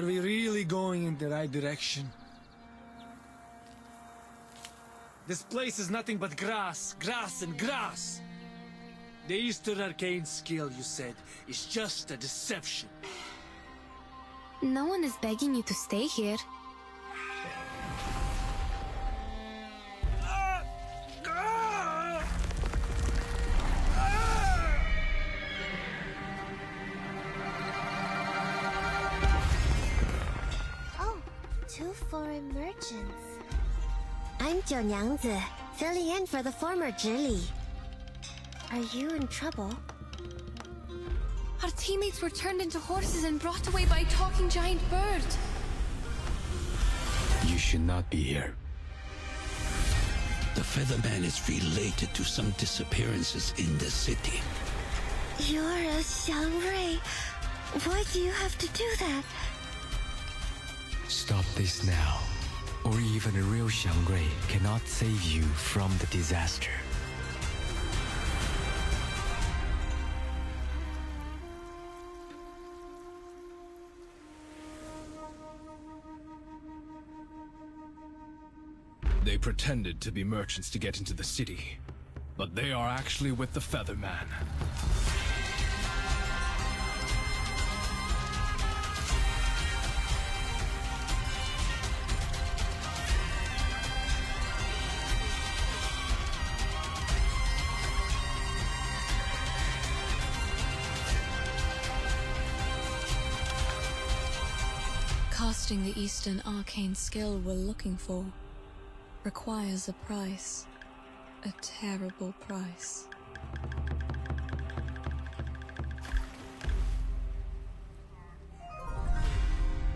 Are we really going in the right direction? This place is nothing but grass, grass and grass. The Eastern arcane skill, you said, is just a deception. No one is begging you to stay here. Oh, two foreign merchants. I'm 九娘子, filling in for the former Zhili. Are you in trouble? Our teammates were turned into horses and brought away by a talking giant bird. You should not be here. The Featherman is related to some disappearances in the city. You're a Xiangrui. Why do you have to do that? Stop this now, or even a real Xiangrui cannot save you from the disaster. They pretended to be merchants to get into the city, but they are actually with the Featherman. Casting the Eastern arcane skill we're looking for requires a price. A terrible price.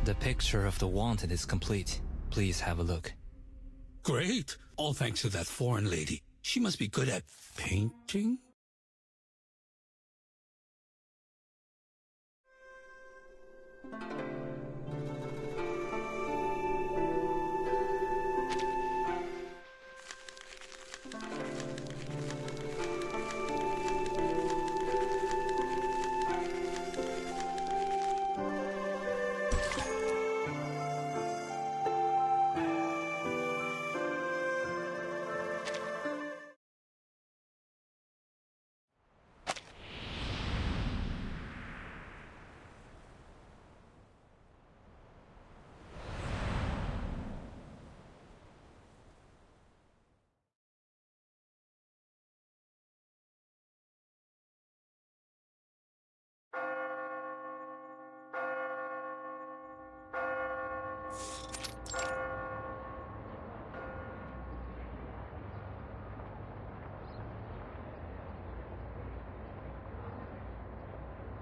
The picture of the wanted is complete. Please have a look. Great! All thanks to that foreign lady. She must be good at painting?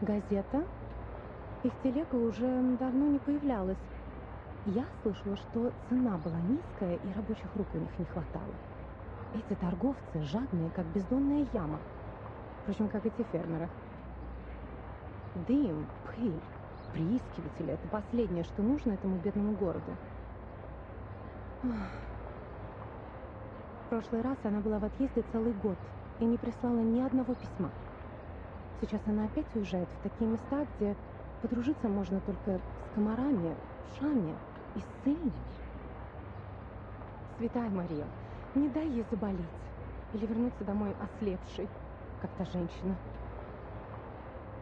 Газета? Их телега уже давно не появлялась. Я слышала, что цена была низкая и рабочих рук у них не хватало. Эти торговцы жадные, как бездонная яма. Впрочем, как и те фермеры. Дым, пыль, приискиватели — это последнее, что нужно этому бедному городу. В прошлый раз она была в отъезде целый год и не прислала ни одного письма. Сейчас она опять уезжает в такие места, где подружиться можно только с комарами, шами и ссыльными. Святая Мария, не дай ей заболеть или вернуться домой ослепшей, как та женщина.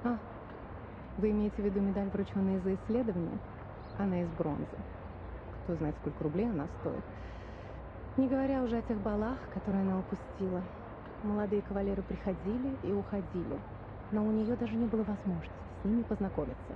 А, вы имеете в виду медаль, врученную за исследование? Она из бронзы. Кто знает, сколько рублей она стоит. Не говоря уже о тех балах, которые она упустила. Молодые кавалеры приходили и уходили, но у нее даже не было возможности с ними познакомиться.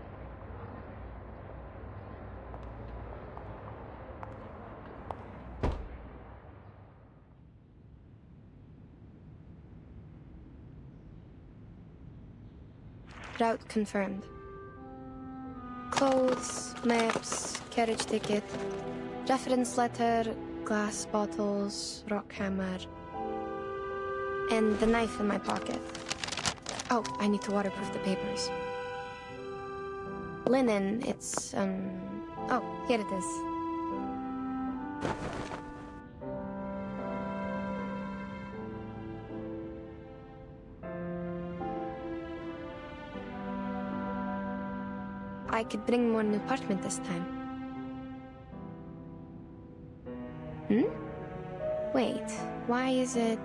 Route confirmed. Clothes, maps, carriage ticket, reference letter, glass bottles, rock hammer, and the knife in my pocket. Oh, I need to waterproof the papers. Linen, it's, oh, here it is. I could bring more new parchment this time. Wait, why is it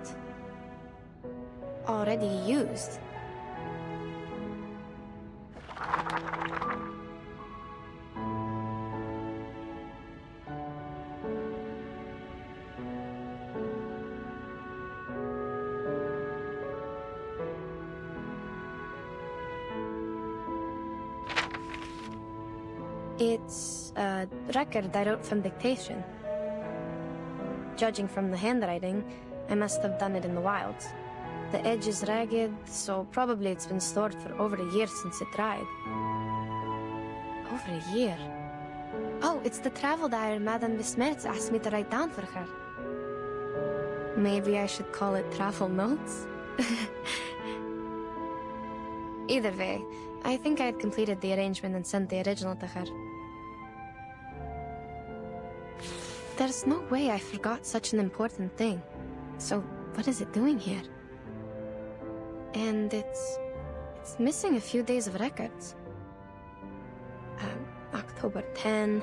already used? It's a record I wrote from dictation. Judging from the handwriting, I must have done it in the wilds. The edge is ragged, so probably it's been stored for over a year since it dried. Over a year? Oh, it's the travel diary Madame Besmertz asked me to write down for her. Maybe I should call it travel notes? Either way, I think I had completed the arrangement and sent the original to her. There's no way I forgot such an important thing. So, what is it doing here? And it's missing a few days of records. October 10,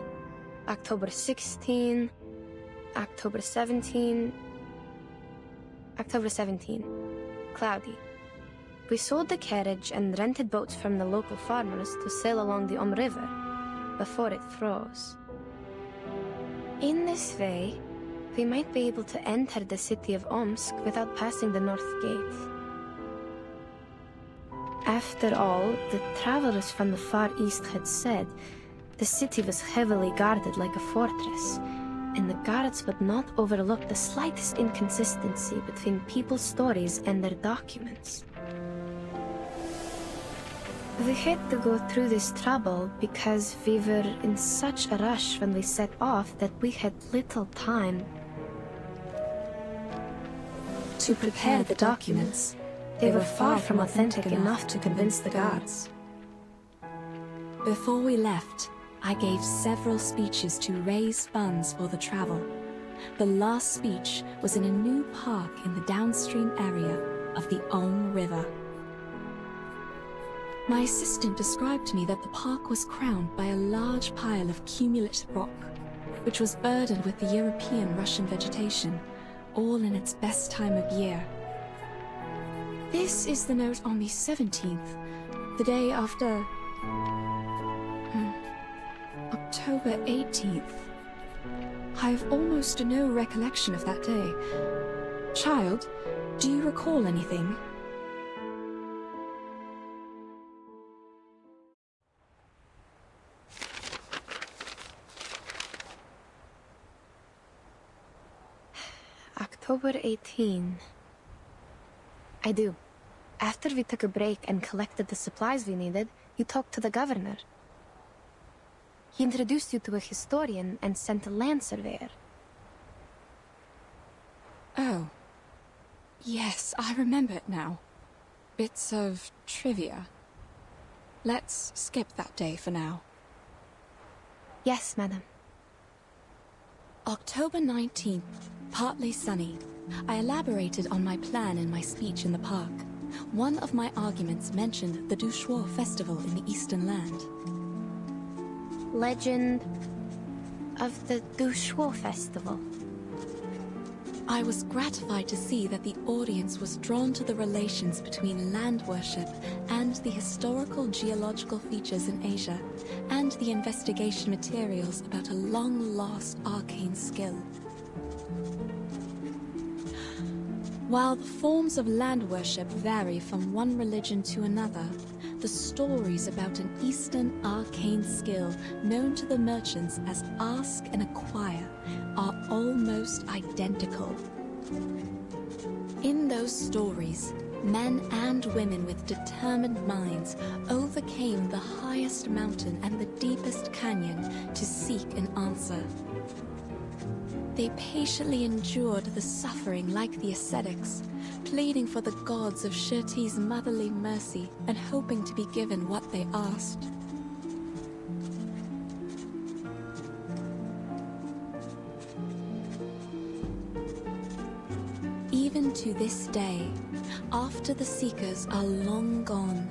October 16, October 17, October 17. Cloudy. We sold the carriage and rented boats from the local farmers to sail along the River before it froze. In this way, we might be able to enter the city of Omsk without passing the North Gate. After all, the travelers from the Far East had said the city was heavily guarded like a fortress, and the guards would not overlook the slightest inconsistency between people's stories and their documents. We had to go through this trouble because we were in such a rush when we set off that we had little time to prepare the documents. They were far from authentic enough to convince the guards. Before we left, I gave several speeches to raise funds for the travel. The last speech was in a new park in the downstream area of the Om River. My assistant described to me that the park was crowned by a large pile of cumulative rock, which was burdened with the European Russian vegetation, all in its best time of year. This is the note on the 17th, the day after October 18th. I have almost no recollection of that day. Child, do you recall anything? October 18. I do. After we took a break and collected the supplies we needed, you talked to the governor. He introduced you to a historian and sent a land surveyor. Oh. Yes, I remember it now. Bits of trivia. Let's skip that day for now. Yes, madam. October 19th, partly sunny. I elaborated on my plan in my speech in the park. One of my arguments mentioned the Douchois festival in the Eastern Land. Legend of the Douchois festival. I was gratified to see that the audience was drawn to the relations between land worship and the historical geological features in Asia, and the investigation materials about a long-lost arcane skill. While the forms of land worship vary from one religion to another, the stories about an Eastern arcane skill known to the merchants as Ask and Acquire are almost identical. In those stories, men and women with determined minds overcame the highest mountain and the deepest canyon to seek an answer. They patiently endured the suffering like the ascetics, pleading for the gods of Shirti's motherly mercy and hoping to be given what they asked. Even to this day, after the seekers are long gone,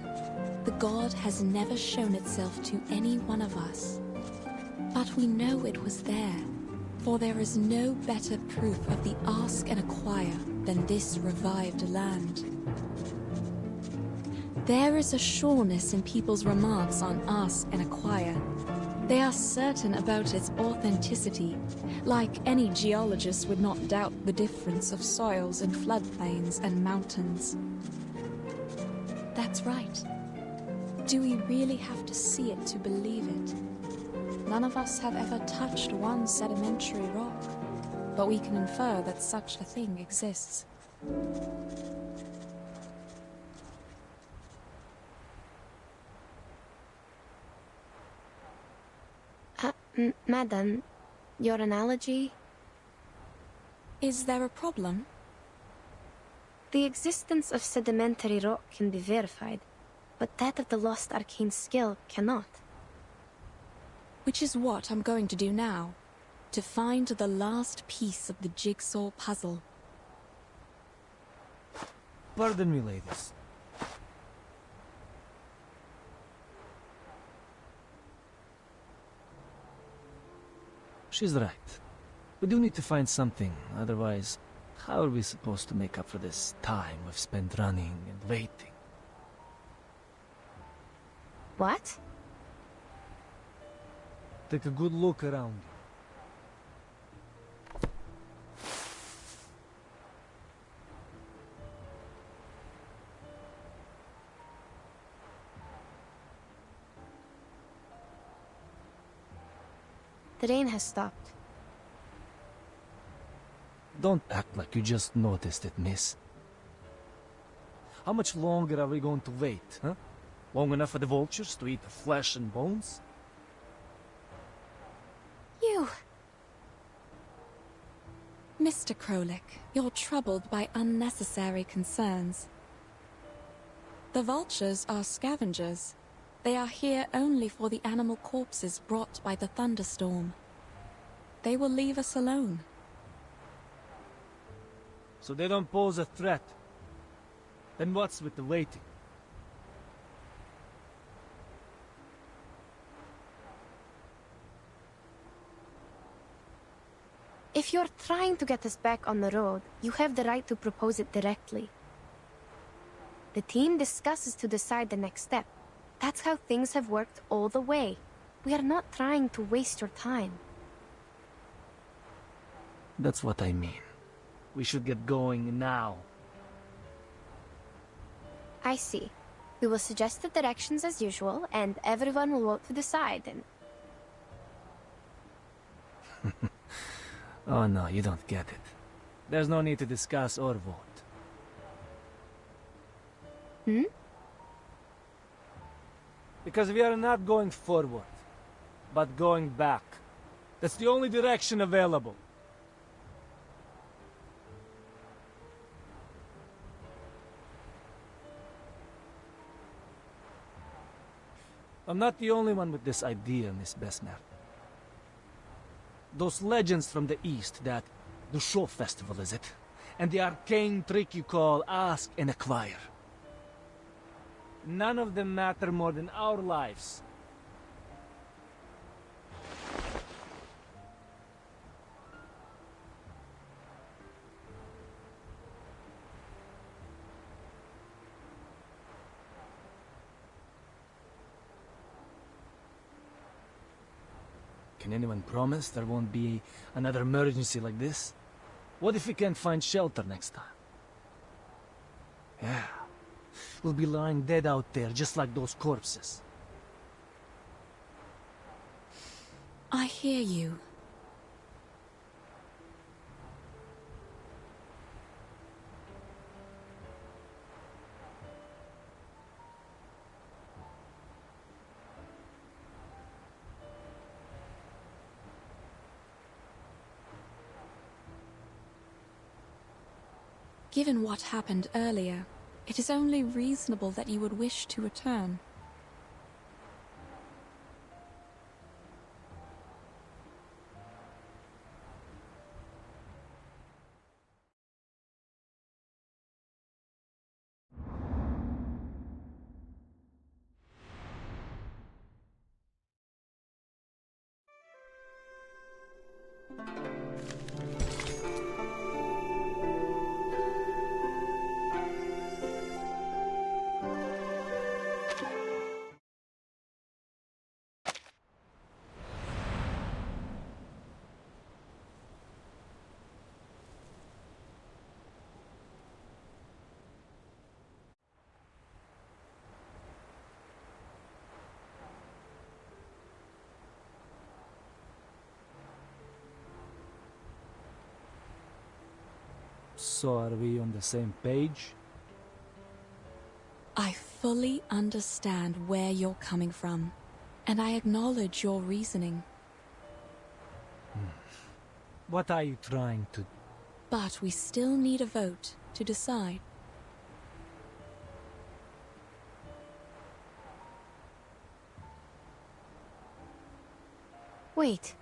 the god has never shown itself to any one of us. But we know it was there, for there is no better proof of the ask and acquire than this revived land. There is a sureness in people's remarks on ask and acquire. They are certain about its authenticity, like any geologist would not doubt the difference of soils in floodplains and mountains. That's right. Do we really have to see it to believe it? None of us have ever touched one sedimentary rock, but we can infer that such a thing exists. Madam, your analogy? Is there a problem? The existence of sedimentary rock can be verified, but that of the lost arcane skill cannot. Which is what I'm going to do now, to find the last piece of the jigsaw puzzle. Pardon me, ladies. She's right. We do need to find something, otherwise, how are we supposed to make up for this time we've spent running and waiting? What? Take a good look around you. The rain has stopped. Don't act like you just noticed it, miss. How much longer are we going to wait, huh? Long enough for the vultures to eat the flesh and bones? You! Mr. Krolik, you're troubled by unnecessary concerns. The vultures are scavengers. They are here only for the animal corpses brought by the thunderstorm. They will leave us alone. So they don't pose a threat. Then what's with the waiting? If you're trying to get us back on the road, you have the right to propose it directly. The team discusses to decide the next step. That's how things have worked all the way. We are not trying to waste your time. That's what I mean. We should get going now. I see. We will suggest the directions as usual, and everyone will vote to decide, and... Oh no, you don't get it. There's no need to discuss or vote. Hmm? Because we are not going forward, but going back. That's the only direction available. I'm not the only one with this idea, Miss Besmer. Those legends from the East, that the show festival, is it? And the arcane trick you call ask and acquire. None of them matter more than our lives. Can anyone promise there won't be another emergency like this? What if we can't find shelter next time? Yeah. We'll be lying dead out there, just like those corpses. I hear you. Given what happened earlier, it is only reasonable that you would wish to return. So are we on the same page? I fully understand where you're coming from, and I acknowledge your reasoning. What are you trying to... But we still need a vote to decide. Wait.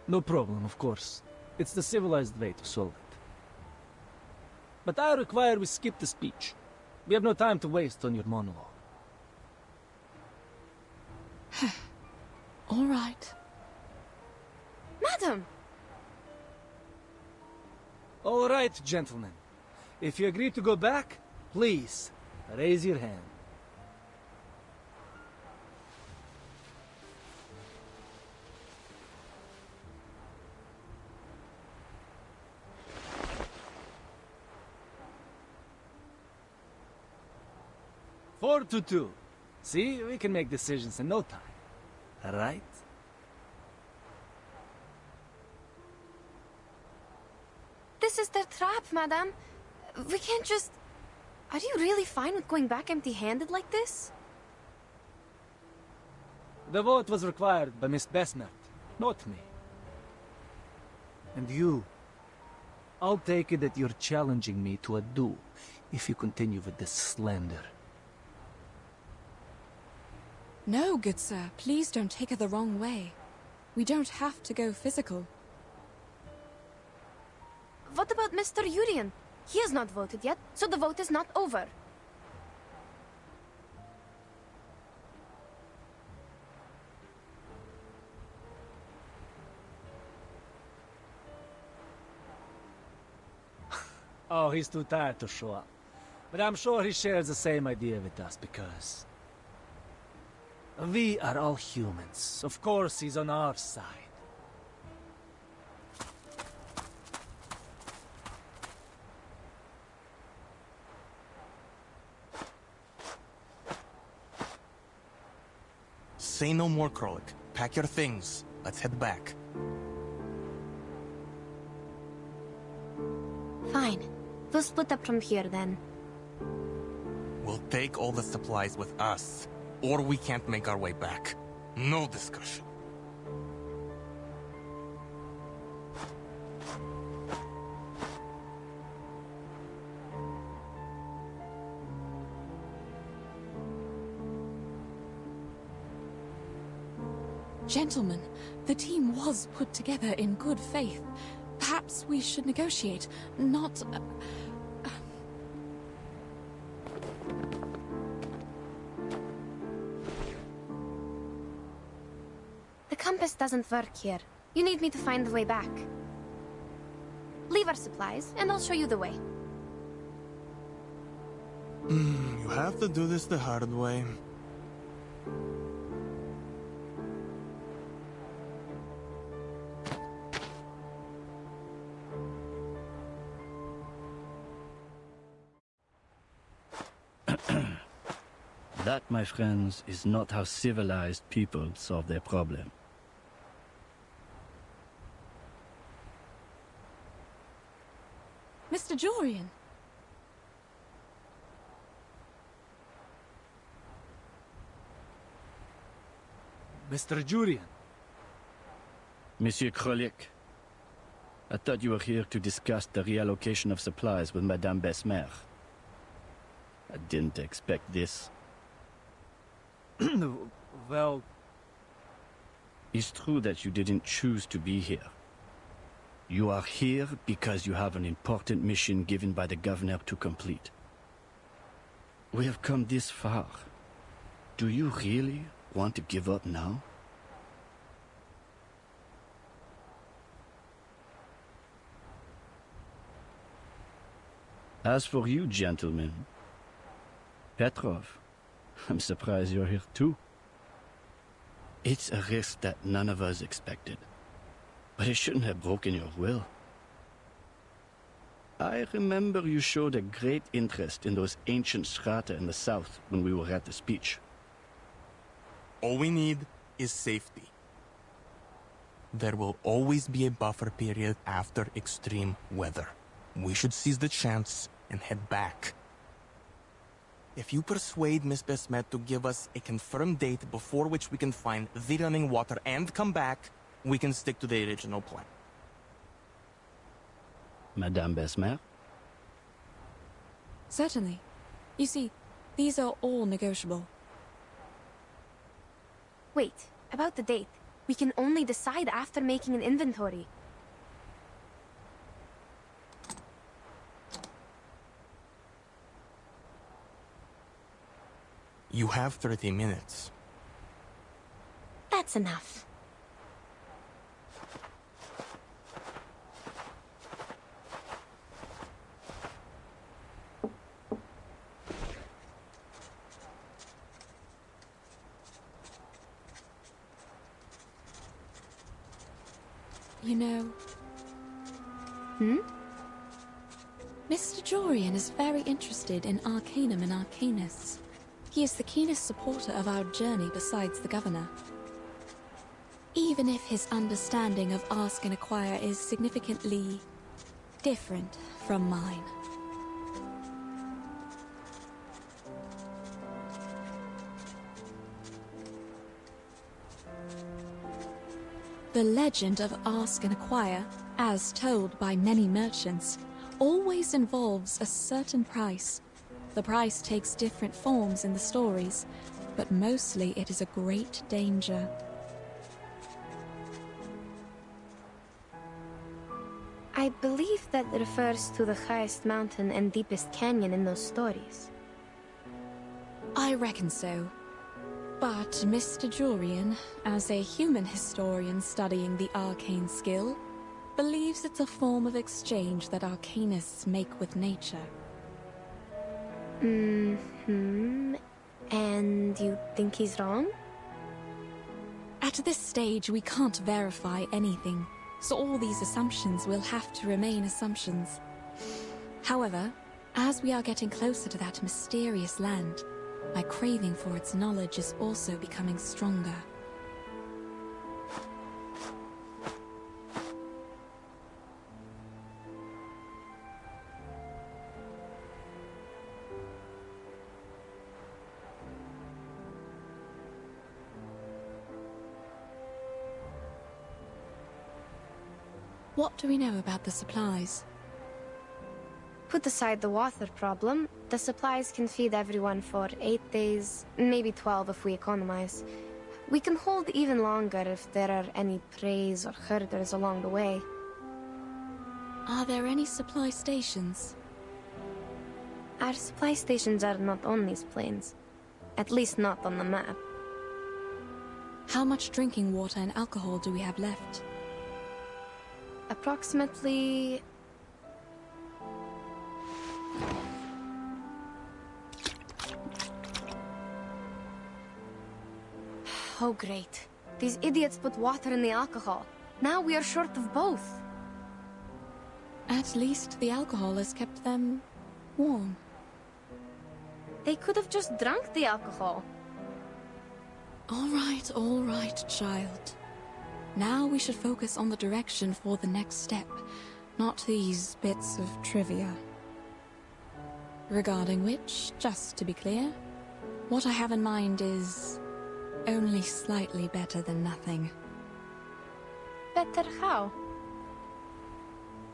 No problem, of course. It's the civilized way to solve it. But I require we skip the speech. We have no time to waste on your monologue. All right. Madam! All right, gentlemen. If you agree to go back, please, raise your hand. Four to two. See, we can make decisions in no time. Right? This is their trap, madam. We can't just... Are you really fine with going back empty-handed like this? The vote was required by Miss Besnard, not me. And you, I'll take it that you're challenging me to a duel if you continue with this slander. No, good sir, please don't take it the wrong way. We don't have to go physical. What about Mr. Urian? He has not voted yet, so the vote is not over. Oh, he's too tired to show up. But I'm sure he shares the same idea with us because... we are all humans. Of course he's on our side. Say no more, Krolik. Pack your things. Let's head back. Fine. We'll split up from here then. We'll take all the supplies with us, or we can't make our way back. No discussion. Gentlemen, the team was put together in good faith. Perhaps we should negotiate, not... The compass doesn't work here. You need me to find the way back. Leave our supplies, and I'll show you the way. You have to do this the hard way. That, my friends, is not how civilized people solve their problem. Mr. Jorian! Mr. Jurian. Monsieur Krolik, I thought you were here to discuss the reallocation of supplies with Madame Besmer. I didn't expect this. Well... It's true that you didn't choose to be here. You are here because you have an important mission given by the governor to complete. We have come this far. Do you really want to give up now? As for you, gentlemen, Petrov, I'm surprised you're here too. It's a risk that none of us expected, but it shouldn't have broken your will. I remember you showed a great interest in those ancient strata in the south when we were at the speech. All we need is safety. There will always be a buffer period after extreme weather. We should seize the chance and head back. If you persuade Miss Besmet to give us a confirmed date before which we can find the running water and come back, we can stick to the original plan. Madame Besmer? Certainly. You see, these are all negotiable. Wait, about the date. We can only decide after making an inventory. You have 30 minutes. That's enough. You know... Mr. Jorian is very interested in Arcanum and Arcanists. He is the keenest supporter of our journey besides the Governor. Even if his understanding of Ask and Acquire is significantly different from mine. The legend of Ask and Acquire, as told by many merchants, always involves a certain price. The price takes different forms in the stories, but mostly it is a great danger. I believe that refers to the highest mountain and deepest canyon in those stories. I reckon so. But Mr. Jorian, as a human historian studying the arcane skill, believes it's a form of exchange that arcanists make with nature. And you think he's wrong? At this stage, we can't verify anything, so all these assumptions will have to remain assumptions. However, as we are getting closer to that mysterious land, my craving for its knowledge is also becoming stronger. What do we know about the supplies? Put aside the water problem, the supplies can feed everyone for 8 days, maybe 12 if we economize. We can hold even longer if there are any preys or herders along the way. Are there any supply stations? Our supply stations are not on these plains. At least not on the map. How much drinking water and alcohol do we have left? Approximately... Oh great. These idiots put water in the alcohol. Now we are short of both. At least the alcohol has kept them warm. They could have just drunk the alcohol. All right, child. Now we should focus on the direction for the next step, not these bits of trivia. Regarding which, just to be clear, what I have in mind is only slightly better than nothing. Better how?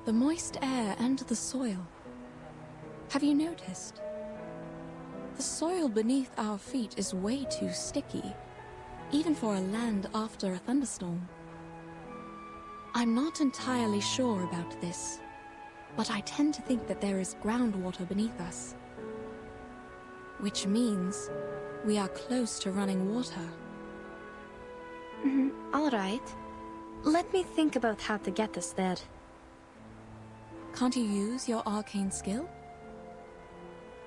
The moist air and the soil. Have you noticed? The soil beneath our feet is way too sticky, even for a land after a thunderstorm. I'm not entirely sure about this, but I tend to think that there is groundwater beneath us. Which means we are close to running water. All right. Let me think about how to get us there. Can't you use your arcane skill?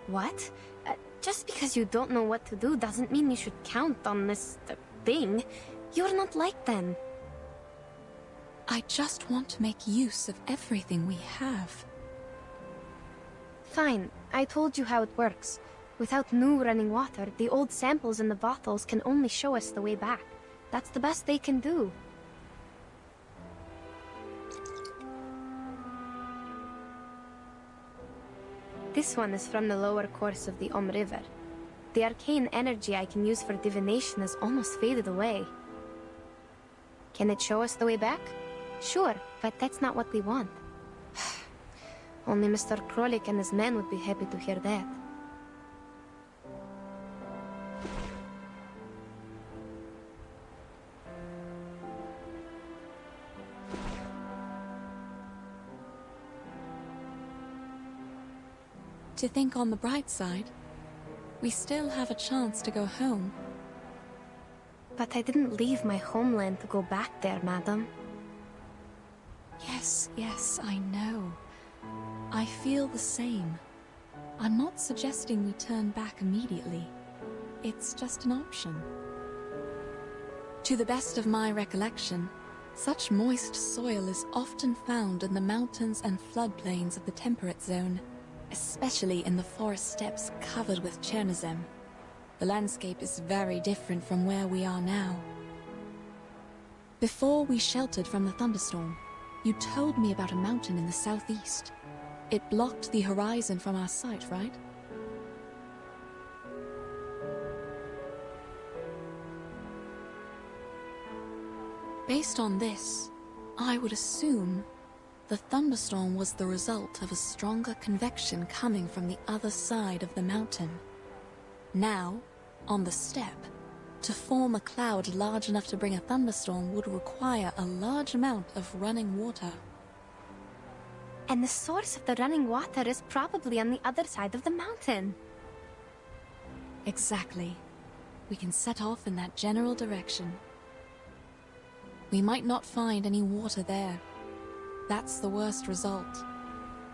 What? Just because you don't know what to do doesn't mean you should count on this thing. You're not like them. I just want to make use of everything we have. Fine, I told you how it works. Without new running water, the old samples in the bottles can only show us the way back. That's the best they can do. This one is from the lower course of the River. The arcane energy I can use for divination has almost faded away. Can it show us the way back? Sure, but that's not what we want. Only Mr. Krolik and his men would be happy to hear that. To think on the bright side, we still have a chance to go home. But I didn't leave my homeland to go back there, madam. Yes, I know. I feel the same. I'm not suggesting we turn back immediately. It's just an option. To the best of my recollection, such moist soil is often found in the mountains and floodplains of the temperate zone, especially in the forest steppes covered with Chernozem. The landscape is very different from where we are now. Before we sheltered from the thunderstorm, you told me about a mountain in the southeast. It blocked the horizon from our sight, right? Based on this, I would assume the thunderstorm was the result of a stronger convection coming from the other side of the mountain. Now, on the steppe, to form a cloud large enough to bring a thunderstorm would require a large amount of running water. And the source of the running water is probably on the other side of the mountain. Exactly. We can set off in that general direction. We might not find any water there. That's the worst result.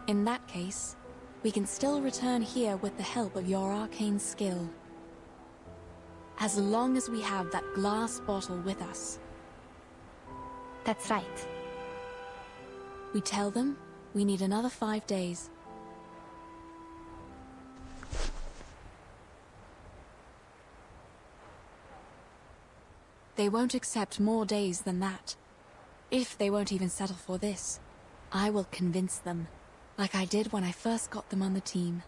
In that case, we can still return here with the help of your arcane skill. As long as we have that glass bottle with us. That's right. We tell them we need another 5 days. They won't accept more days than that. If they won't even settle for this, I will convince them, like I did when I first got them on the team.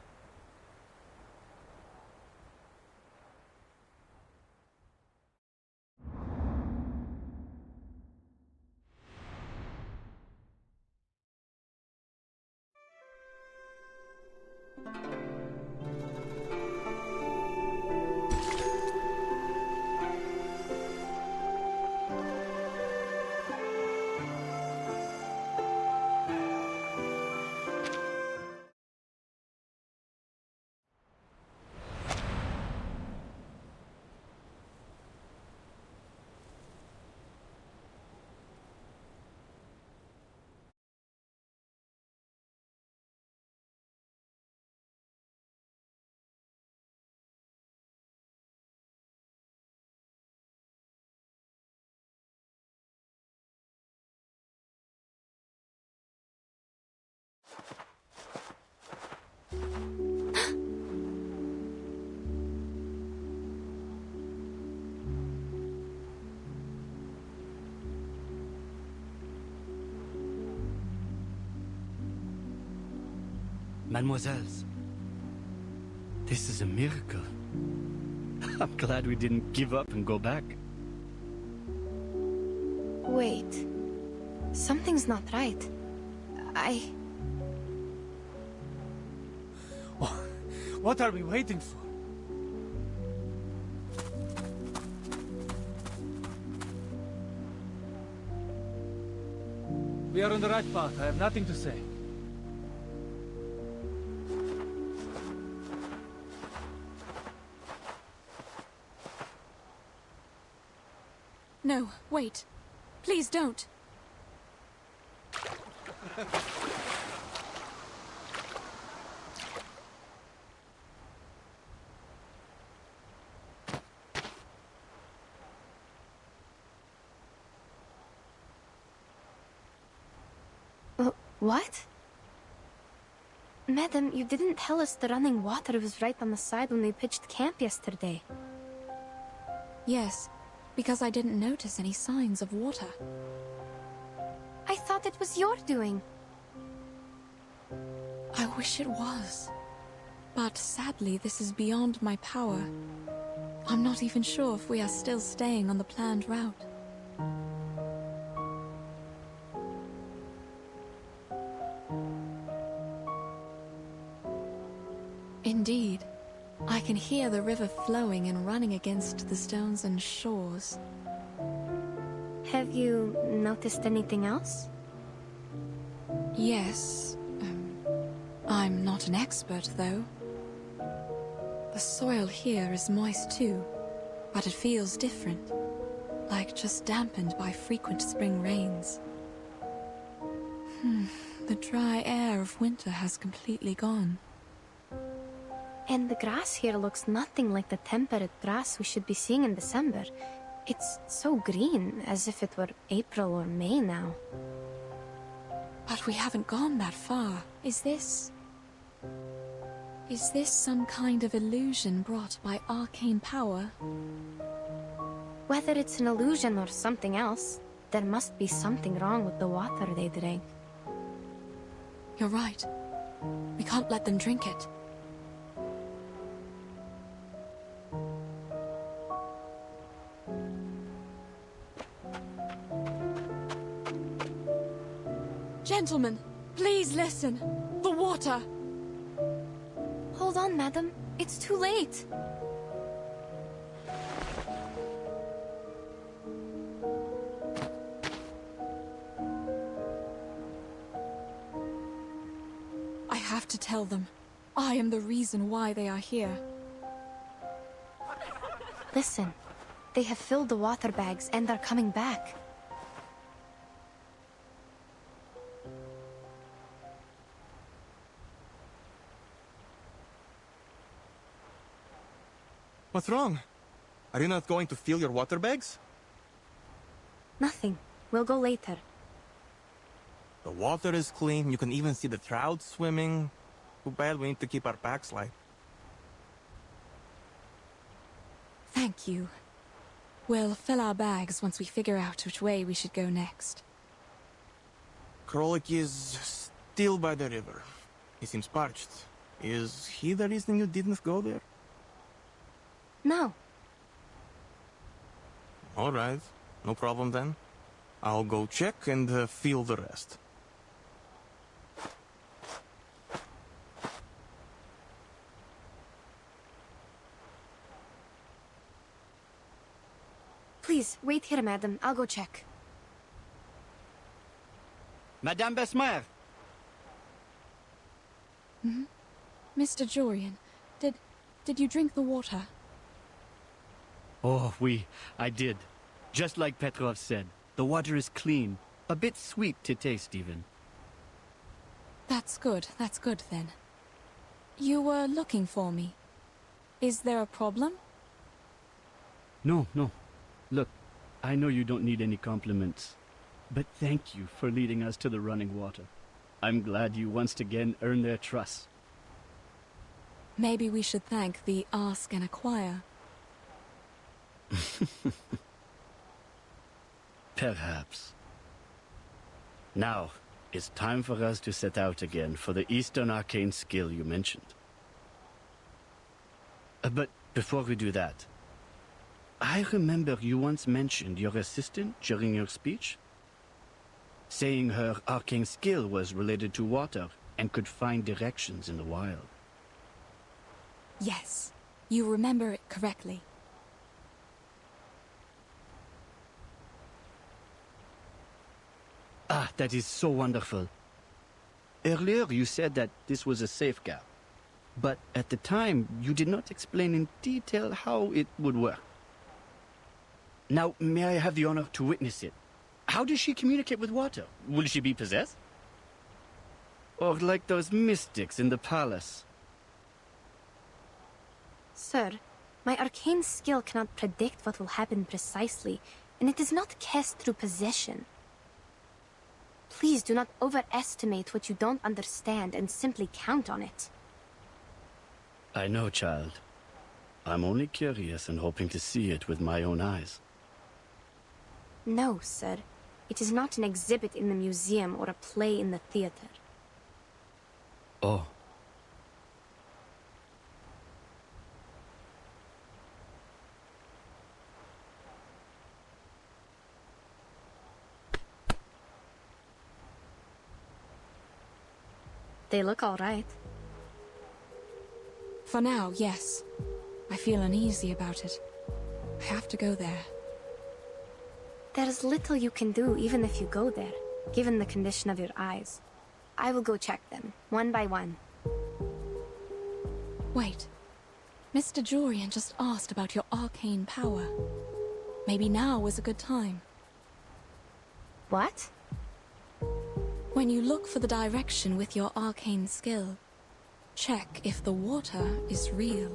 Mademoiselles, this is a miracle. I'm glad we didn't give up and go back. Wait. Something's not right. What are we waiting for? We are on the right path. I have nothing to say. No, wait. Please don't. What? Madam, you didn't tell us the running water was right on the side when we pitched camp yesterday. Yes, because I didn't notice any signs of water. I thought it was your doing. I wish it was. But sadly, this is beyond my power. I'm not even sure if we are still staying on the planned route. Indeed. I can hear the river flowing and running against the stones and shores. Have you noticed anything else? Yes. I'm not an expert, though. The soil here is moist too, but it feels different. Like just dampened by frequent spring rains. The dry air of winter has completely gone. And the grass here looks nothing like the temperate grass we should be seeing in December. It's so green, as if it were April or May now. But we haven't gone that far. Is this some kind of illusion brought by arcane power? Whether it's an illusion or something else, there must be something wrong with the water they drank. You're right. We can't let them drink it. Gentlemen, please listen. The water! Hold on, madam. It's too late. I have to tell them. I am the reason why they are here. Listen. They have filled the water bags and are coming back. What's wrong? Are you not going to fill your water bags? Nothing. We'll go later. The water is clean. You can even see the trout swimming. Too bad we need to keep our packs light. Thank you. We'll fill our bags once we figure out which way we should go next. Krolik is still by the river. He seems parched. Is he the reason you didn't go there? No. All right. No problem then. I'll go check and feel the rest. Please, wait here, madam. I'll go check. Madame Besmer! Mr. Jorian, did you drink the water? Oh, I did. Just like Petrov said, the water is clean. A bit sweet to taste, even. That's good then. You were looking for me. Is there a problem? No. Look, I know you don't need any compliments. But thank you for leading us to the running water. I'm glad you once again earned their trust. Maybe we should thank the Ask and Acquire. Perhaps. Now, it's time for us to set out again for the Eastern Arcane skill you mentioned. But before we do that, I remember you once mentioned your assistant during your speech, saying her arcane skill was related to water and could find directions in the wild. Yes, you remember it correctly. Ah, that is so wonderful. Earlier you said that this was a safe gap, but at the time you did not explain in detail how it would work. Now, may I have the honor to witness it? How does she communicate with water? Will she be possessed? Or like those mystics in the palace? Sir, my arcane skill cannot predict what will happen precisely, and it is not cast through possession. Please do not overestimate what you don't understand and simply count on it. I know, child. I'm only curious and hoping to see it with my own eyes. No, sir. It is not an exhibit in the museum or a play in the theater. Oh. They look all right. For now, yes. I feel uneasy about it. I have to go there. There's little you can do even if you go there, given the condition of your eyes. I will go check them, one by one. Wait. Mr. Jorian just asked about your arcane power. Maybe now is a good time. What? When you look for the direction with your arcane skill, check if the water is real.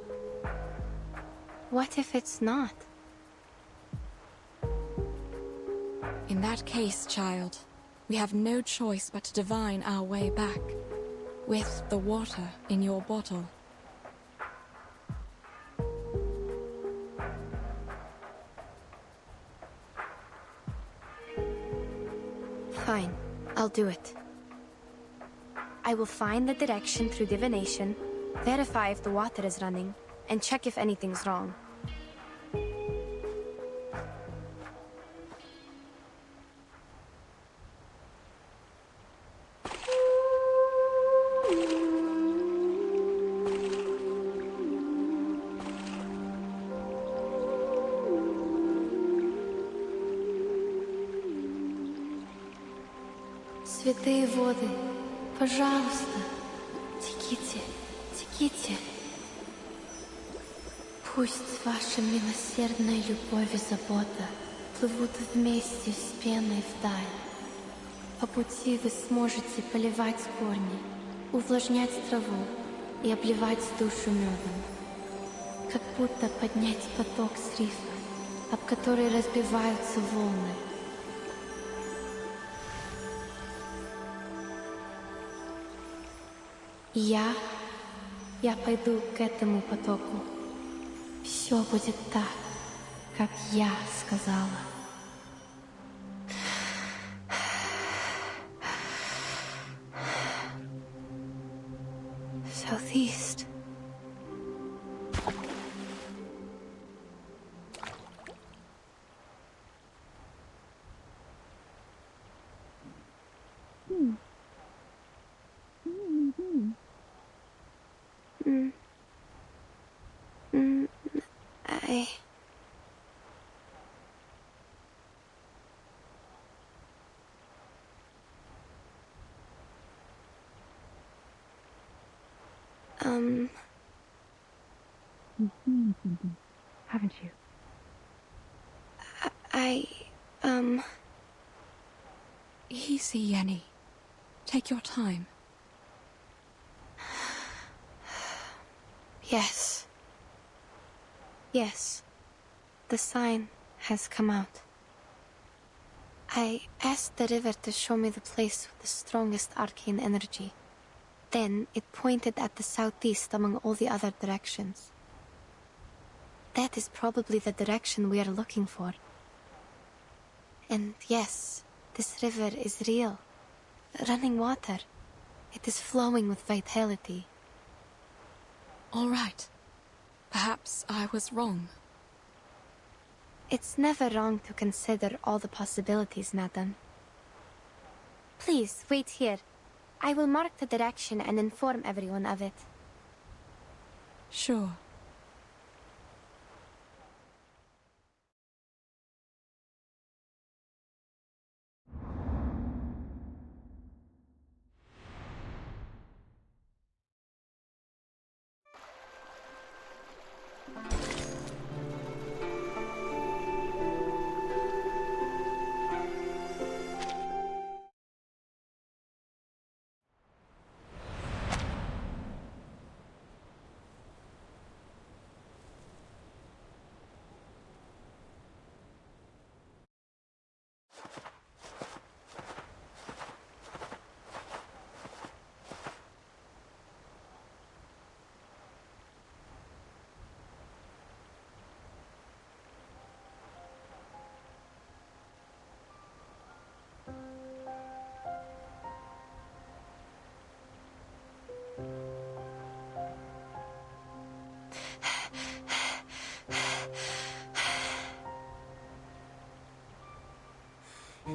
What if it's not? In that case, child, we have no choice but to divine our way back, with the water in your bottle. Fine, I'll do it. I will find the direction through divination, verify if the water is running, and check if anything's wrong. Святые воды, пожалуйста, теките, теките. Пусть ваша милосердная любовь и забота плывут вместе с пеной вдаль. По пути вы сможете поливать корни, увлажнять траву и обливать душу медом. Как будто поднять поток с рифа, об который разбиваются волны. Я пойду к этому потоку. Все будет так, как я сказала. Southeast. You've seen something, haven't you? Easy, Yenny. Take your time. Yes. Yes. The sign has come out. I asked the river to show me the place with the strongest arcane energy. Then it pointed at the southeast among all the other directions. That is probably the direction we are looking for. And yes, this river is real. Running water. It is flowing with vitality. All right. Perhaps I was wrong. It's never wrong to consider all the possibilities, madam. Please, wait here. I will mark the direction and inform everyone of it. Sure.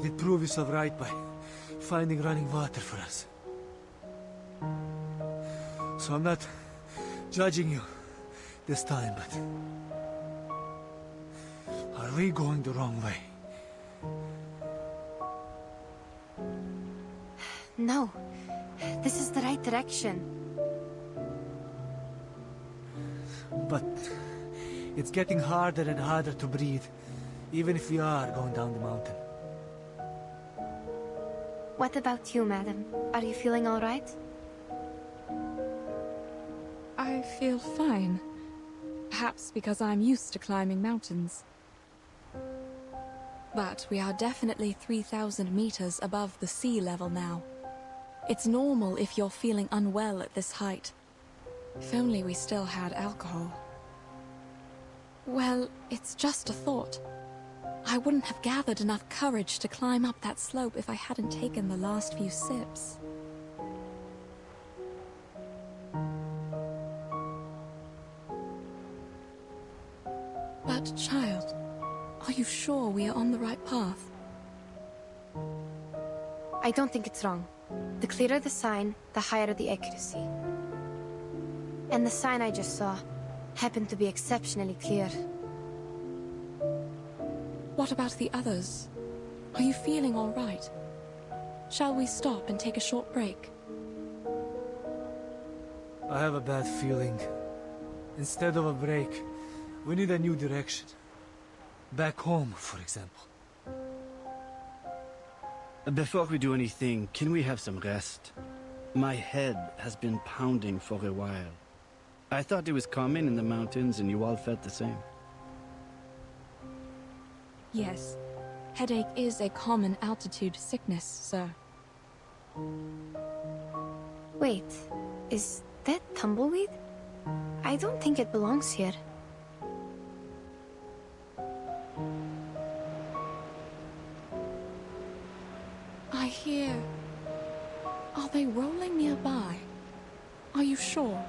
did prove yourself right by finding running water for us. So I'm not judging you this time, but are we going the wrong way? No, this is the right direction. But it's getting harder and harder to breathe, even if we are going down the mountain. What about you, madam? Are you feeling all right? I feel fine. Perhaps because I'm used to climbing mountains. But we are definitely 3,000 meters above the sea level now. It's normal if you're feeling unwell at this height. If only we still had alcohol. Well, it's just a thought. I wouldn't have gathered enough courage to climb up that slope if I hadn't taken the last few sips. But, child, are you sure we are on the right path? I don't think it's wrong. The clearer the sign, the higher the accuracy. And the sign I just saw happened to be exceptionally clear. What about the others? Are you feeling all right? Shall we stop and take a short break? I have a bad feeling. Instead of a break, we need a new direction. Back home, for example. Before we do anything, can we have some rest? My head has been pounding for a while. I thought it was common in the mountains and you all felt the same. Yes. Headache is a common altitude sickness, sir. Wait, is that tumbleweed? I don't think it belongs here. I hear... Are they rolling nearby? Are you sure?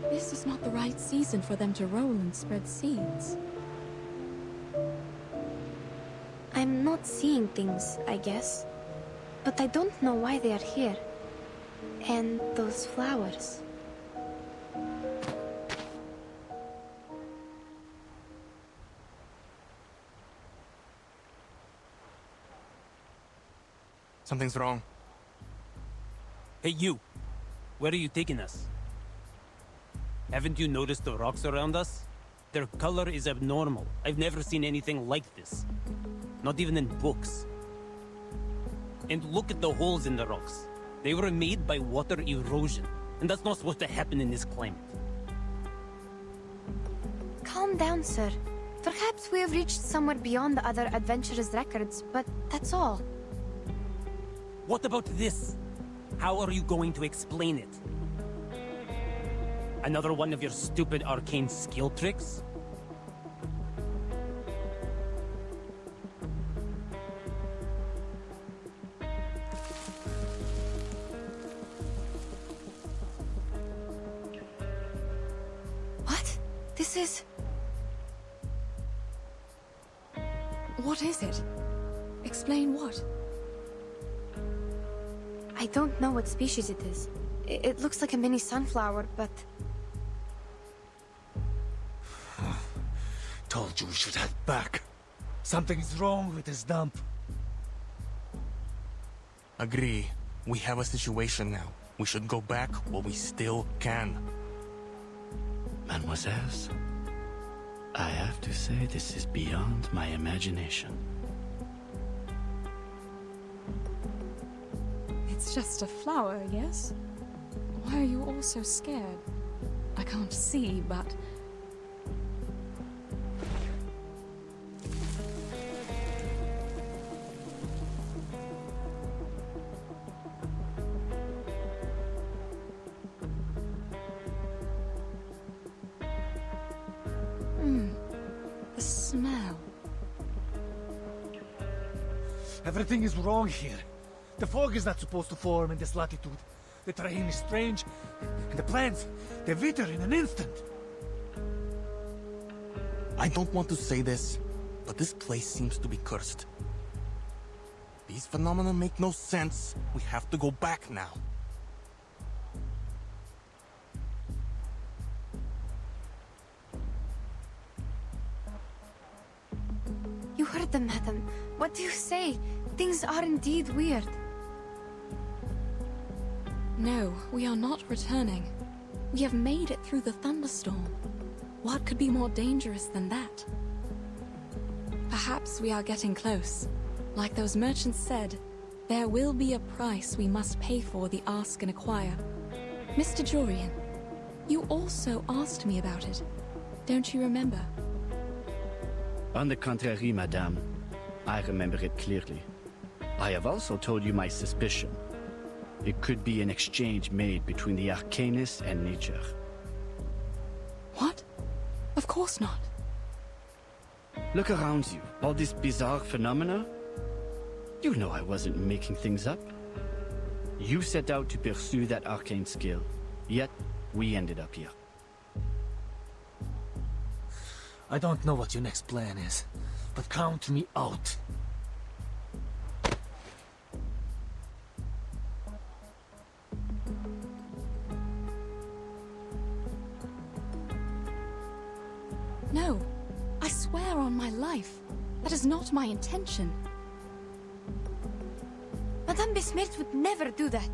This is not the right season for them to roll and spread seeds. I'm not seeing things, I guess. But I don't know why they are here. And those flowers. Something's wrong. Hey, you! Where are you taking us? Haven't you noticed the rocks around us? Their color is abnormal. I've never seen anything like this. Not even in books. And look at the holes in the rocks. They were made by water erosion. And that's not supposed to happen in this climate. Calm down, sir. Perhaps we have reached somewhere beyond the other adventurers' records, but that's all. What about this? How are you going to explain it? Another one of your stupid arcane skill tricks? What? This is... What is it? Explain what? I don't know what species it is. It looks like a mini sunflower, but... Told you we should head back. Something is wrong with this dump. Agree. We have a situation now. We should go back while we still can. Mademoiselles, I have to say this is beyond my imagination. It's just a flower, yes? Why are you all so scared? I can't see, but... The smell. Everything is wrong here. The fog is not supposed to form in this latitude. The terrain is strange, and the plants, they wither in an instant. I don't want to say this, but this place seems to be cursed. These phenomena make no sense. We have to go back now. You heard them, madam. What do you say? Things are indeed weird. No, we are not returning. We have made it through the thunderstorm. What could be more dangerous than that? Perhaps we are getting close. Like those merchants said, there will be a price we must pay for the ask and acquire. Mr. Jorian, you also asked me about it. Don't you remember? On the contrary, madame. I remember it clearly. I have also told you my suspicion. It could be an exchange made between the Arcanist and nature. What? Of course not. Look around you. All this bizarre phenomena? You know I wasn't making things up. You set out to pursue that arcane skill, yet we ended up here. I don't know what your next plan is, but count me out. No, I swear on my life. That is not my intention. Madame Besmirch would never do that.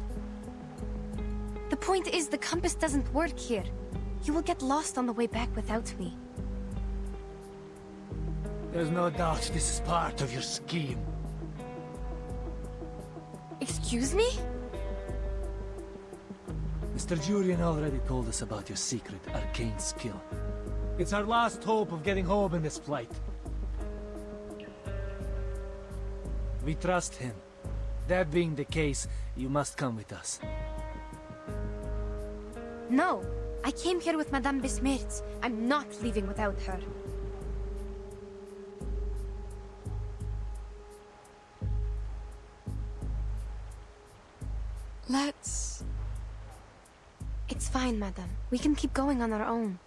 The point is, the compass doesn't work here. You will get lost on the way back without me. There's no doubt this is part of your scheme. Excuse me? Mr. Jurian already told us about your secret arcane skill. It's our last hope of getting home in this plight. We trust him. That being the case, you must come with us. No, I came here with Madame Besmirch. I'm not leaving without her. Let's... It's fine, madam. We can keep going on our own.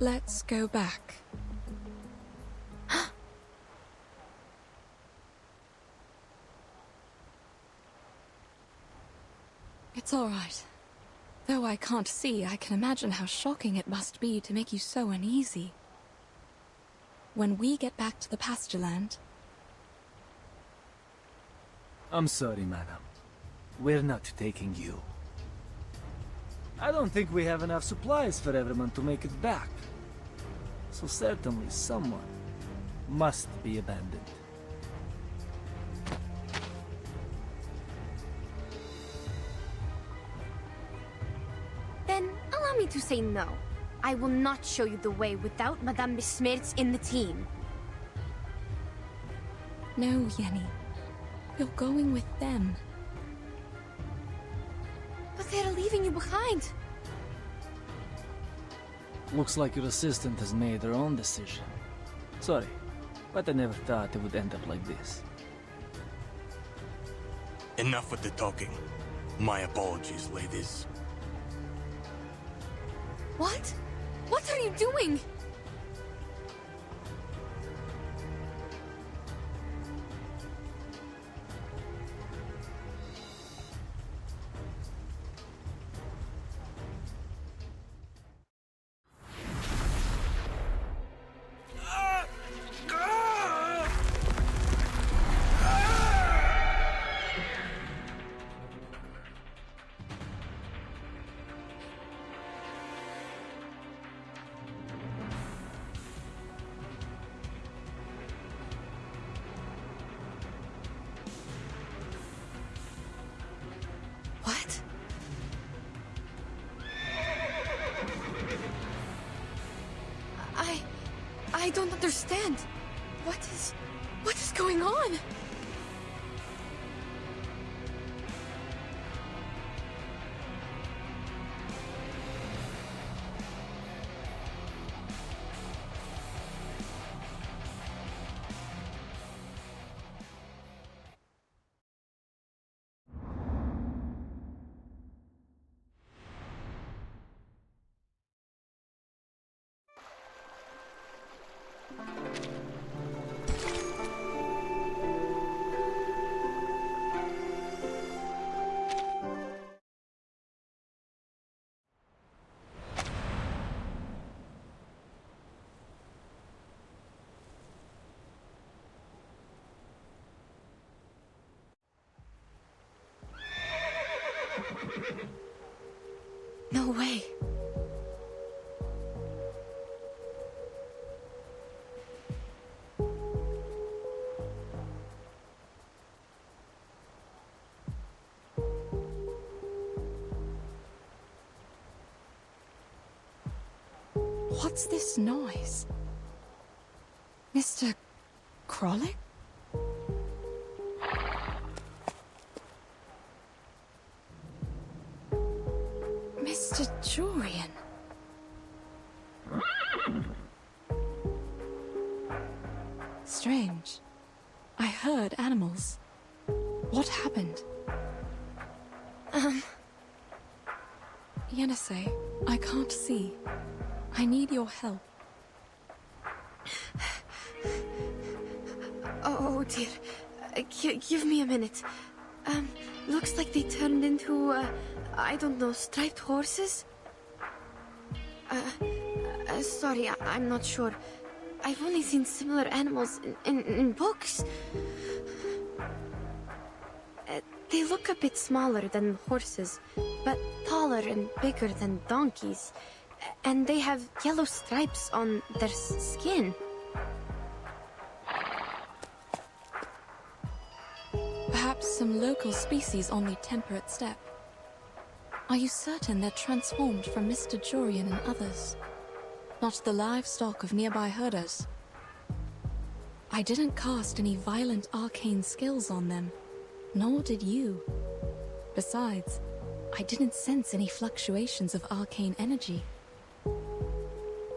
Let's go back. It's all right. Though I can't see, I can imagine how shocking it must be to make you so uneasy. When we get back to the pasture land... I'm sorry, madam. We're not taking you. I don't think we have enough supplies for everyone to make it back. So certainly someone must be abandoned. Then allow me to say no. I will not show you the way without Madame Besmirch in the team. No, Yenny. You're going with them. But they're leaving you behind. Looks like your assistant has made her own decision. Sorry, but I never thought it would end up like this. Enough with the talking. My apologies, ladies. What? What are you doing? What? I don't understand. What is going on? No way. What's this noise? Mr. Krollick? Mr. Jorian? Strange. I heard animals. What happened? Yenisei, I can't see. I need your help. Oh dear. Give me a minute. Looks like they turned into, I don't know, striped horses? Sorry, I'm not sure. I've only seen similar animals in books. They look a bit smaller than horses, but taller and bigger than donkeys. And they have yellow stripes on their skin. Perhaps some local species on the temperate steppe. Are you certain they're transformed from Mr. Jorian and others? Not the livestock of nearby herders? I didn't cast any violent arcane skills on them, nor did you. Besides, I didn't sense any fluctuations of arcane energy.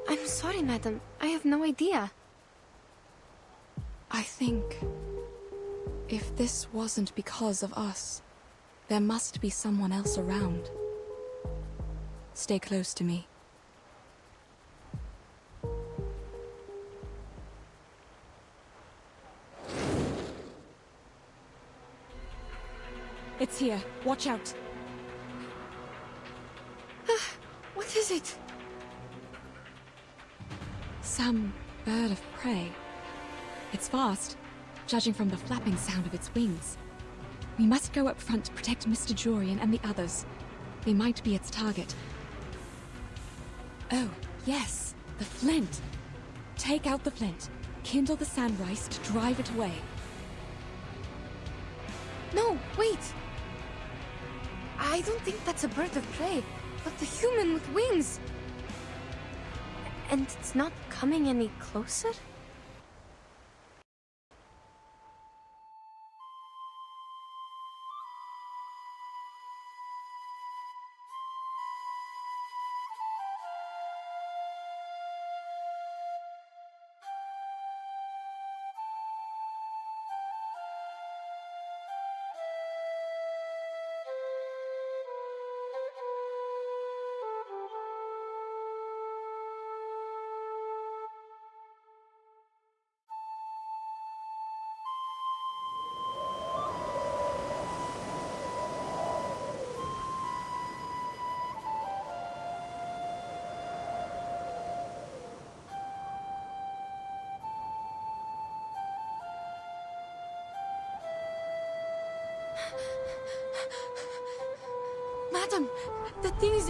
I'm sorry, madam. I have no idea. I think if this wasn't because of us, there must be someone else around. Stay close to me. It's here. Watch out. What is it? Some bird of prey. It's fast, judging from the flapping sound of its wings. We must go up front to protect Mr. Jorian and the others. They might be its target. Oh, yes, the flint. Take out the flint. Kindle the sandrice to drive it away. No, wait! I don't think that's a bird of prey, but the human with wings. And it's not coming any closer? Madam, the thing is...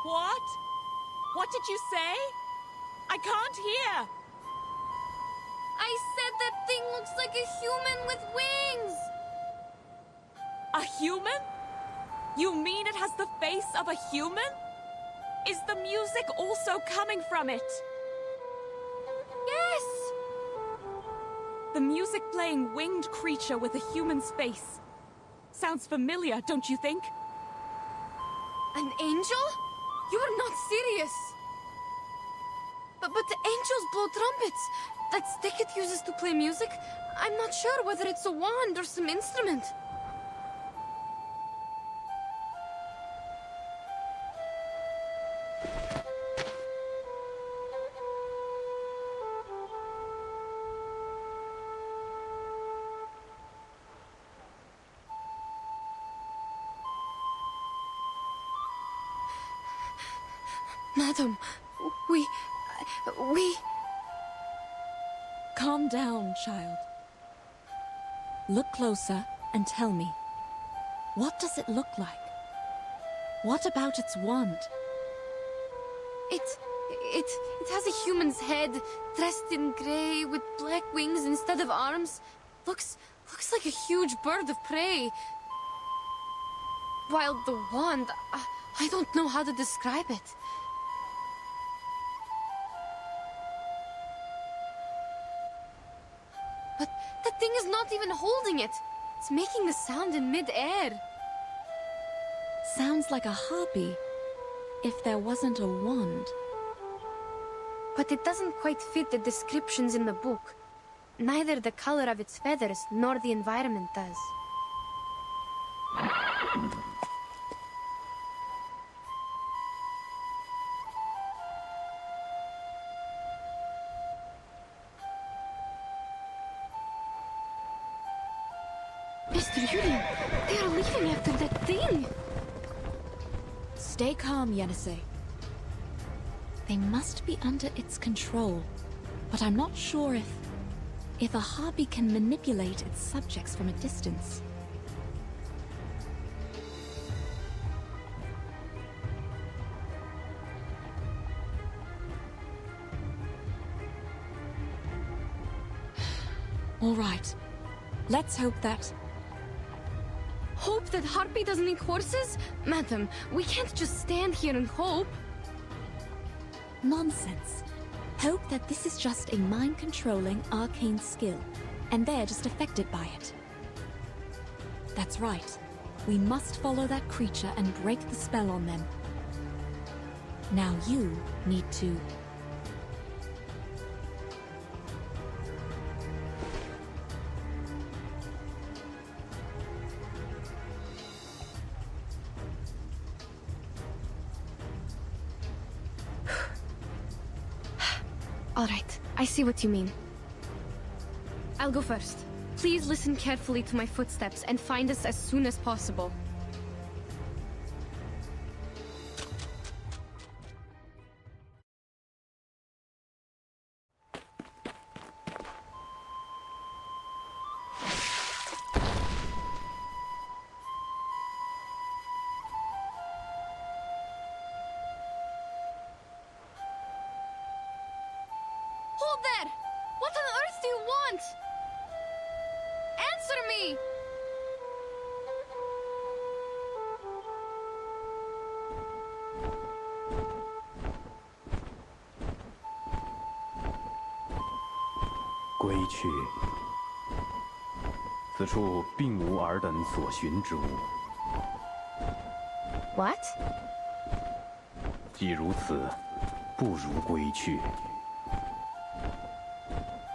What? What did you say? I can't hear. I said that thing looks like a human with wings! A human? You mean it has the face of a human? Is the music also coming from it? Yes! The music playing winged creature with a human's face. Sounds familiar, don't you think? An angel? You're not serious! But the angels blow trumpets! That stick it uses to play music? I'm not sure whether it's a wand or some instrument. Madam, we... Calm down, child. Look closer and tell me. What does it look like? What about its wand? It has a human's head, dressed in grey, with black wings instead of arms. Looks like a huge bird of prey. While the wand, I don't know how to describe it. But that thing is not even holding it. It's making a sound in mid-air. Sounds like a harpy, if there wasn't a wand. But it doesn't quite fit the descriptions in the book. Neither the color of its feathers nor the environment does. Mr. Julian, they are leaving after that thing! Stay calm, Yenisei. They must be under its control, but I'm not sure if a harpy can manipulate its subjects from a distance. All right. Let's hope that... Hope that Harpy doesn't eat horses? Madam, we can't just stand here and hope. Nonsense. Hope that this is just a mind-controlling arcane skill, and they're just affected by it. That's right. We must follow that creature and break the spell on them. Now you need to... All right, I see what you mean. I'll go first. Please listen carefully to my footsteps and find us as soon as possible. Hold there! What on earth do you want? Answer me! What? 既如此，不如归去。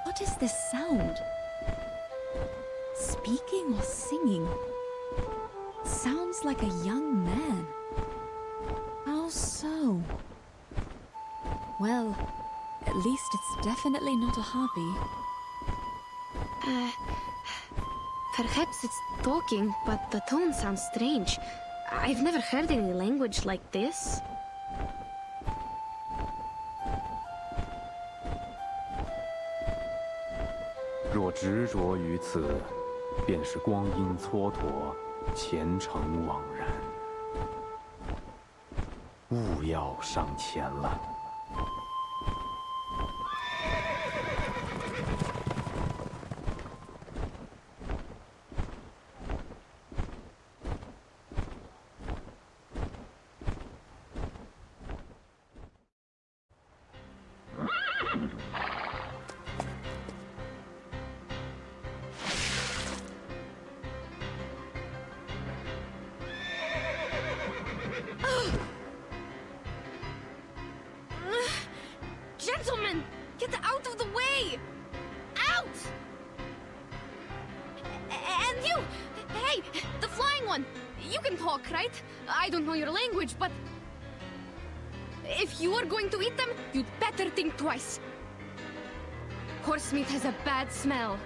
What is this sound? Speaking or singing? Sounds like a young man. How so? Well, at least it's definitely not a harpy. Perhaps it's talking, but the tone sounds strange. I've never heard any language like this. 若执着于此，便是光阴蹉跎，前程枉然。勿要上前了。 Gentlemen, get out of the way! Out! And you! Hey, the flying one! You can talk, right? I don't know your language, but... if you are going to eat them, you'd better think twice. Horse meat has a bad smell.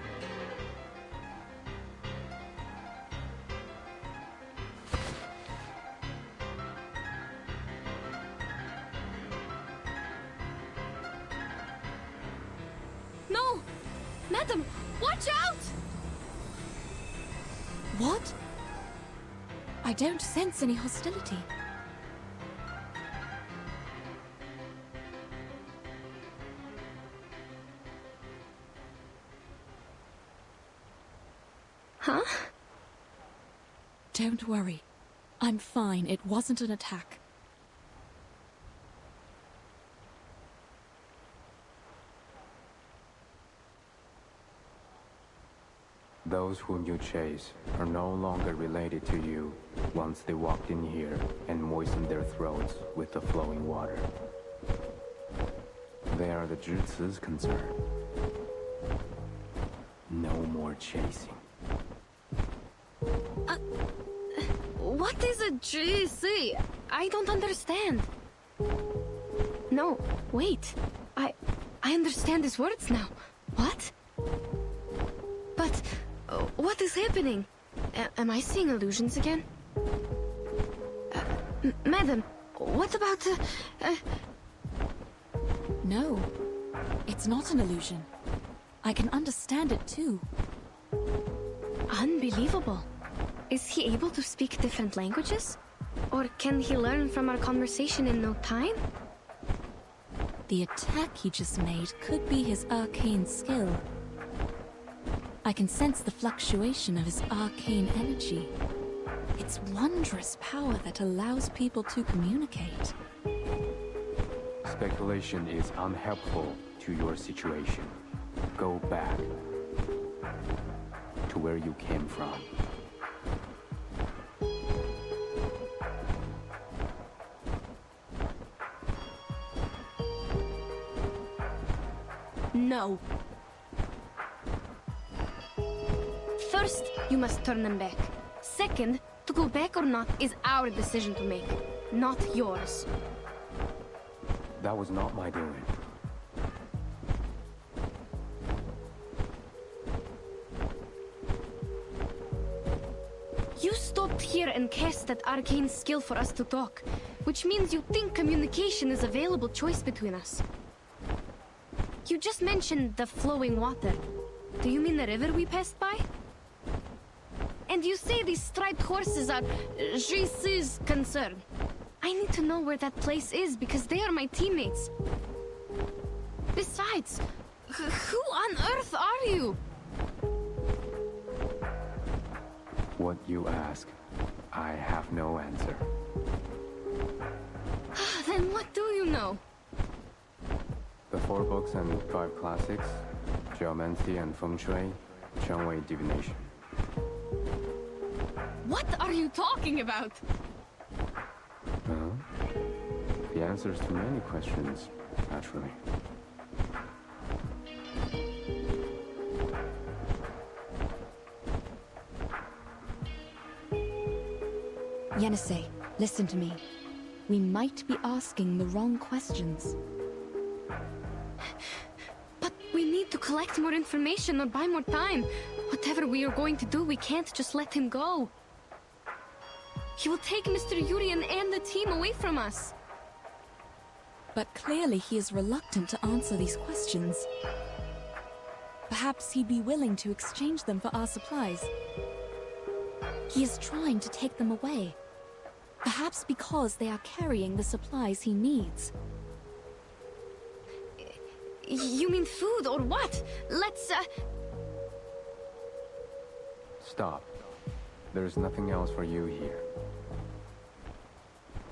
No! Madam, watch out! What? I don't sense any hostility. Huh? Don't worry. I'm fine. It wasn't an attack. Those whom you chase are no longer related to you once they walked in here and moistened their throats with the flowing water. They are the Zhizi's concern. No more chasing. What is a GC? I don't understand. No, wait. I understand his words now. What? But what is happening? Am I seeing illusions again? Madam, what about No, it's not an illusion. I can understand it too. Unbelievable. Is he able to speak different languages? Or can he learn from our conversation in no time? The attack he just made could be his arcane skill. I can sense the fluctuation of his arcane energy. It's wondrous power that allows people to communicate. Speculation is unhelpful to your situation. Go back to where you came from. No. First, you must turn them back. Second, to go back or not is our decision to make, not yours. That was not my doing. You stopped here and cast that arcane skill for us to talk, which means you think communication is a available choice between us. You just mentioned the flowing water. Do you mean the river we passed by? And you say these striped horses are Jisu's concern. I need to know where that place is because they are my teammates. Besides, who on earth are you? What you ask, I have no answer. Then what do you know? The 4 books and 5 classics, geomancy and feng shui, Changwei divination. What are you talking about? The answers to many questions, naturally. Yenisei, listen to me. We might be asking the wrong questions. But we need to collect more information or buy more time. Whatever we are going to do, we can't just let him go. He will take Mr. Yurian and the team away from us. But clearly he is reluctant to answer these questions. Perhaps he'd be willing to exchange them for our supplies. He is trying to take them away. Perhaps because they are carrying the supplies he needs. You mean food or what? Let's, Stop. There's nothing else for you here.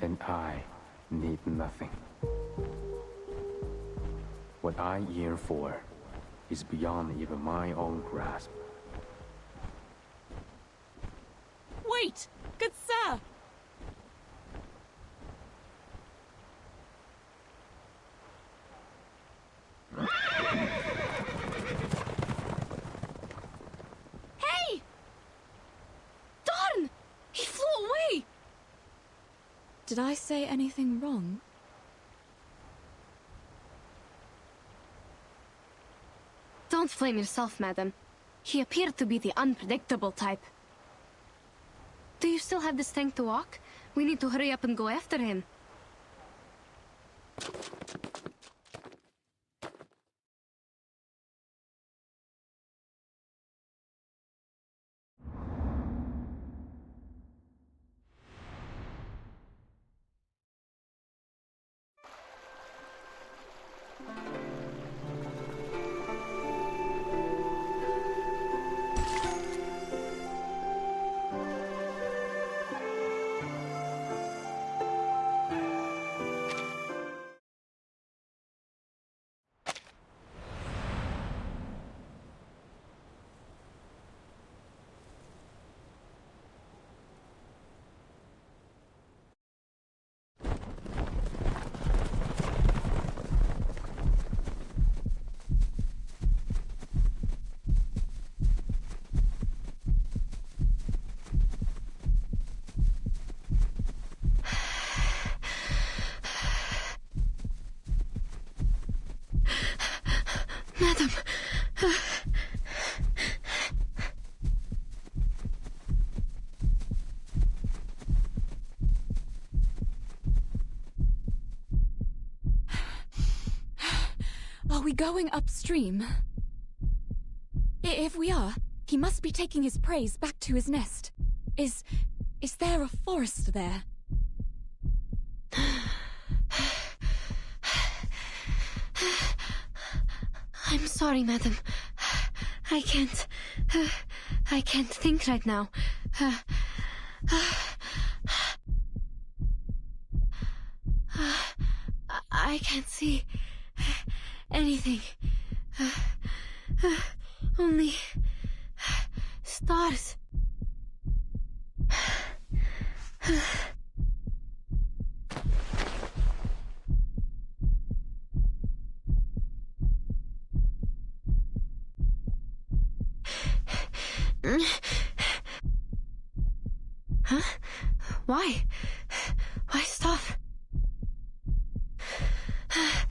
And I need nothing. What I yearn for is beyond even my own grasp. Wait! Good sir! Hey! Darn! He flew away! Did I say anything wrong? Don't blame yourself, madam. He appeared to be the unpredictable type. Do you still have the strength to walk? We need to hurry up and go after him. Madam. Are we going upstream? If we are, he must be taking his praise back to his nest. Is there a forest there? I'm sorry, madam. I can't think right now. I can't see anything. Only stars. Huh? Why? Why stop? Huh?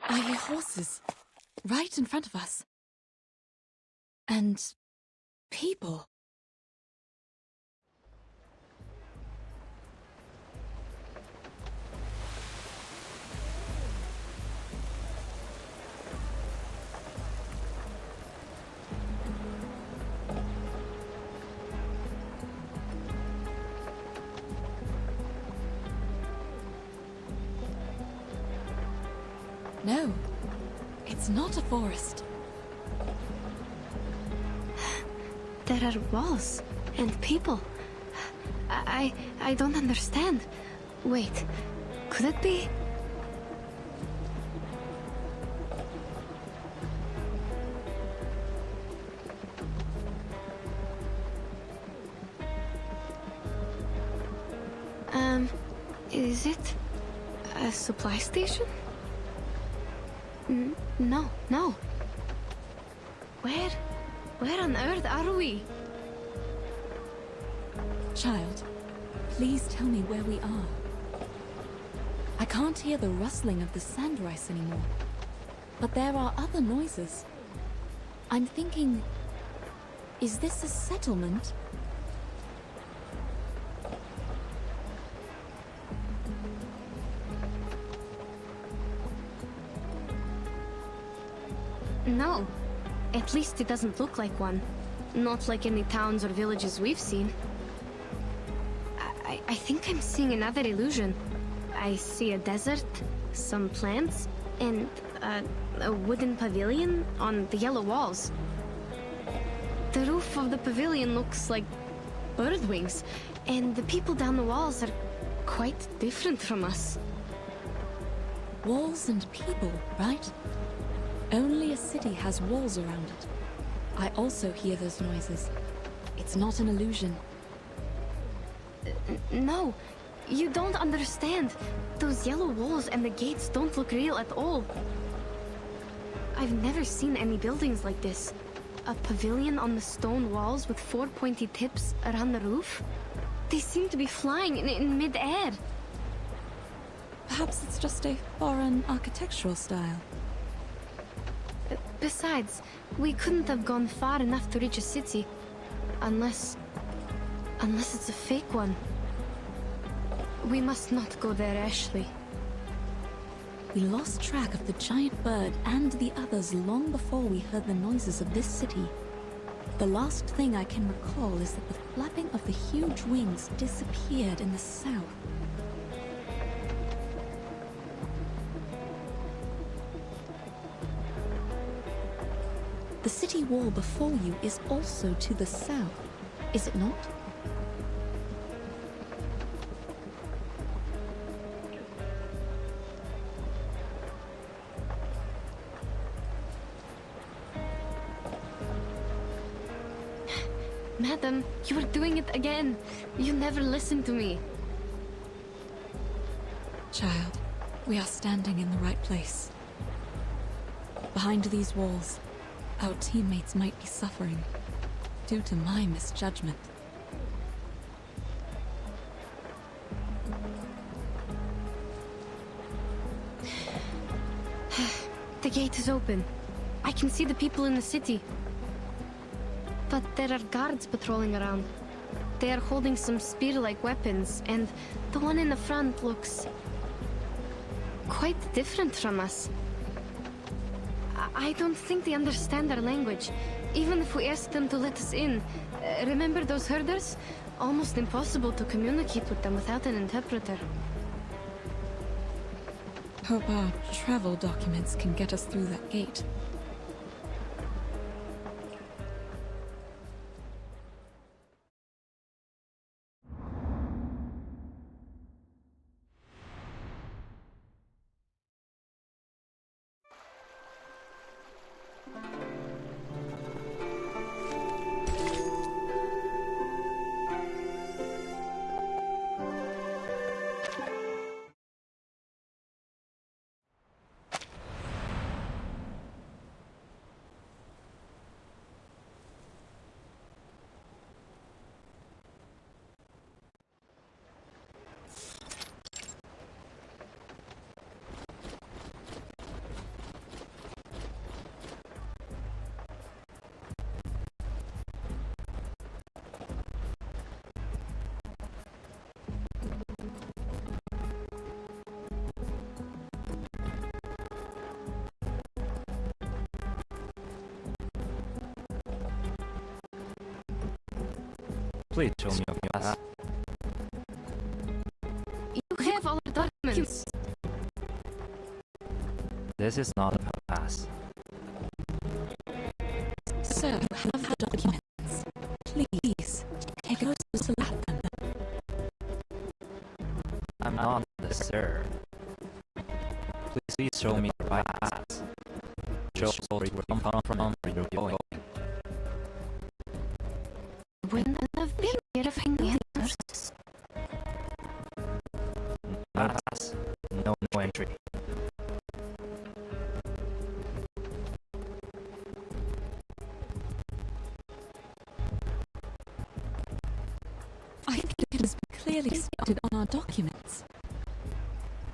I hear horses right in front of us. And people. No, it's not a forest. There are walls and people. I don't understand. Wait, could it be? Is it a supply station? No. Where on earth are we? Child, please tell me where we are. I can't hear the rustling of the sand rice anymore. But there are other noises. I'm thinking, is this a settlement? No. At least it doesn't look like one. Not like any towns or villages we've seen. I think I'm seeing another illusion. I see a desert, some plants, and a wooden pavilion on the yellow walls. The roof of the pavilion looks like bird wings, and the people down the walls are quite different from us. Walls and people, right? Only a city has walls around it. I also hear those noises. It's not an illusion. No, you don't understand. Those yellow walls and the gates don't look real at all. I've never seen any buildings like this. A pavilion on the stone walls with 4 pointy tips around the roof? They seem to be flying in mid-air. Perhaps it's just a foreign architectural style. Besides, we couldn't have gone far enough to reach a city. Unless it's a fake one. We must not go there, Ashley. We lost track of the giant bird and the others long before we heard the noises of this city. The last thing I can recall is that the flapping of the huge wings disappeared in the south. The city wall before you is also to the south, is it not? Madam, you are doing it again. You never listen to me. Child, we are standing in the right place. Behind these walls, our teammates might be suffering due to my misjudgment. The gate is open. I can see the people in the city. But there are guards patrolling around. They are holding some spear-like weapons, and the one in the front looks quite different from us. I don't think they understand our language, even if we ask them to let us in. Remember those herders? Almost impossible to communicate with them without an interpreter. Hope our travel documents can get us through that gate. Please show me your pass. You have all our documents. This is not a pass. Sir, you have the documents. Please, take a closer look at them. I'm not the sir. Please show me your pass. Show where you come from, where you're going. When I've been here, if I know answers. No pass, no entry. I think it is clearly stated on our documents.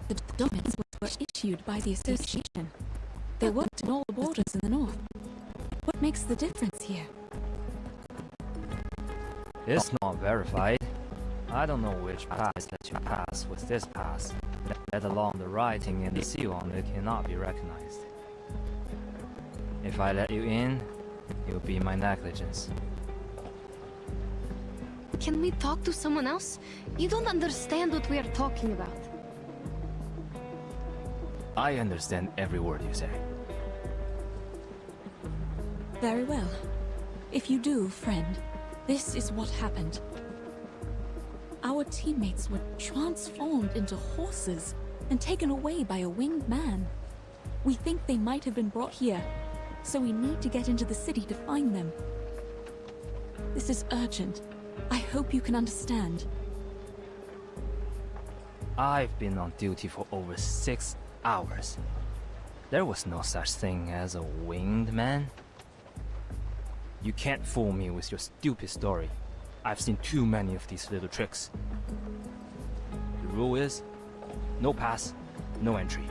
The documents were issued by the association. They worked in all the borders in the north. What makes the difference here? It's not verified. I don't know which pass that you pass with this pass, let alone the writing and the seal on it cannot be recognized. If I let you in, it would be my negligence. Can we talk to someone else? You don't understand what we are talking about. I understand every word you say. Very well. If you do, friend, this is what happened. Our teammates were transformed into horses and taken away by a winged man. We think they might have been brought here, so we need to get into the city to find them. This is urgent. I hope you can understand. I've been on duty for over 6 hours. There was no such thing as a winged man. You can't fool me with your stupid story. I've seen too many of these little tricks. The rule is, no pass, no entry.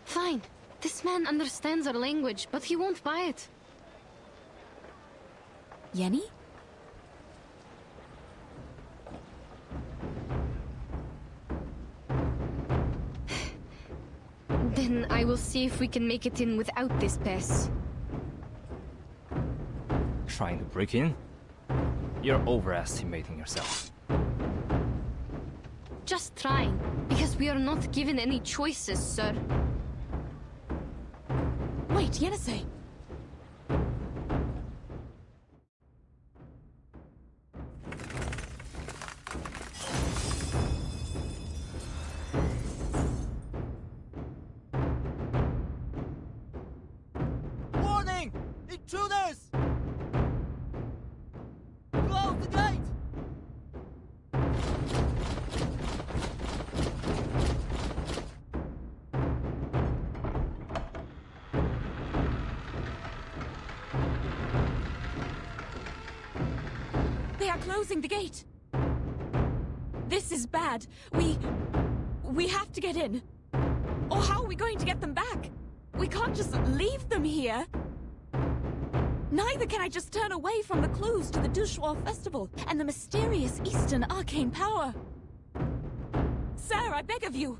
Fine. This man understands our language, but he won't buy it. Yenny? Then I will see if we can make it in without this pass. Trying to break in? You're overestimating yourself. Just trying, because we are not given any choices, sir. Wait, Yenisei! Warning! Intruders! Close the gate! closing the gate. This is bad. We have to get in. Or how are we going to get them back? We can't just leave them here. Neither can I just turn away from the clues to the Dushwar festival and the mysterious Eastern arcane power. Sir, I beg of you.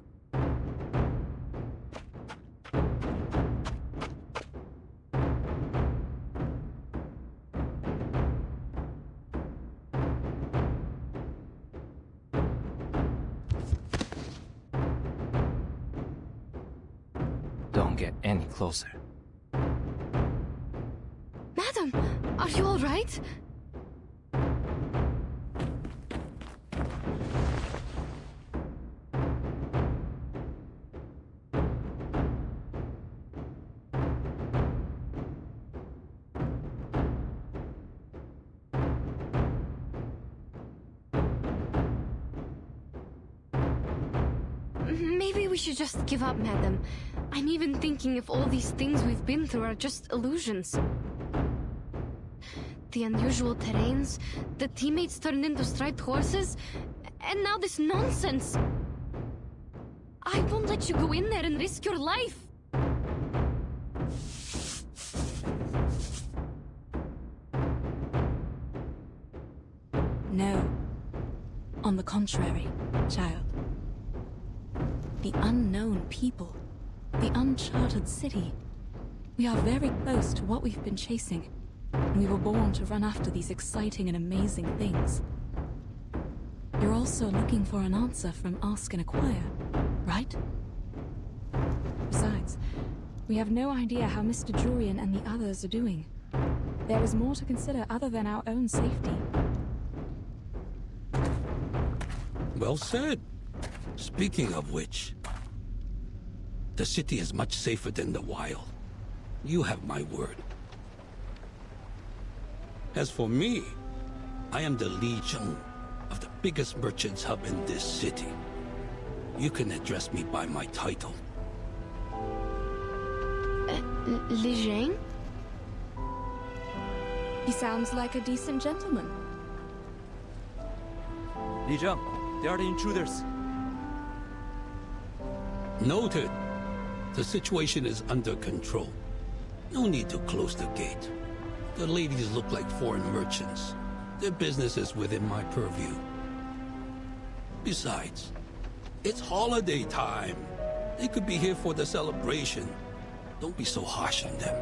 Don't get any closer. Madam, are you all right? Maybe we should just give up, madam. I'm even thinking if all these things we've been through are just illusions. The unusual terrains, the teammates turned into striped horses, and now this nonsense. I won't let you go in there and risk your life. No. On the contrary, child. The unknown people. The uncharted city. We are very close to what we've been chasing. We were born to run after these exciting and amazing things. You're also looking for an answer from Ask and Acquire, right? Besides, we have no idea how Mr. Jurian and the others are doing. There is more to consider other than our own safety. Well said. Speaking of which, the city is much safer than the wild. You have my word. As for me, I am the Li Zheng of the biggest merchants hub in this city. You can address me by my title. Li Zheng? He sounds like a decent gentleman. Li Zheng, they are the intruders. Noted. The situation is under control. No need to close the gate. The ladies look like foreign merchants. Their business is within my purview. Besides, it's holiday time. They could be here for the celebration. Don't be so harsh on them.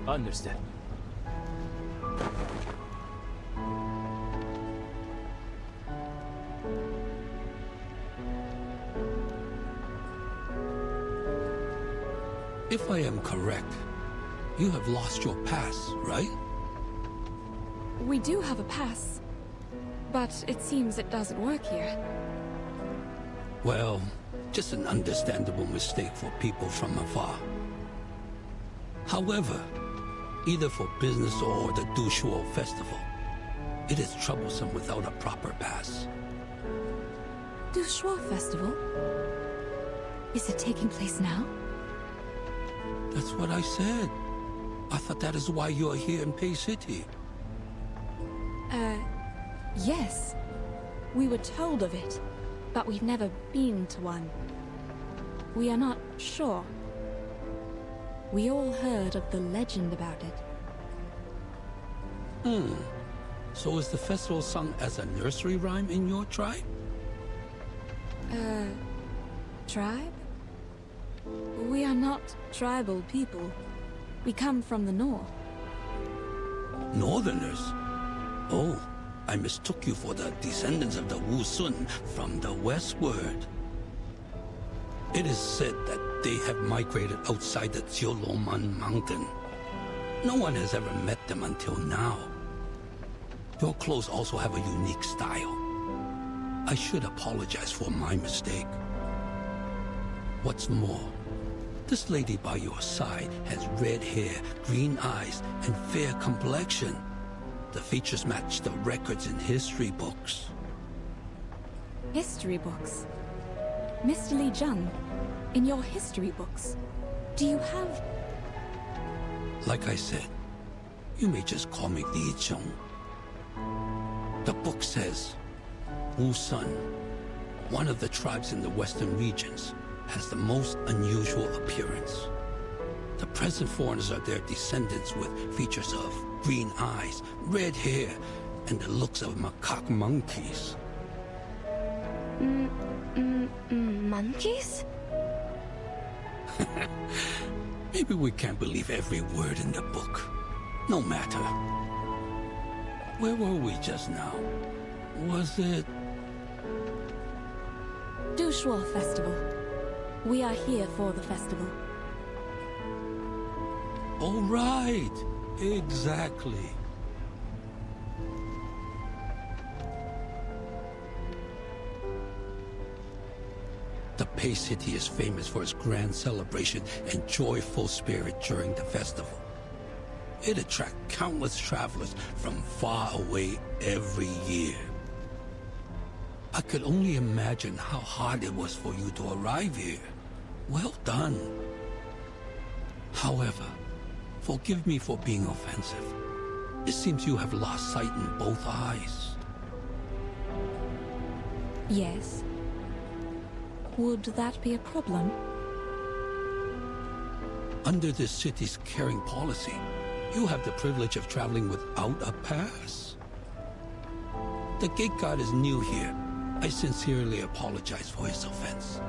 Understood. If I am correct, you have lost your pass, right? We do have a pass, but it seems it doesn't work here. Well, just an understandable mistake for people from afar. However, either for business or the Dushuo festival, it is troublesome without a proper pass. Dushuo festival? Is it taking place now? That's what I said. I thought that is why you are here in Pei City. Yes. We were told of it, but we've never been to one. We are not sure. We all heard of the legend about it. So is the festival sung as a nursery rhyme in your tribe? Tribe? We are not tribal people. We come from the north. Northerners? Oh, I mistook you for the descendants of the Wu Sun from the westward. It is said that they have migrated outside the Jioloman mountain. No one has ever met them until now. Your clothes also have a unique style. I should apologize for my mistake. What's more, this lady by your side has red hair, green eyes, and fair complexion. The features match the records in history books. History books? Mr. Li Zheng, in your history books, do you have... Like I said, you may just call me Li Zheng. The book says, Wu Sun, one of the tribes in the western regions, has the most unusual appearance. The present foreigners are their descendants with features of green eyes, red hair, and the looks of macaque monkeys. Monkeys? Maybe we can't believe every word in the book. No matter. Where were we just now? Was it... Dushuo Festival. We are here for the festival. Oh, right. Exactly. The Pei City is famous for its grand celebration and joyful spirit during the festival. It attracts countless travelers from far away every year. I could only imagine how hard it was for you to arrive here. Well done. However, forgive me for being offensive. It seems you have lost sight in both eyes. Yes. Would that be a problem? Under this city's caring policy, you have the privilege of traveling without a pass. The gate guard is new here. I sincerely apologize for his offense.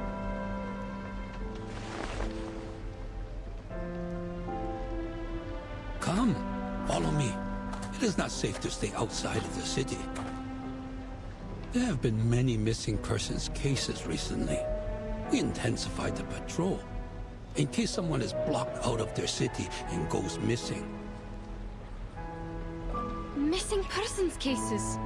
Come, follow me. It is not safe to stay outside of the city. There have been many missing persons cases recently. We intensified the patrol, in case someone is blocked out of their city and goes missing. Missing persons cases?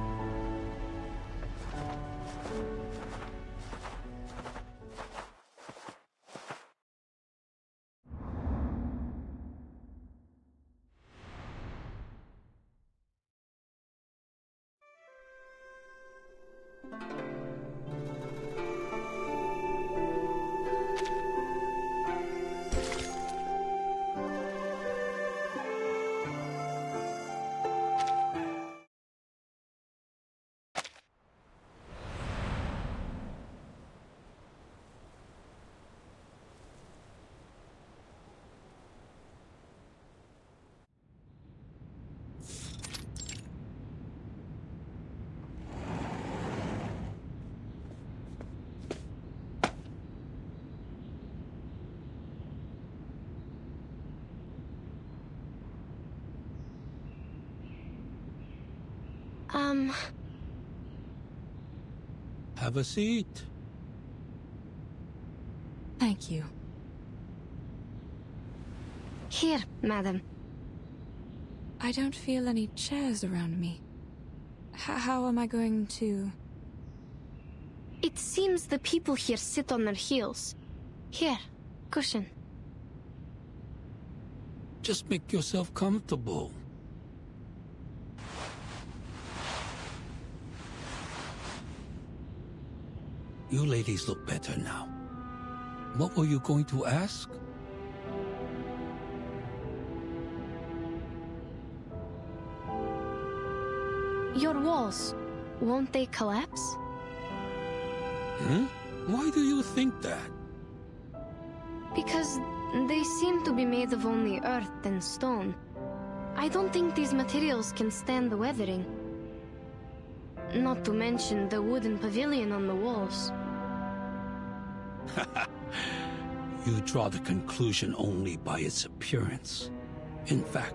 Have a seat. Thank you. Here, madam. I don't feel any chairs around me. How am I going to... It seems the people here sit on their heels. Here, cushion. Just make yourself comfortable. You ladies look better now. What were you going to ask? Your walls, won't they collapse? Why do you think that? Because they seem to be made of only earth and stone. I don't think these materials can stand the weathering. Not to mention the wooden pavilion on the walls. You draw the conclusion only by its appearance. In fact,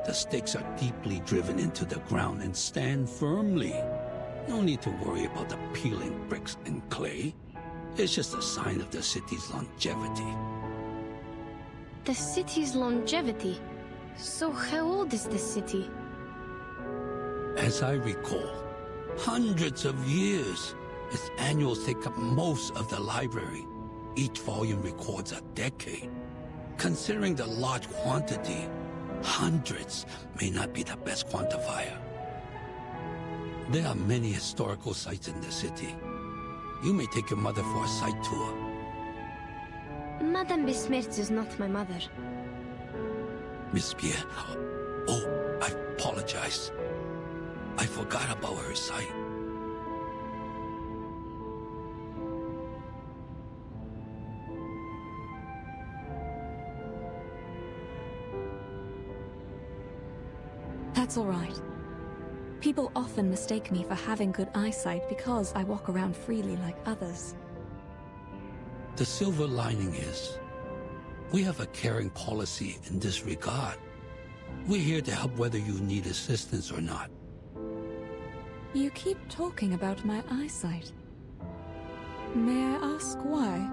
the stakes are deeply driven into the ground and stand firmly. No need to worry about the peeling bricks and clay. It's just a sign of the city's longevity. The city's longevity? So how old is this city? As I recall, hundreds of years. Its annuals take up most of the library. Each volume records a decade. Considering the large quantity, hundreds may not be the best quantifier. There are many historical sites in the city. You may take your mother for a site tour. Madame Besmertz is not my mother. Miss Pierre, oh, I apologize. I forgot about her sight. That's all right. People often mistake me for having good eyesight because I walk around freely like others. The silver lining is, we have a caring policy in this regard. We're here to help whether you need assistance or not. You keep talking about my eyesight. May I ask why?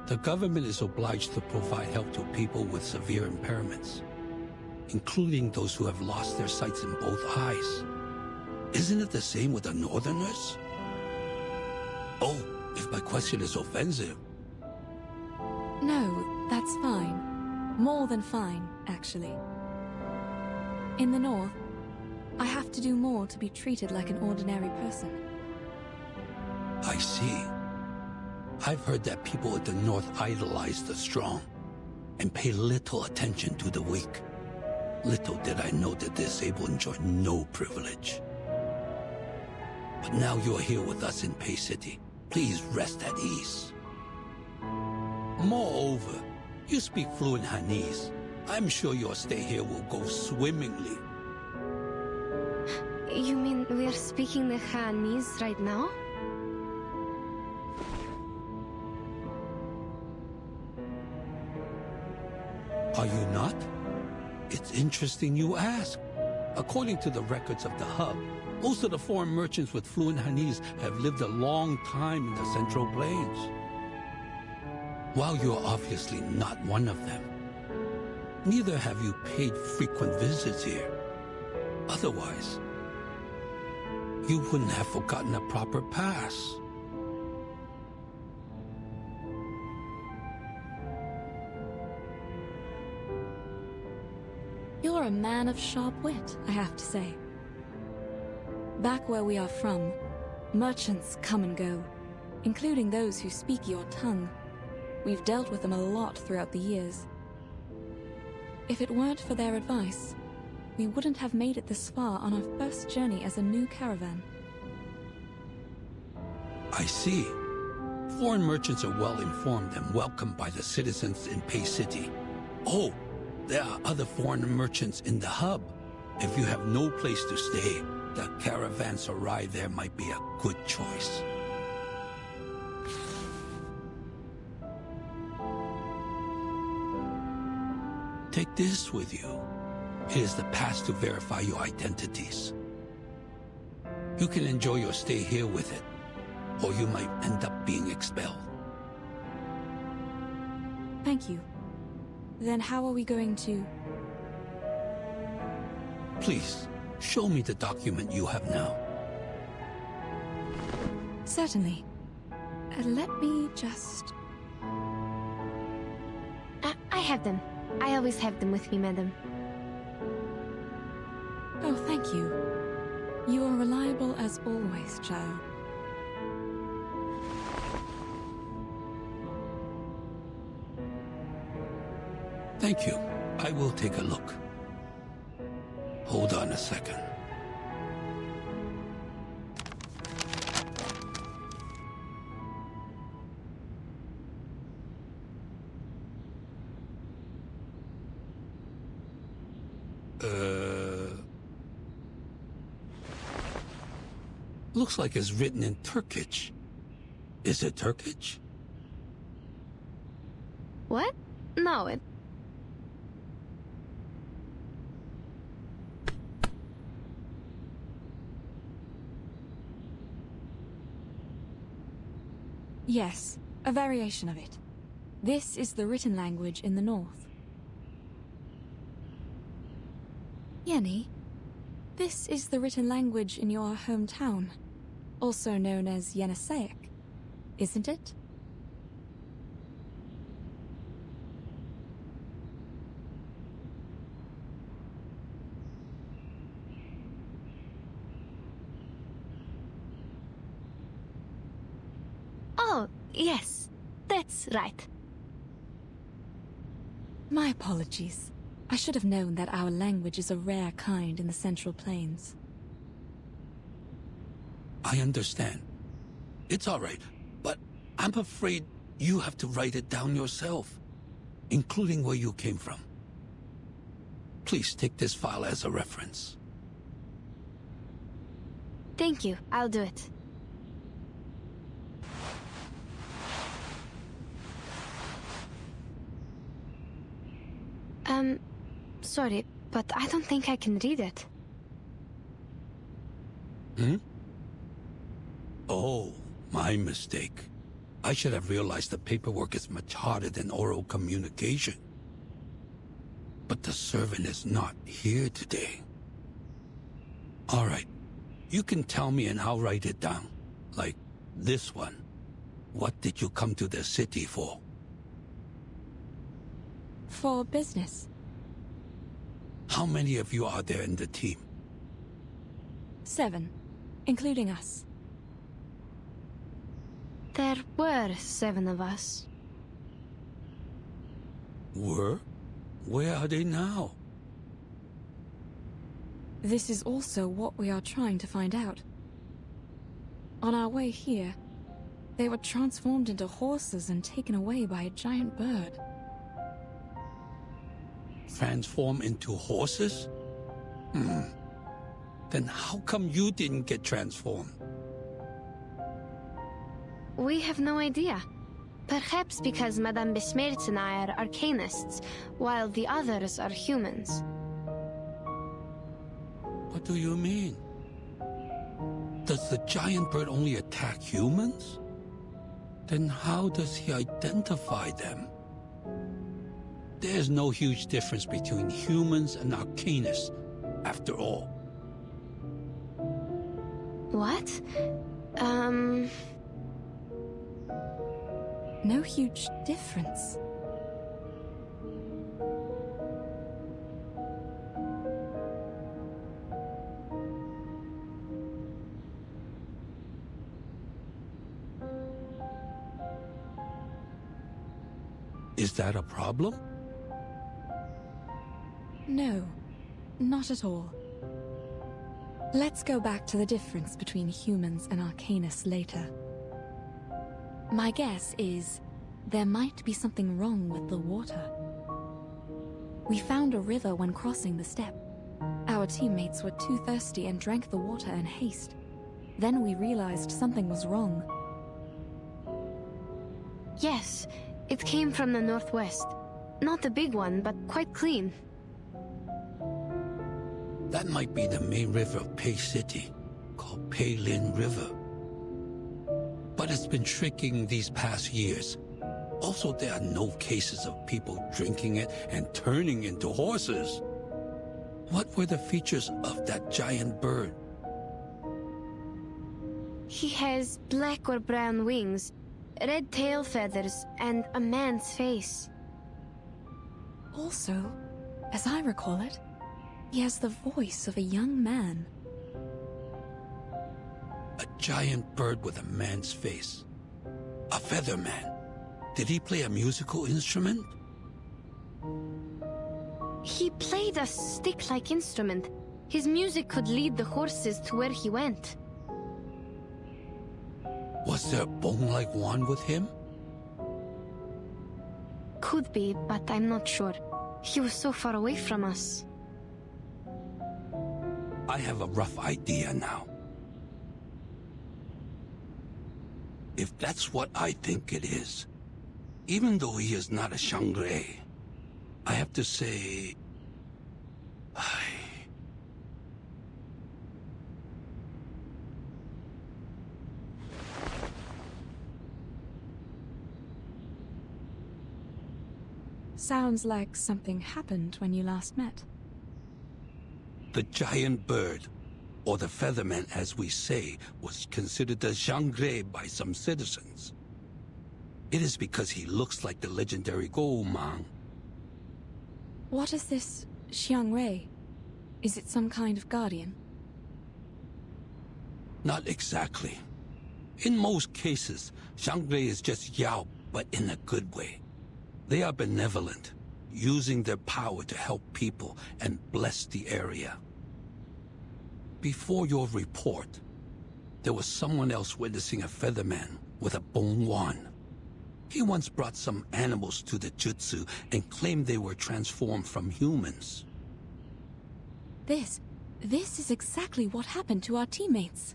The government is obliged to provide help to people with severe impairments, including those who have lost their sights in both eyes. Isn't it the same with the Northerners? Oh, if my question is offensive. No, that's fine. More than fine, actually. In the North, I have to do more to be treated like an ordinary person. I see. I've heard that people at the North idolize the strong and pay little attention to the weak. Little did I know the disabled enjoy no privilege. But now you're here with us in Pei City. Please rest at ease. Moreover, you speak fluent Hanese. I'm sure your stay here will go swimmingly. You mean we're speaking the Hanese right now? Are you not? It's interesting you ask. According to the records of the hub, most of the foreign merchants with fluent Hanese have lived a long time in the Central Plains. While you're obviously not one of them, neither have you paid frequent visits here. Otherwise, you wouldn't have forgotten a proper pass. You're a man of sharp wit, I have to say. Back where we are from, merchants come and go, including those who speak your tongue. We've dealt with them a lot throughout the years. If it weren't for their advice, we wouldn't have made it this far on our first journey as a new caravan. I see. Foreign merchants are well informed and welcomed by the citizens in Pei City. Oh, there are other foreign merchants in the hub. If you have no place to stay, the caravan's ride there might be a good choice. Take this with you. It is the pass to verify your identities. You can enjoy your stay here with it, or you might end up being expelled. Thank you. Then how are we going to... Please, show me the document you have now. Certainly. Let me just... I have them. I always have them with me, madam. Oh, thank you. You are reliable as always, child. Thank you. I will take a look. Hold on a second. Looks like it's written in Turkish. Is it Turkish? What? No, it... Yes, a variation of it. This is the written language in the north. Yenny, this is the written language in your hometown, also known as Yeniseic, isn't it? Oh, yes, that's right. My apologies. I should have known that our language is a rare kind in the Central Plains. I understand. It's all right, but I'm afraid you have to write it down yourself, including where you came from. Please take this file as a reference. Thank you. I'll do it. Sorry, but I don't think I can read it. Hmm? Oh, my mistake. I should have realized the paperwork is much harder than oral communication. But the servant is not here today. All right. You can tell me and I'll write it down. Like this one. What did you come to the city for? For business. How many of you are there in the team? 7, including us. There were 7 of us. Were? Where are they now? This is also what we are trying to find out. On our way here, they were transformed into horses and taken away by a giant bird. Transform into horses? Then how come you didn't get transformed? We have no idea. Perhaps because Madame Besmertz and I are arcanists, while the others are humans. What do you mean? Does the giant bird only attack humans? Then how does he identify them? There's no huge difference between humans and arcanists, after all. What? No huge difference. Is that a problem? No, not at all. Let's go back to the difference between humans and arcanists later. My guess is there might be something wrong with the water. We found a river when crossing the steppe. Our teammates were too thirsty and drank the water in haste. Then we realized something was wrong. Yes, it came from the northwest. Not a big one, but quite clean. That might be the main river of Pei City, called Pei Lin River. But it's been shrinking these past years. Also, there are no cases of people drinking it and turning into horses. What were the features of that giant bird? He has black or brown wings, red tail feathers, and a man's face. Also, as I recall it, he has the voice of a young man. A giant bird with a man's face. A feather man. Did he play a musical instrument? He played a stick-like instrument. His music could lead the horses to where he went. Was there a bone-like wand with him? Could be, but I'm not sure. He was so far away from us. I have a rough idea now. If that's what I think it is, even though he is not a Shangre, I have to say... Sounds like something happened when you last met. The giant bird, or the featherman as we say, was considered a Shangre by some citizens. It is because he looks like the legendary Goumang. What is this Xiangrei? Is it some kind of guardian? Not exactly. In most cases, Shangre is just Yao, but in a good way. They are benevolent, using their power to help people and bless the area. Before your report, there was someone else witnessing a featherman with a bone wand. He once brought some animals to the jutsu and claimed they were transformed from humans. This is exactly what happened to our teammates.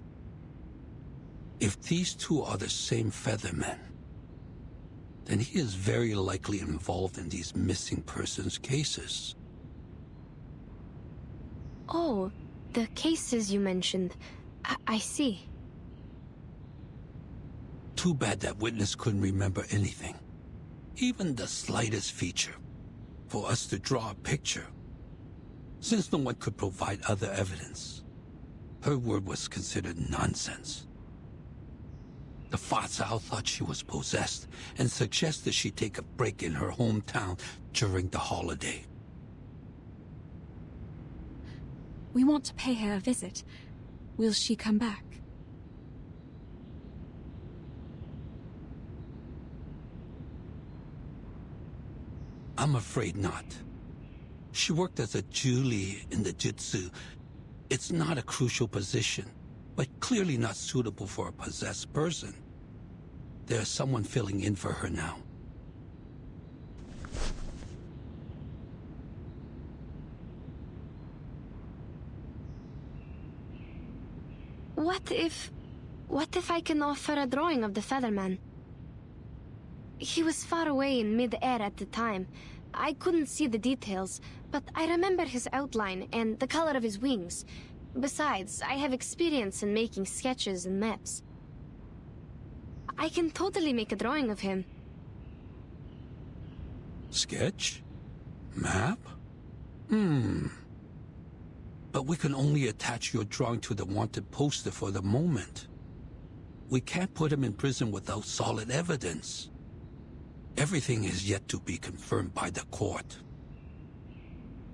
If these two are the same feathermen, then he is very likely involved in these missing persons cases. Oh, the cases you mentioned. I see. Too bad that witness couldn't remember anything, even the slightest feature, for us to draw a picture. Since no one could provide other evidence, her word was considered nonsense. The Fatsao thought she was possessed and suggested she take a break in her hometown during the holiday. We want to pay her a visit. Will she come back? I'm afraid not. She worked as a Julie in the Jutsu. It's not a crucial position, but clearly not suitable for a possessed person. There's someone filling in for her now. What if I can offer a drawing of the Featherman? He was far away in mid-air at the time. I couldn't see the details, but I remember his outline and the color of his wings. Besides, I have experience in making sketches and maps. I can totally make a drawing of him. Sketch? Map? But we can only attach your drawing to the wanted poster for the moment. We can't put him in prison without solid evidence. Everything is yet to be confirmed by the court.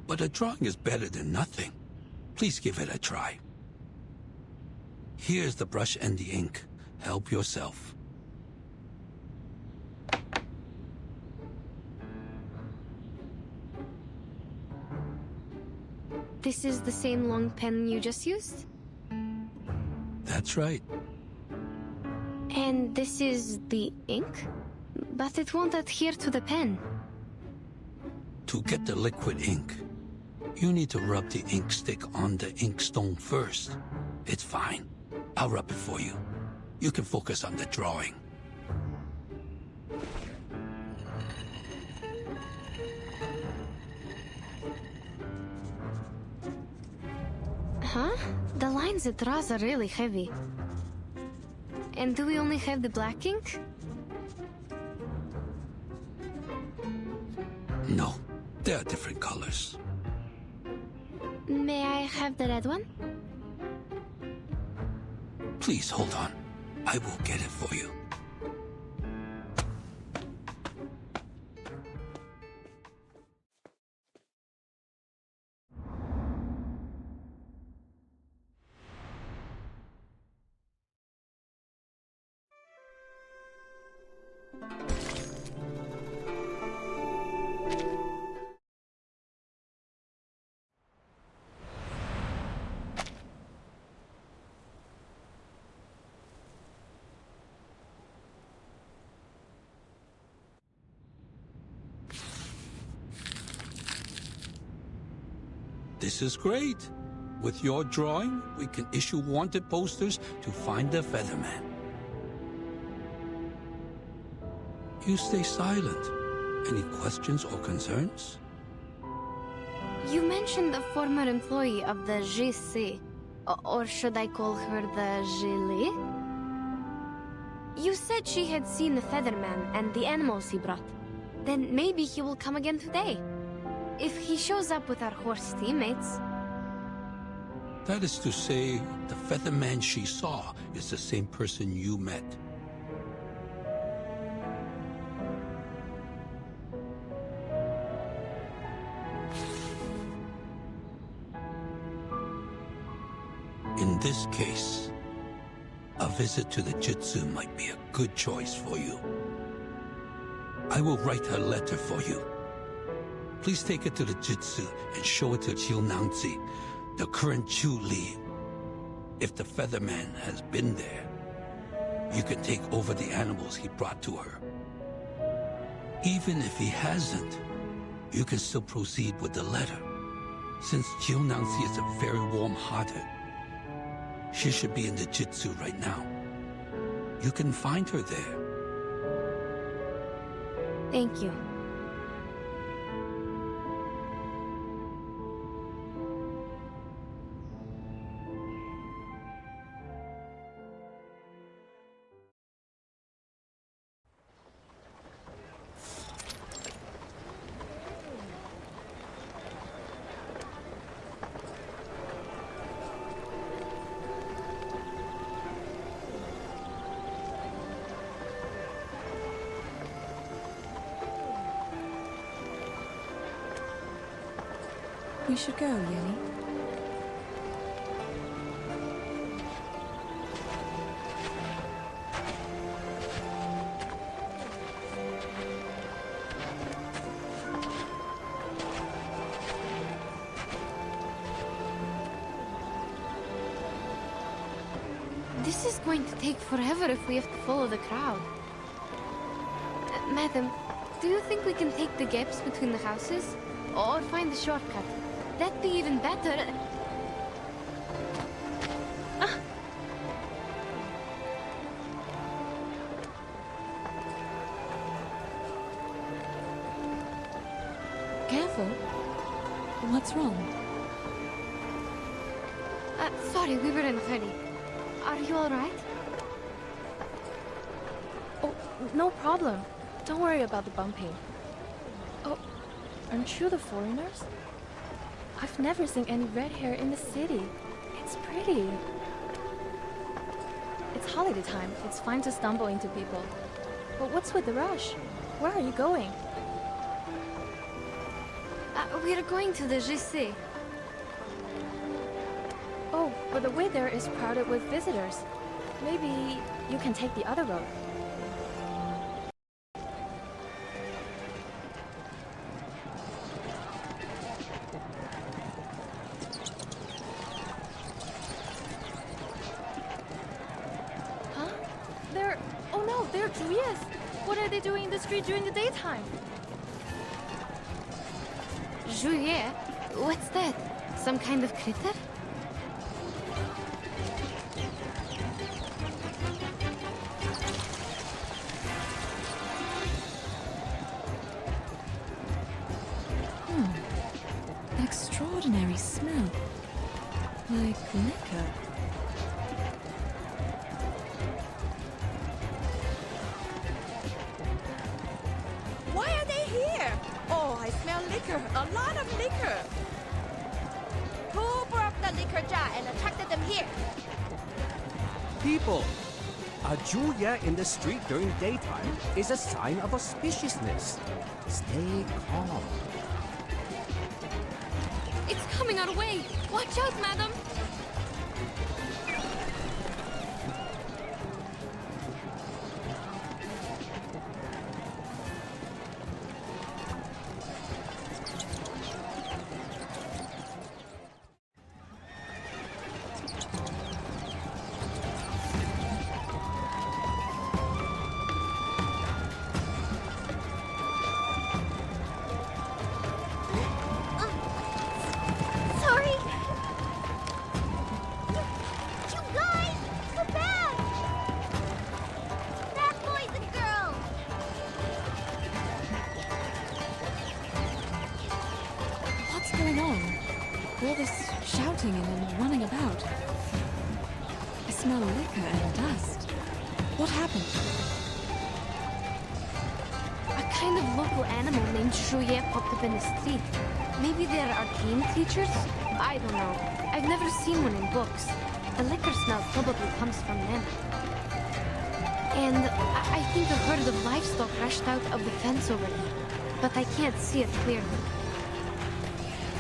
But a drawing is better than nothing. Please give it a try. Here's the brush and the ink. Help yourself. This is the same long pen you just used? That's right. And this is the ink? But it won't adhere to the pen. To get the liquid ink, you need to rub the ink stick on the inkstone first. It's fine. I'll rub it for you. You can focus on the drawing. Huh? The lines it draws are really heavy. And do we only have the black ink? No, there are different colors. May I have the red one? Please hold on. I will get it for you. This is great. With your drawing, we can issue wanted posters to find the Featherman. You stay silent. Any questions or concerns? You mentioned a former employee of the GC. Or should I call her the Gili? You said she had seen the Featherman and the animals he brought. Then maybe he will come again today. If he shows up with our horse teammates. That is to say, the Featherman she saw is the same person you met. In this case, a visit to the Jutsu might be a good choice for you. I will write her letter for you. Please take it to the Jitsu and show it to Chiu Nangzi, the current Chu Li. If the Featherman has been there, you can take over the animals he brought to her. Even if he hasn't, you can still proceed with the letter. Since Chiu Nangzi is very warm-hearted, she should be in the Jitsu right now. You can find her there. Thank you. We should go, Yeni. This is going to take forever if we have to follow the crowd. Madam, do you think we can take the gaps between the houses? Or find a shortcut? That'd be even better. Ah. Careful. What's wrong? Sorry, we were in a hurry. Are you alright? Oh, no problem. Don't worry about the bumping. Oh, aren't you the foreigners? I've never seen any red hair in the city. It's pretty. It's holiday time. It's fine to stumble into people. But what's with the rush? Where are you going? We're going to the JC. Oh, but the way there is crowded with visitors. Maybe you can take the other road. They're Julius. What are they doing in the street during the daytime? Juliet? What's that? Some kind of critter? Extraordinary smell. Like liquor. Why are they here? Oh, I smell liquor. A lot of liquor. Who brought the liquor jar and attracted them here? People, a Julia in the street during daytime is a sign of auspiciousness. Stay calm. It's coming our way! Watch out, madam! All this shouting and running about. I smell liquor and dust. What happened? A kind of local animal named Shuye popped up in the street. Maybe they're arcane creatures? I don't know. I've never seen one in books. The liquor smell probably comes from them. And I think a herd of livestock rushed out of the fence over there. But I can't see it clearly.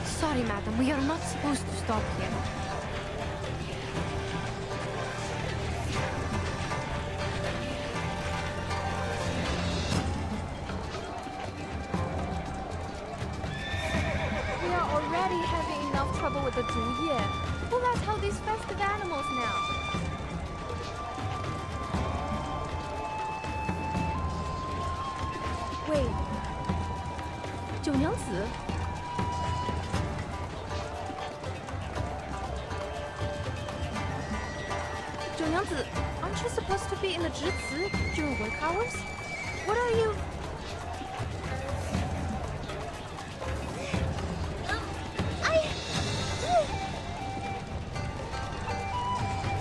Sorry, madam, we are not supposed to stop here. already having enough trouble with the 竹叶. Who lets out these festive animals now? Wait. 九娘子? Aren't you supposed to be in the 直祠 during work hours? What are you?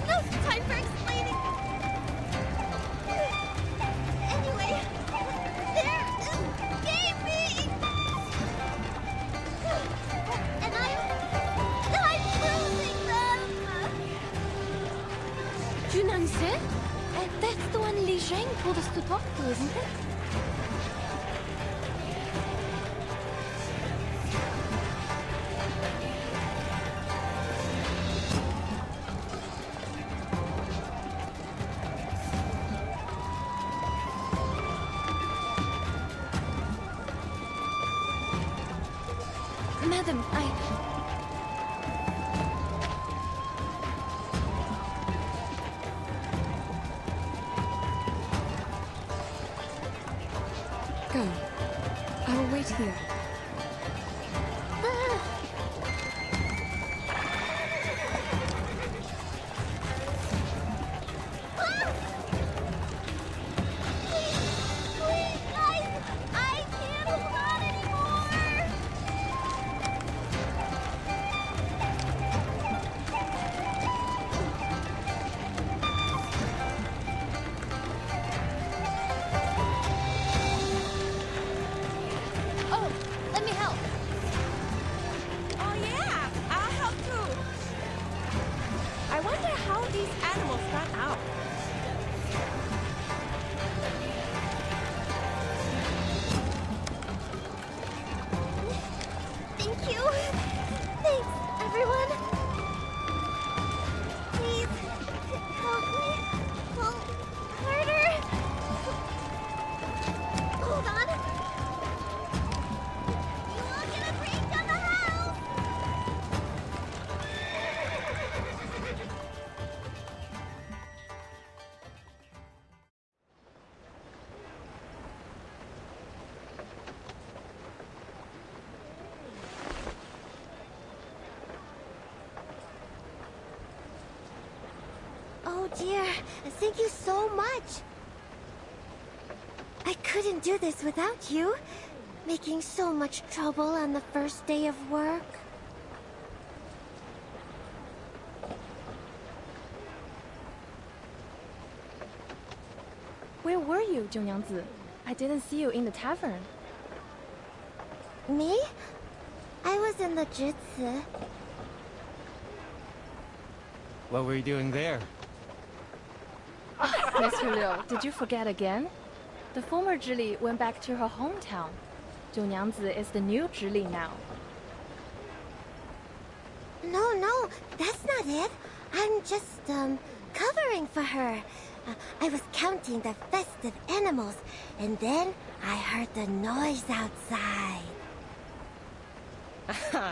No time for explaining. Anyway, they're escaping. And I'm losing them. 居然是? That's the one Li Zhang told us to talk to, isn't it? Madam, Go. I will wait here. Please, guys, I can't hold on anymore. Oh, let me help. Oh yeah, I'll help too. I wonder how these animals got out. Thank you. Thanks, everyone. Please, help me. Pull harder. Hold on. You all get a break on the house. Oh dear, thank you so much. I couldn't do this without you. Making so much trouble on the first day of work. Where were you, 九娘子? I didn't see you in the tavern. Me? I was in the 直祠. What were you doing there? Mr. Liu, did you forget again? The former Zhili went back to her hometown. 九娘子 is the new Zhili now. No, that's not it. I'm just, covering for her. I was counting the festive animals, and then I heard the noise outside.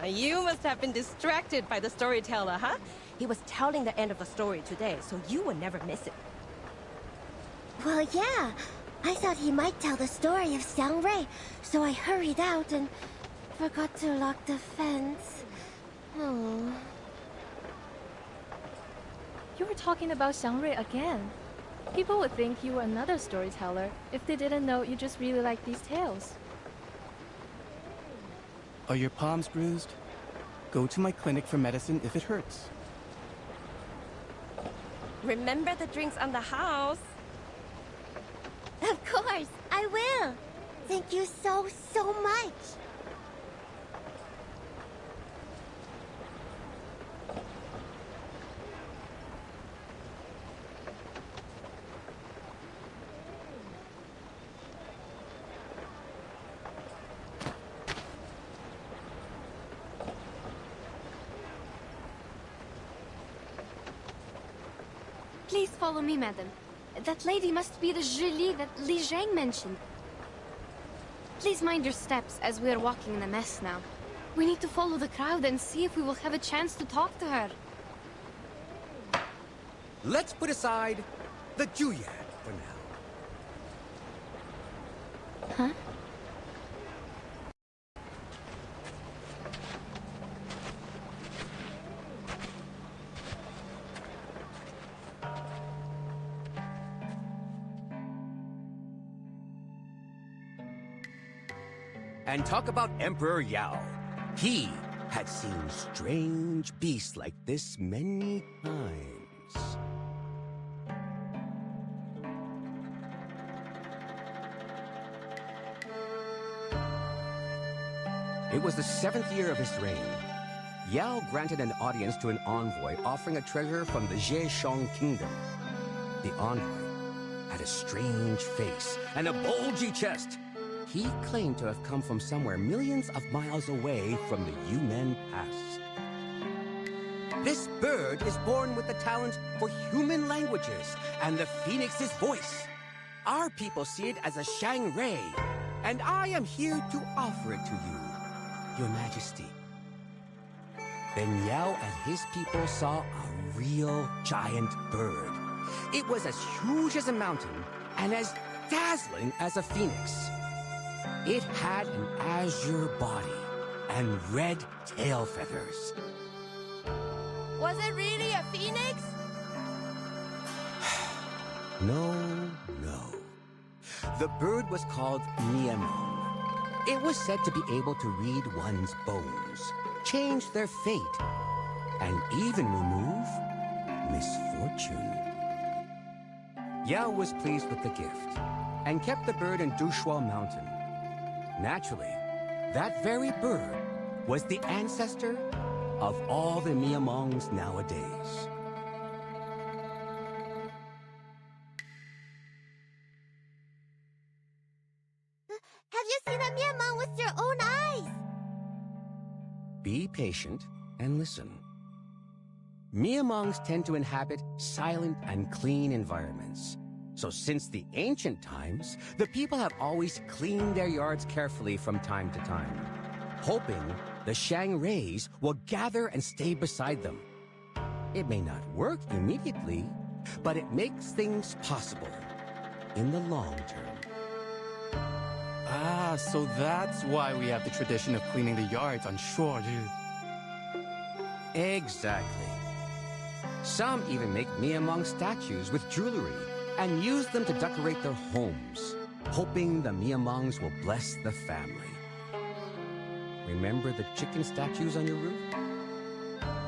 You must have been distracted by the storyteller, huh? He was telling the end of the story today, so you would never miss it. Well, yeah. I thought he might tell the story of Xiangrui, so I hurried out and forgot to lock the fence. Oh. You were talking about Xiangrui again. People would think you were another storyteller if they didn't know you just really like these tales. Are your palms bruised? Go to my clinic for medicine if it hurts. Remember the drinks on the house. Of course, I will. Thank you so much. Please follow me, madam. That lady must be the Zhili that Li Zhang mentioned. Please mind your steps as we are walking in a mess now. We need to follow the crowd and see if we will have a chance to talk to her. Let's put aside the Juyad for now. Huh? And talk about Emperor Yao. He had seen strange beasts like this many times. It was the 7th year of his reign. Yao granted an audience to an envoy offering a treasure from the Zhejiang kingdom. The envoy had a strange face and a bulgy chest. He claimed to have come from somewhere millions of miles away from the Yumen Pass. This bird is born with the talent for human languages and the phoenix's voice. Our people see it as a Shang-Rai, and I am here to offer it to you, Your Majesty. Then Yao and his people saw a real giant bird. It was as huge as a mountain and as dazzling as a phoenix. It had an azure body and red tail feathers. Was it really a phoenix? No. The bird was called Niemong. It was said to be able to read one's bones, change their fate, and even remove misfortune. Yao was pleased with the gift and kept the bird in Dushua Mountain. Naturally, that very bird was the ancestor of all the Miamongs nowadays. Have you seen a Miamong with your own eyes? Be patient and listen. Miamongs tend to inhabit silent and clean environments. So since the ancient times, the people have always cleaned their yards carefully from time to time, hoping the Shang-Rays will gather and stay beside them. It may not work immediately, but it makes things possible in the long term. Ah, so that's why we have the tradition of cleaning the yards on Shoru. Exactly. Some even make Miamong statues with jewelry and use them to decorate their homes, hoping the Miamongs will bless the family. Remember the chicken statues on your roof?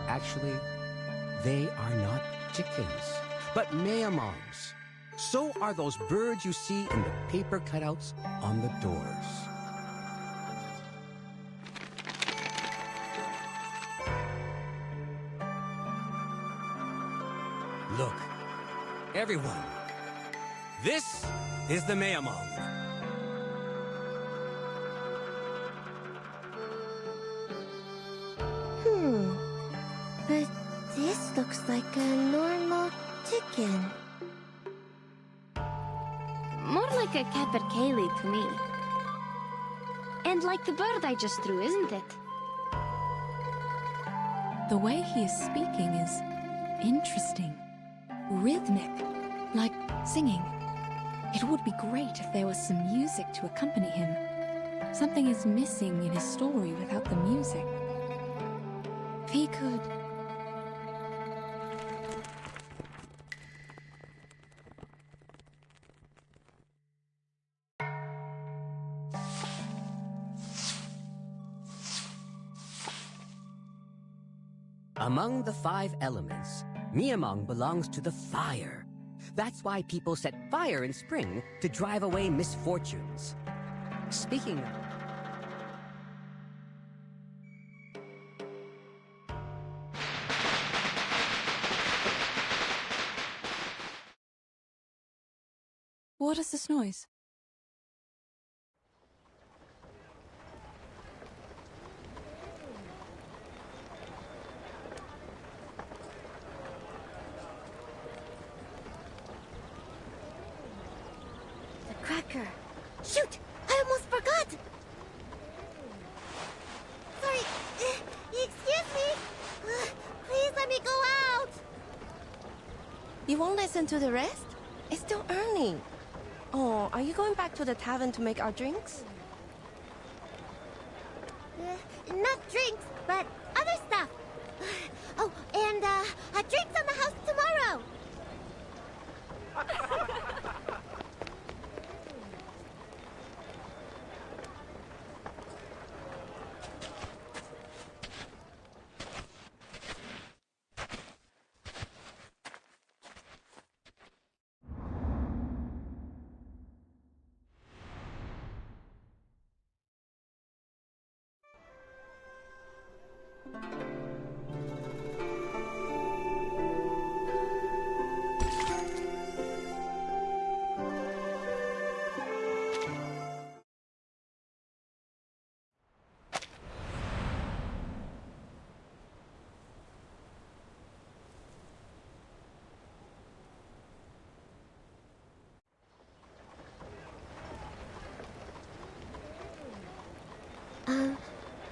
Actually, they are not chickens, but Miamongs. So are those birds you see in the paper cutouts on the doors. Look, everyone. This is the Miamong. But this looks like a normal chicken. More like a capercaillie to me. And like the bird I just threw, isn't it? The way he is speaking is interesting, rhythmic, like singing. It would be great if there was some music to accompany him. Something is missing in his story without the music. If he could... Among the 5 elements, Miamong belongs to the fire. That's why people set fire in spring to drive away misfortunes. Speaking of... What is this noise? Shoot! I almost forgot! Sorry, You won't listen to the rest? It's still early. Oh, are you going back to the tavern to make our drinks? Not drinks, but other stuff. Oh, and drinks on the house tomorrow.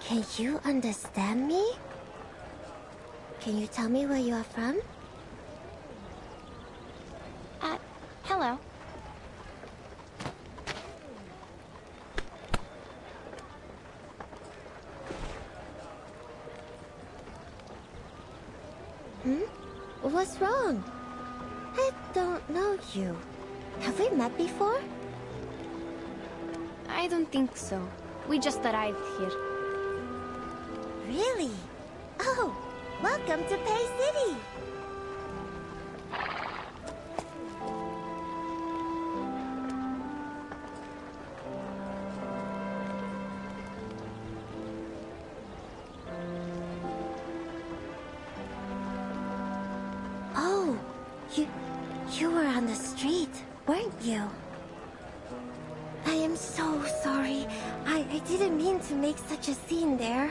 Can you understand me? Can you tell me where you are from? Hello. What's wrong? I don't know you. Have we met before? I don't think so. We just arrived here. Really? Oh, welcome to Pay City! Oh, you were on the street, weren't you? I am so sorry. I didn't mean to make such a scene there.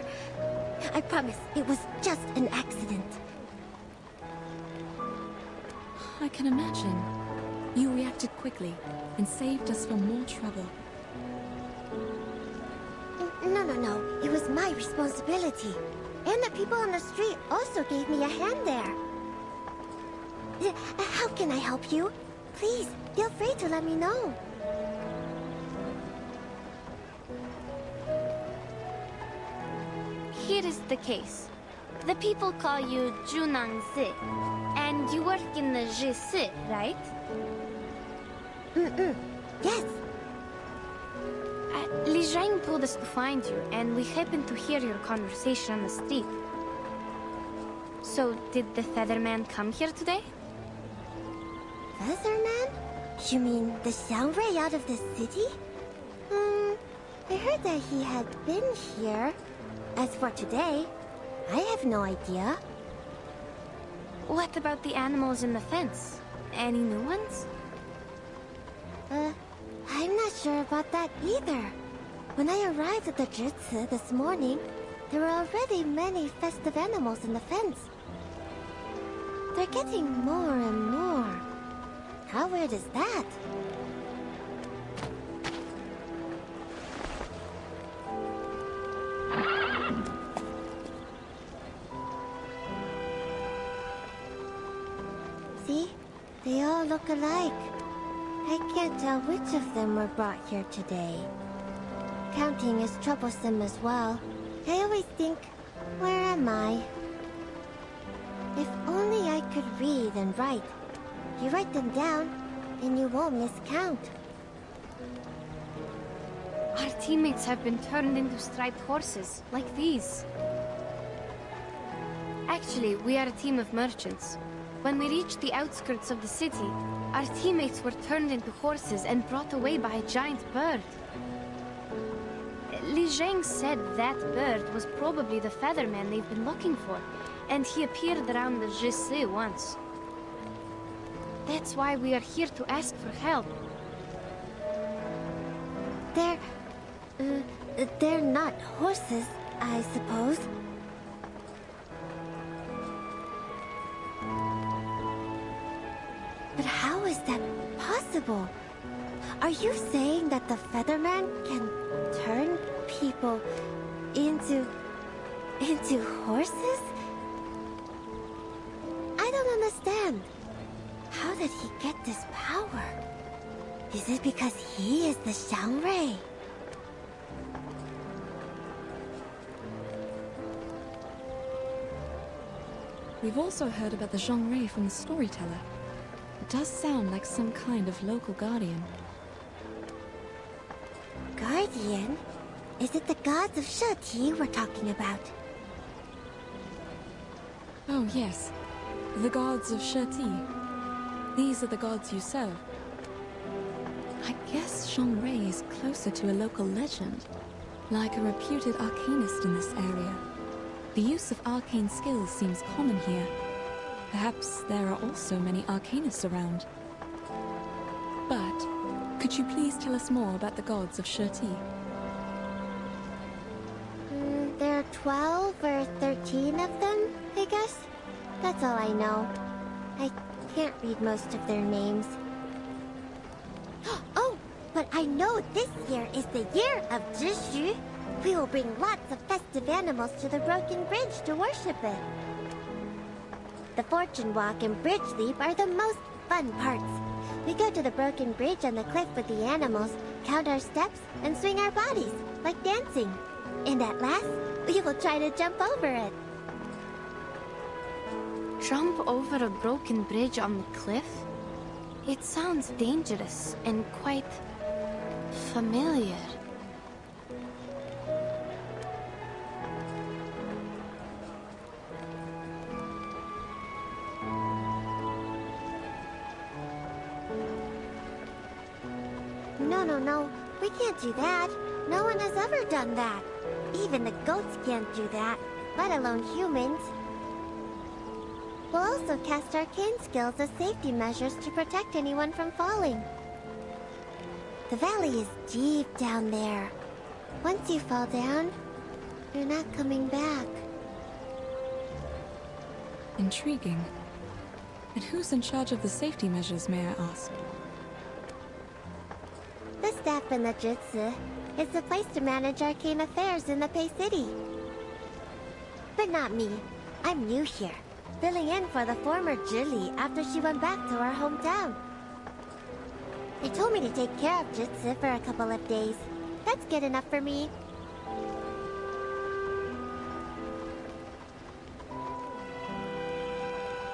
I promise it was just an accident. I can imagine. You reacted quickly and saved us from more trouble. No. It was my responsibility. And the people on the street also gave me a hand there. How can I help you? Please, feel free to let me know. Here is the case. The people call you Junangzi, and you work in the Jisi, right? Yes. Li Zhang told us to find you, and we happened to hear your conversation on the street. So, did the Featherman come here today? Featherman? You mean the Xiangwei out of the city? I heard that he had been here. As for today, I have no idea. What about the animals in the fence? Any new ones? I'm not sure about that either. When I arrived at the Jutsu this morning, there were already many festive animals in the fence. They're getting more and more. How weird is that? See? They all look alike. I can't tell which of them were brought here today. Counting is troublesome as well. I always think, where am I? If only I could read and write. You write them down, and you won't miscount. Our teammates have been turned into striped horses, like these. Actually, we are a team of merchants. When we reached the outskirts of the city, our teammates were turned into horses and brought away by a giant bird. Li Zhang said that bird was probably the Featherman they've been looking for, and he appeared around the Jisi once. That's why we are here to ask for help. They're not horses, I suppose. But how is that possible? Are you saying that the Featherman can turn people into horses? I don't understand. How did he get this power? Is it because he is the Xiangrui? We've also heard about the Xiangrui from the storyteller. It does sound like some kind of local guardian. Guardian? Is it the gods of Sheti we're talking about? Oh, yes. The gods of Sheti. These are the gods you serve. I guess Xiangrui is closer to a local legend, like a reputed arcanist in this area. The use of arcane skills seems common here. Perhaps there are also many arcanists around. But, could you please tell us more about the gods of Sheti? There are 12 or 13 of them, I guess? That's all I know. I can't read most of their names. Oh, but I know this year is the year of Zhishu. We will bring lots of festive animals to the Broken Bridge to worship it. The Fortune Walk and Bridge Leap are the most fun parts. We go to the Broken Bridge on the cliff with the animals, count our steps, and swing our bodies, like dancing. And at last, we will try to jump over it. Jump over a broken bridge on the cliff? It sounds dangerous and quite familiar. No, we can't do that. No one has ever done that. Even the goats can't do that, let alone humans. We'll also cast arcane skills as safety measures to protect anyone from falling. The valley is deep down there. Once you fall down, you're not coming back. Intriguing. And who's in charge of the safety measures, may I ask? The staff in the Jutsu is the place to manage arcane affairs in the Pei City. But not me. I'm new here, filling in for the former Julie after she went back to her hometown. They told me to take care of Jutsu for a couple of days. That's good enough for me.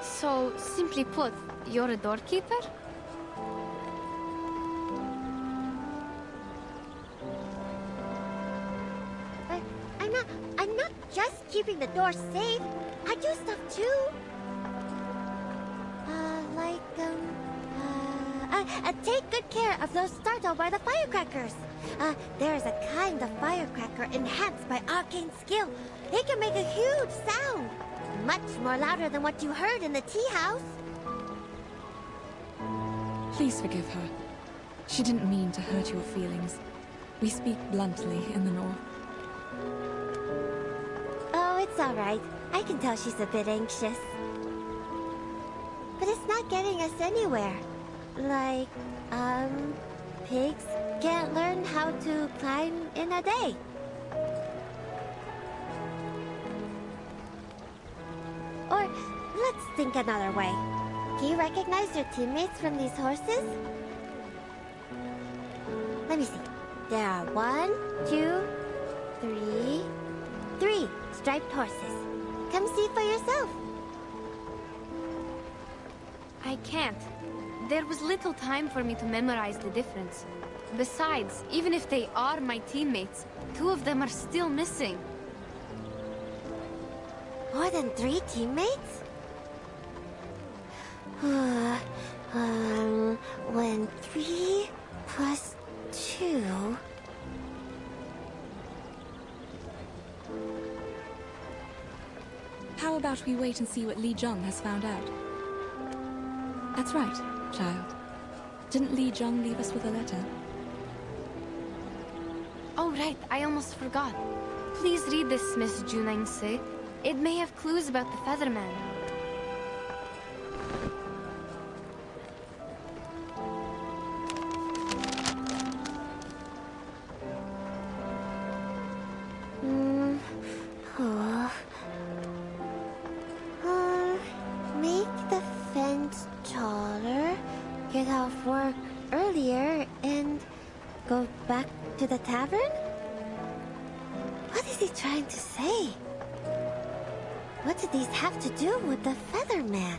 So, simply put, you're a doorkeeper? I'm not just keeping the door safe. I do stuff too. Take good care of those startled by the firecrackers. There is a kind of firecracker enhanced by arcane skill. It can make a huge sound. Much more louder than what you heard in the tea house. Please forgive her. She didn't mean to hurt your feelings. We speak bluntly in the north. Oh, it's all right. I can tell she's a bit anxious. But it's not getting us anywhere. Like, pigs can't learn how to climb in a day. Or, let's think another way. Do you recognize your teammates from these horses? Let me see. There are 1, 2, 3 striped horses. Come see for yourself. I can't. There was little time for me to memorize the difference. Besides, even if they are my teammates, 2 of them are still missing. More than 3 teammates? When 3 plus 2... How about we wait and see what Li Zheng has found out? That's right, child. Didn't Li Zheng leave us with a letter? Oh, right, I almost forgot. Please read this, Miss Junangse. It may have clues about the Featherman. Make the fence taller. work earlier and go back to the tavern? What is he trying to say? What do these have to do with the Feather Man?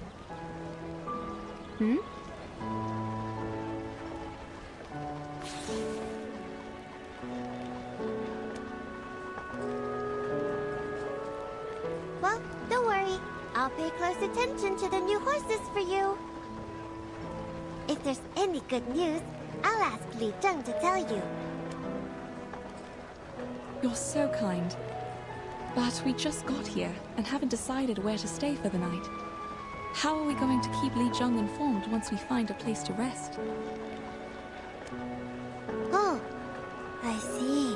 Hmm? Well, don't worry. I'll pay close attention to the new horses for you. If there's any good news, I'll ask Li Zheng to tell you. You're so kind. But we just got here and haven't decided where to stay for the night. How are we going to keep Li Zheng informed once we find a place to rest? Oh, I see.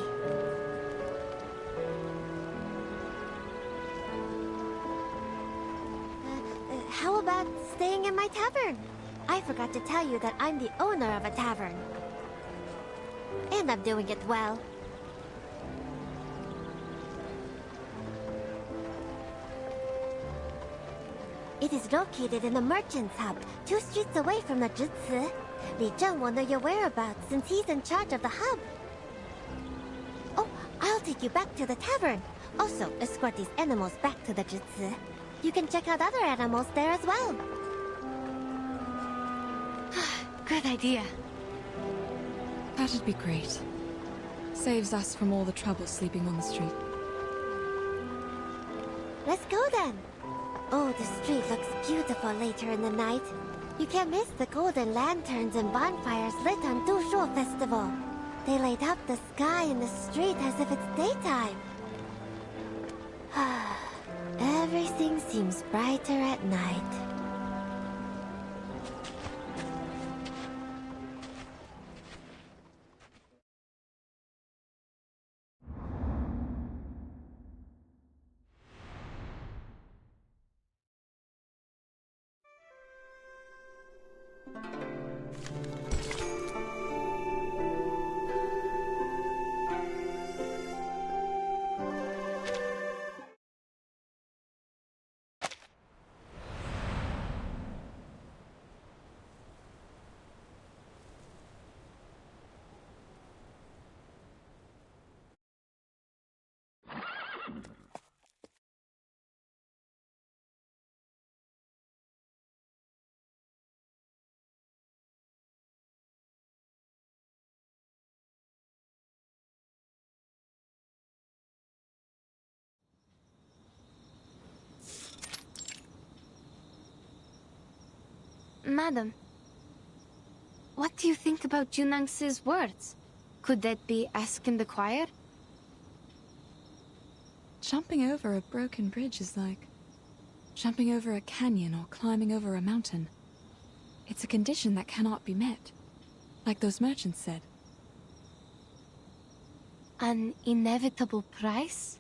How about staying in my tavern? I forgot to tell you that I'm the owner of a tavern. And I'm doing it well. It is located in the Merchant's Hub, 2 streets away from the Zhici. Li Zheng will know your whereabouts since he's in charge of the hub. Oh, I'll take you back to the tavern. Also, escort these animals back to the Zhici. You can check out other animals there as well. Good idea. That'd be great. Saves us from all the trouble sleeping on the street. Let's go then. Oh, the street looks beautiful later in the night. You can't miss the golden lanterns and bonfires lit on Dushuo Festival. They light up the sky and the street as if it's daytime. Everything seems brighter at night. Madam, what do you think about Junang's words? Could that be asking the choir? Jumping over a broken bridge is like jumping over a canyon or climbing over a mountain. It's a condition that cannot be met, like those merchants said. An inevitable price?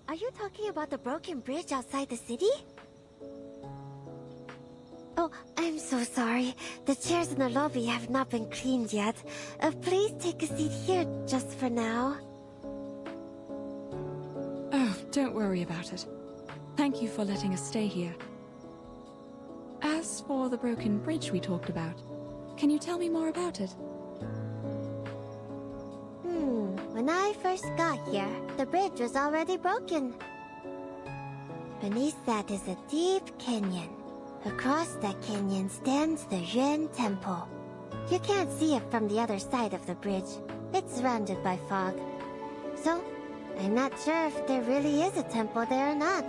Are you talking about the broken bridge outside the city? Oh, I'm so sorry. The chairs in the lobby have not been cleaned yet. Please take a seat here just for now. Oh, don't worry about it. Thank you for letting us stay here. As for the broken bridge we talked about, can you tell me more about it? When I first got here, the bridge was already broken. Beneath that is a deep canyon. Across that canyon stands the Yuan Temple. You can't see it from the other side of the bridge. It's surrounded by fog. So, I'm not sure if there really is a temple there or not.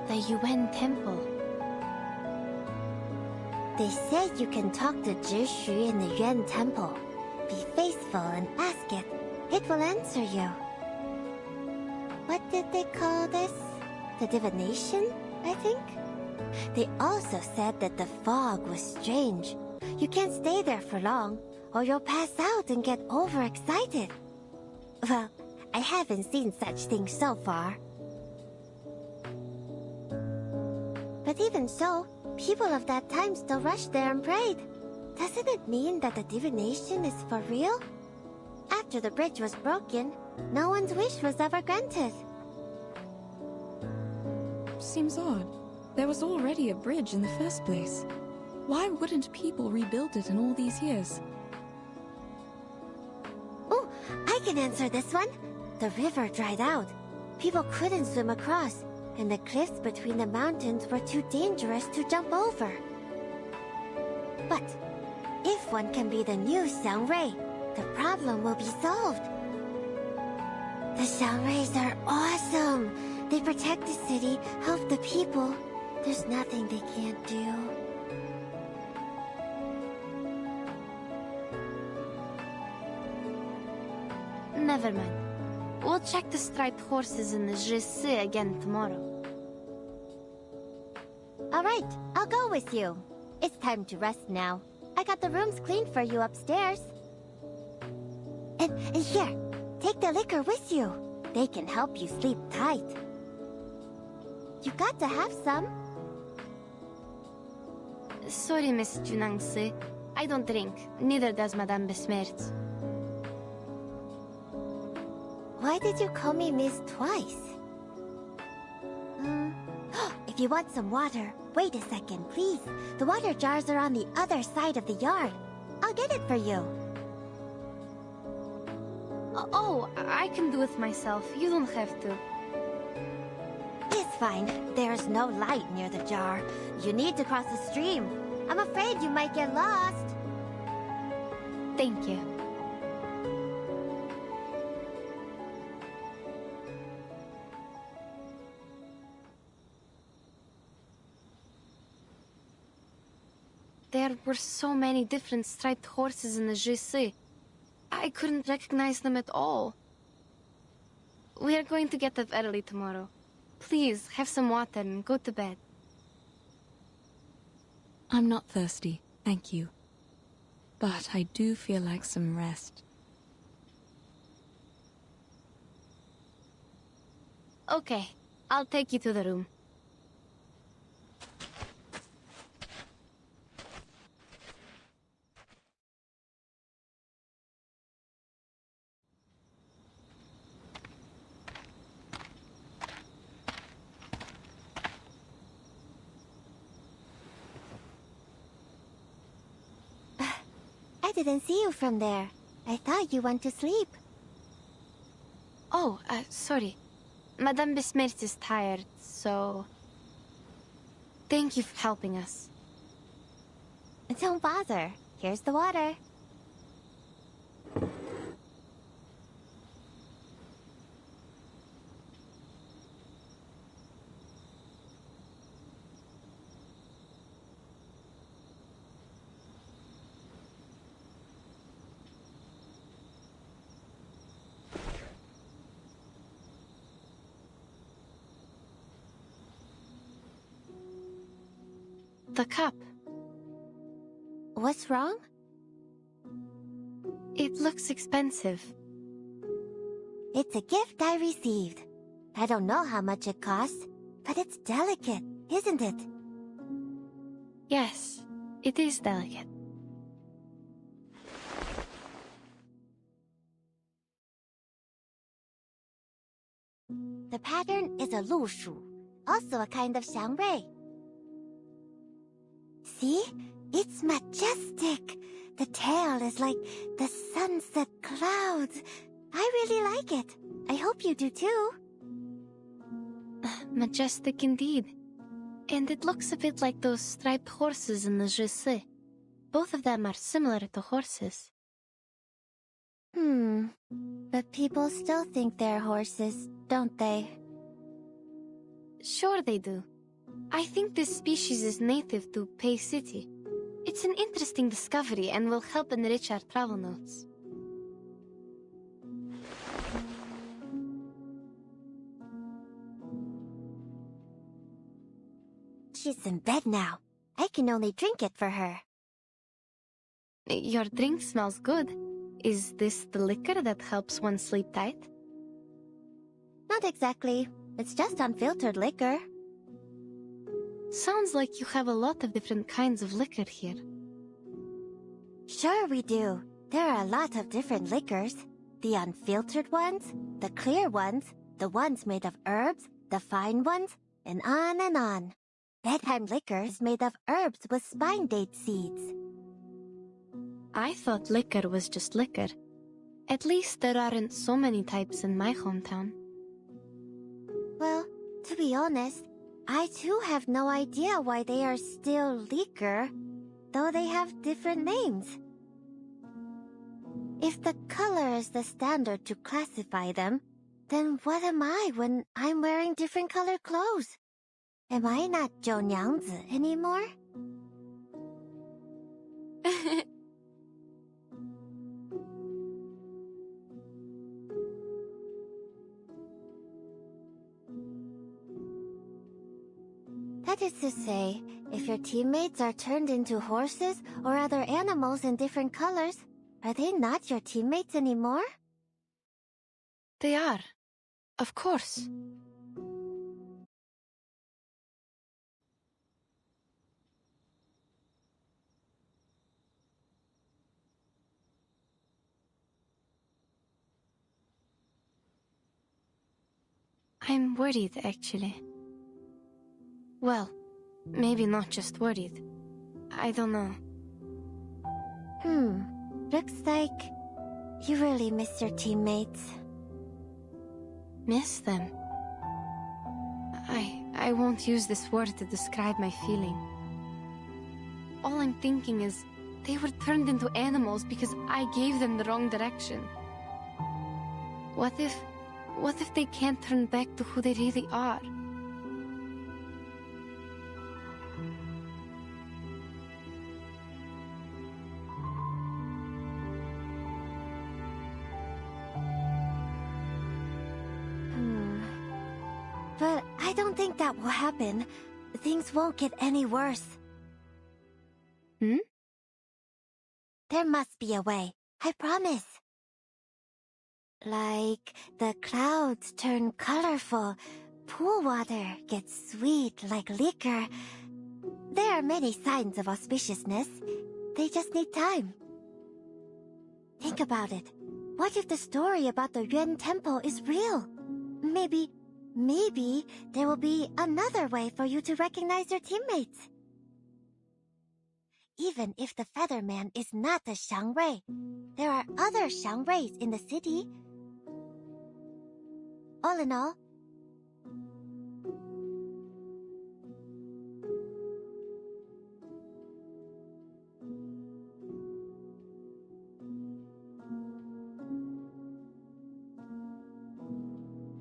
The Yuan Temple. They say you can talk to Zhishu in the Yuan Temple. Be faithful and ask it. It will answer you. What did they call this? The divination, I think? They also said that the fog was strange. You can't stay there for long, or you'll pass out and get overexcited. Well, I haven't seen such things so far. But even so, people of that time still rushed there and prayed. Doesn't it mean that the divination is for real? After after the bridge was broken, no one's wish was ever granted. Seems odd. There was already a bridge in the first place. Why wouldn't people rebuild it in all these years? Oh, I can answer this one. The river dried out. People couldn't swim across, and the cliffs between the mountains were too dangerous to jump over. But if one can be the new Xiangrui, the problem will be solved. The Xiangruis are awesome. They protect the city, help the people. There's nothing they can't do. Never mind. We'll check the striped horses in the Jesse again tomorrow. Alright, I'll go with you. It's time to rest now. I got the rooms cleaned for you upstairs. And here, take the liquor with you. They can help you sleep tight. You got to have some. Sorry, Miss Junangsi. I don't drink. Neither does Madame Besmertz. Why did you call me Miss twice? If you want some water, wait a second, please. The water jars are on the other side of the yard. I'll get it for you. Oh, I can do it myself. You don't have to. It's fine. There's no light near the jar. You need to cross the stream. I'm afraid you might get lost. Thank you. There were so many different striped horses in the Jesse. I couldn't recognize them at all. We are going to get up early tomorrow. Please, have some water and go to bed. I'm not thirsty, thank you. But I do feel like some rest. Okay, I'll take you to the room. I didn't see you from there. I thought you went to sleep. Oh, sorry. Madame Besmertz is tired, so... Thank you for helping us. Don't bother. Here's the water. The cup. What's wrong? It looks expensive. It's a gift I received. I don't know how much it costs, but it's delicate, isn't it? Yes, it is delicate. The pattern is a Lu Shu, also a kind of Xiangrui. See? It's majestic. The tail is like the sunset clouds. I really like it. I hope you do too. Majestic indeed. And it looks a bit like those striped horses in the Jesse. Both of them are similar to horses. But people still think they're horses, don't they? Sure they do. I think this species is native to Pei City. It's an interesting discovery and will help enrich our travel notes. She's in bed now. I can only drink it for her. Your drink smells good. Is this the liquor that helps one sleep tight? Not exactly. It's just unfiltered liquor. Sounds like you have a lot of different kinds of liquor here. Sure we do. There are a lot of different liquors. The unfiltered ones, the clear ones, the ones made of herbs, the fine ones, and on and on. Bedtime liquor is made of herbs with spine date seeds. I thought liquor was just liquor. At least there aren't so many types in my hometown. Well, to be honest, I too have no idea why they are still liquor, though they have different names. If the color is the standard to classify them, then what am I when I'm wearing different colored clothes? Am I not 九娘子 anymore? That is to say, if your teammates are turned into horses or other animals in different colors, are they not your teammates anymore? They are. Of course. I'm worried, actually. Well, maybe not just worried. I don't know. Looks like you really miss your teammates. Miss them? I won't use this word to describe my feeling. All I'm thinking is, they were turned into animals because I gave them the wrong direction. What if they can't turn back to who they really are? But I don't think that will happen. Things won't get any worse. There must be a way. I promise. Like the clouds turn colorful, pool water gets sweet like liquor. There are many signs of auspiciousness. They just need time. Think about it. What if the story about the Yuan Temple is real? Maybe there will be another way for you to recognize your teammates. Even if the Featherman is not a Xiangrui, there are other Xiangruis in the city. All in all,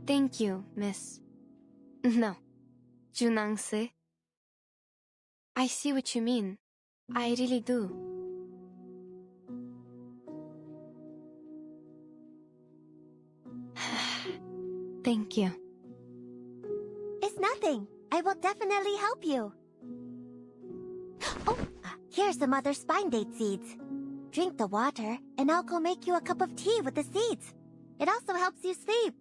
Thank you, Miss. No, Junangse. I see what you mean. I really do. Thank you. It's nothing. I will definitely help you. Oh, here's some other spine date seeds. Drink the water, and I'll go make you a cup of tea with the seeds. It also helps you sleep.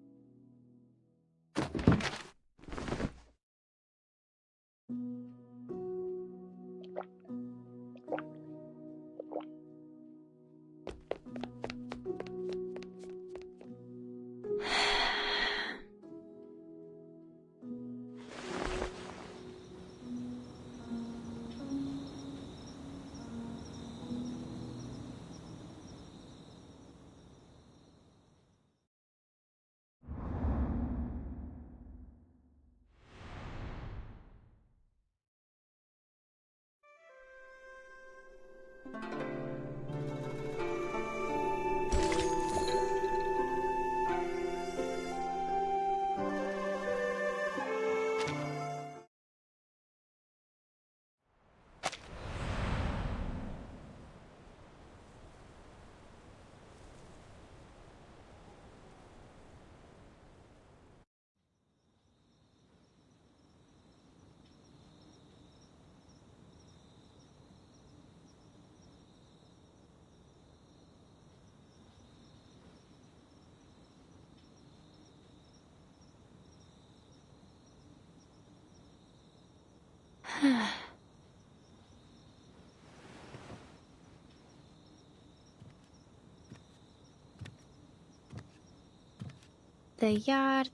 the yard,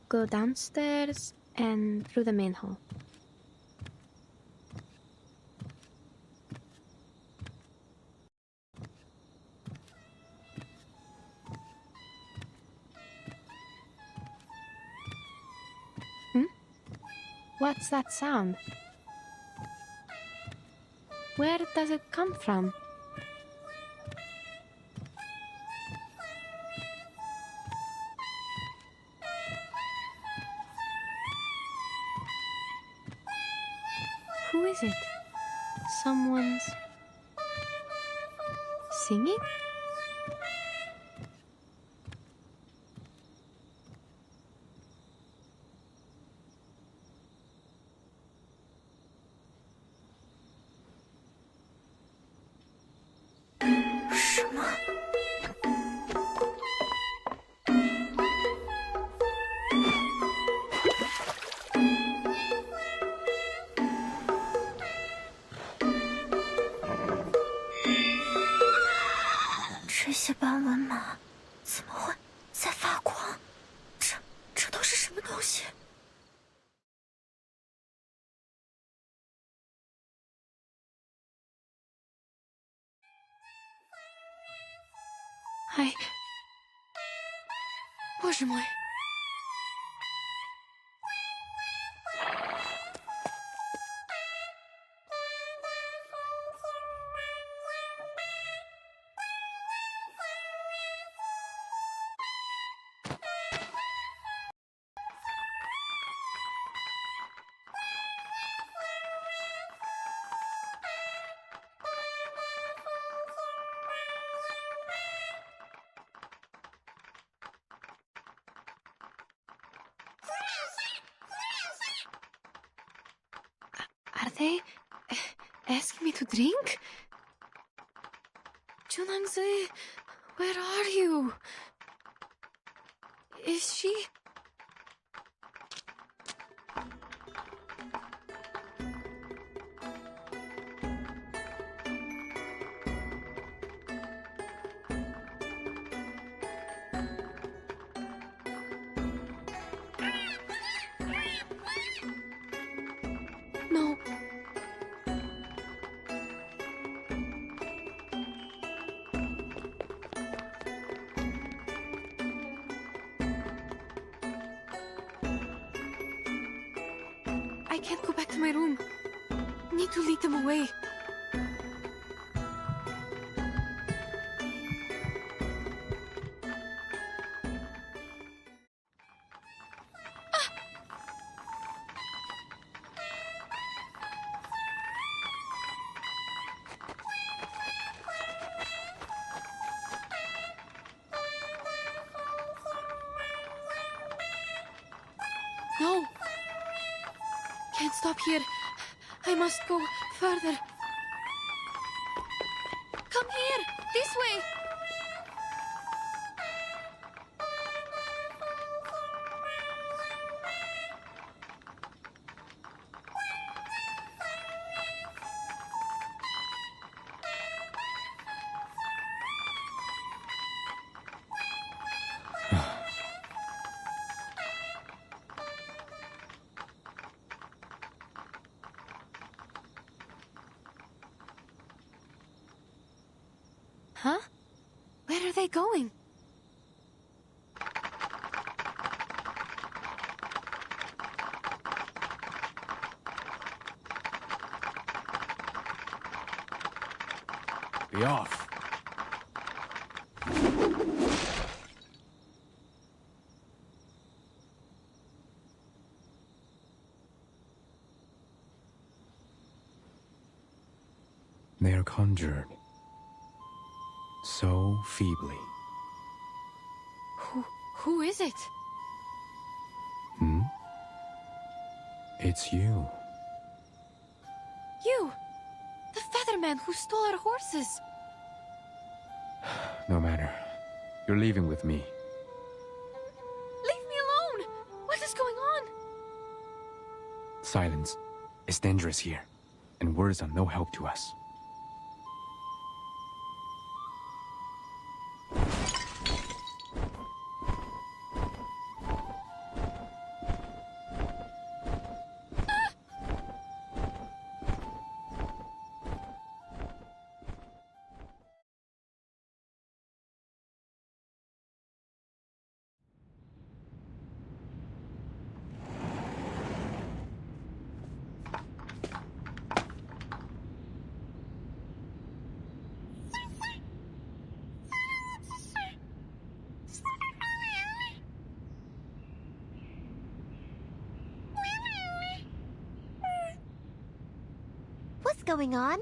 go downstairs, and through the main hall. What's that sound? Where does it come from? Who is it? Someone's singing? Боже мой. Are they asking me to drink? Junangzi, where are you? Is she? No. I can't go back to my room. Need to lead them away. No! Can't stop here. I must go further. Come here! This way! Huh? Where are they going? Be off. They are conjured so feebly. Who is it? Hmm? It's you. You! The featherman who stole our horses! No matter. You're leaving with me. Leave me alone! What is going on? Silence. It's dangerous here, and words are no help to us. going on?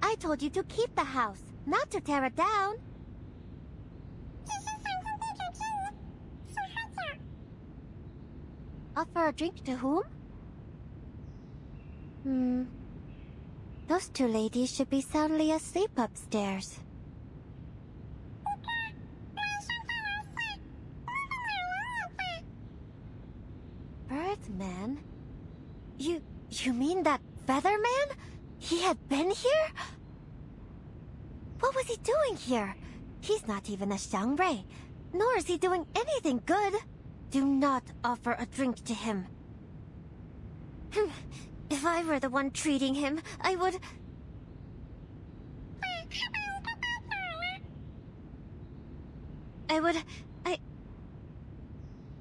I told you to keep the house, not to tear it down. Offer a drink to whom? Those two ladies should be soundly asleep upstairs. Birdman? You mean that Featherman? He had been here? What was he doing here? He's not even a Xiangrui, nor is he doing anything good. Do not offer a drink to him. If I were the one treating him, I would...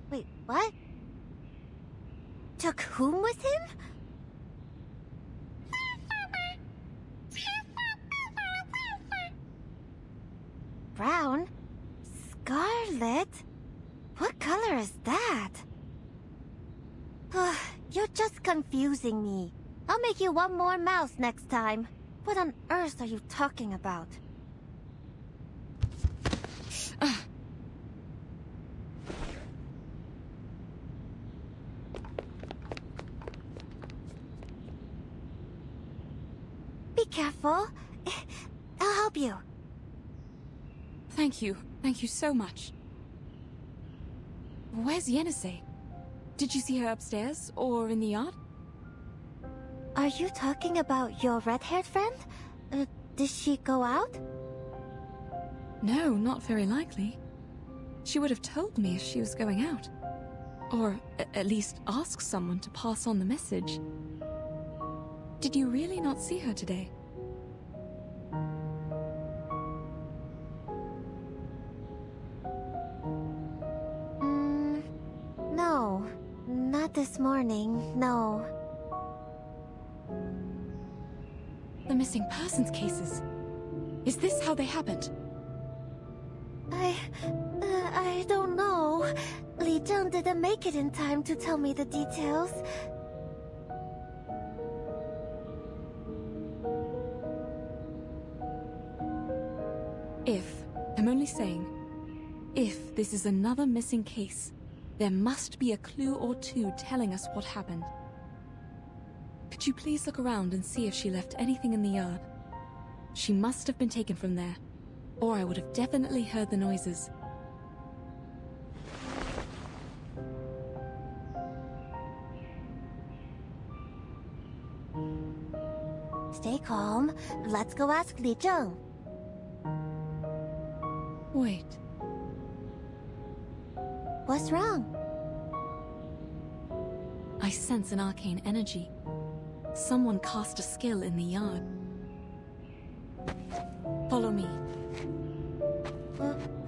Wait, what? Took whom with him? Brown? Scarlet? What color is that? You're just confusing me. I'll make you one more mouse next time. What on earth are you talking about? Be careful. I'll help you. Thank you. Thank you so much. Where's Yenisei? Did you see her upstairs or in the yard? Are you talking about your red-haired friend? Did she go out? No, not very likely. She would have told me if she was going out. Or at least ask someone to pass on the message. Did you really not see her today? No. Not this morning, no. The missing persons cases. Is this how they happened? I don't know. Li Zheng didn't make it in time to tell me the details. I'm only saying, if this is another missing case, there must be a clue or two telling us what happened. Could you please look around and see if she left anything in the yard? She must have been taken from there, or I would have definitely heard the noises. Stay calm. Let's go ask Li Zheng. Wait. What's wrong? I sense an arcane energy. Someone cast a skill in the yard. Follow me.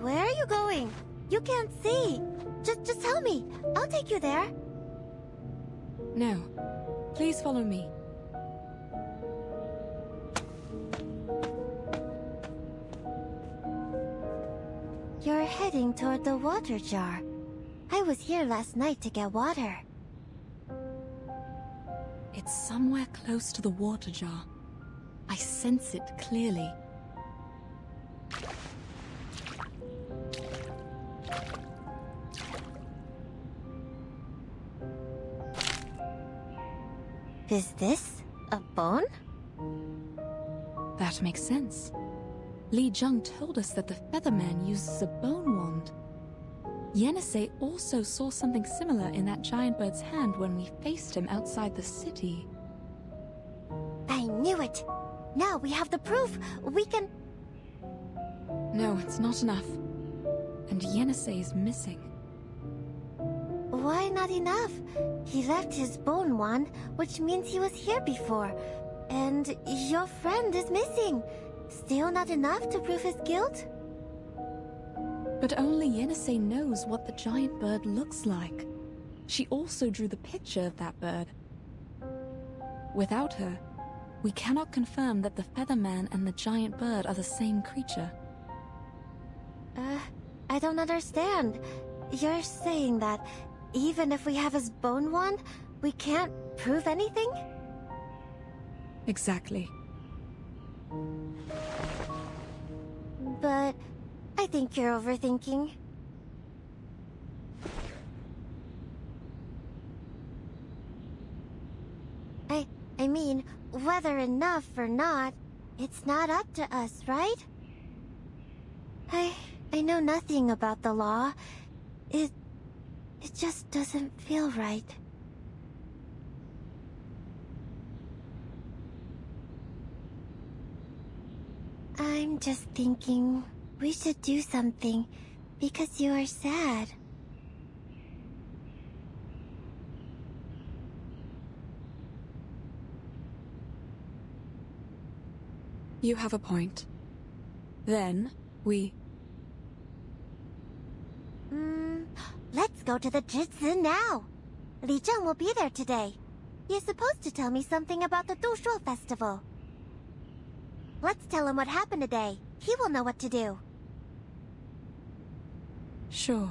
Where are you going? You can't see. Just tell me. I'll take you there. No. Please follow me. You're heading toward the water jar. I was here last night to get water. It's somewhere close to the water jar. I sense it clearly. Is this a bone? That makes sense. Li Zheng told us that the Featherman uses a bone wand. Yenisei also saw something similar in that giant bird's hand when we faced him outside the city. I knew it! Now we have the proof! We can... No, it's not enough. And Yenisei is missing. Why not enough? He left his bone wand, which means he was here before. And your friend is missing. Still not enough to prove his guilt? But only Yenisei knows what the giant bird looks like. She also drew the picture of that bird. Without her, we cannot confirm that the Featherman and the giant bird are the same creature. I don't understand. You're saying that even if we have his bone wand, we can't prove anything? Exactly. But I think you're overthinking. I mean, whether enough or not, it's not up to us, right? I know nothing about the law. It just doesn't feel right. I'm just thinking we should do something because you are sad. You have a point. Then, we... Let's go to the Jitsu now. Li Zheng will be there today. He's supposed to tell me something about the Dushuo festival. Let's tell him what happened today. He will know what to do. Sure.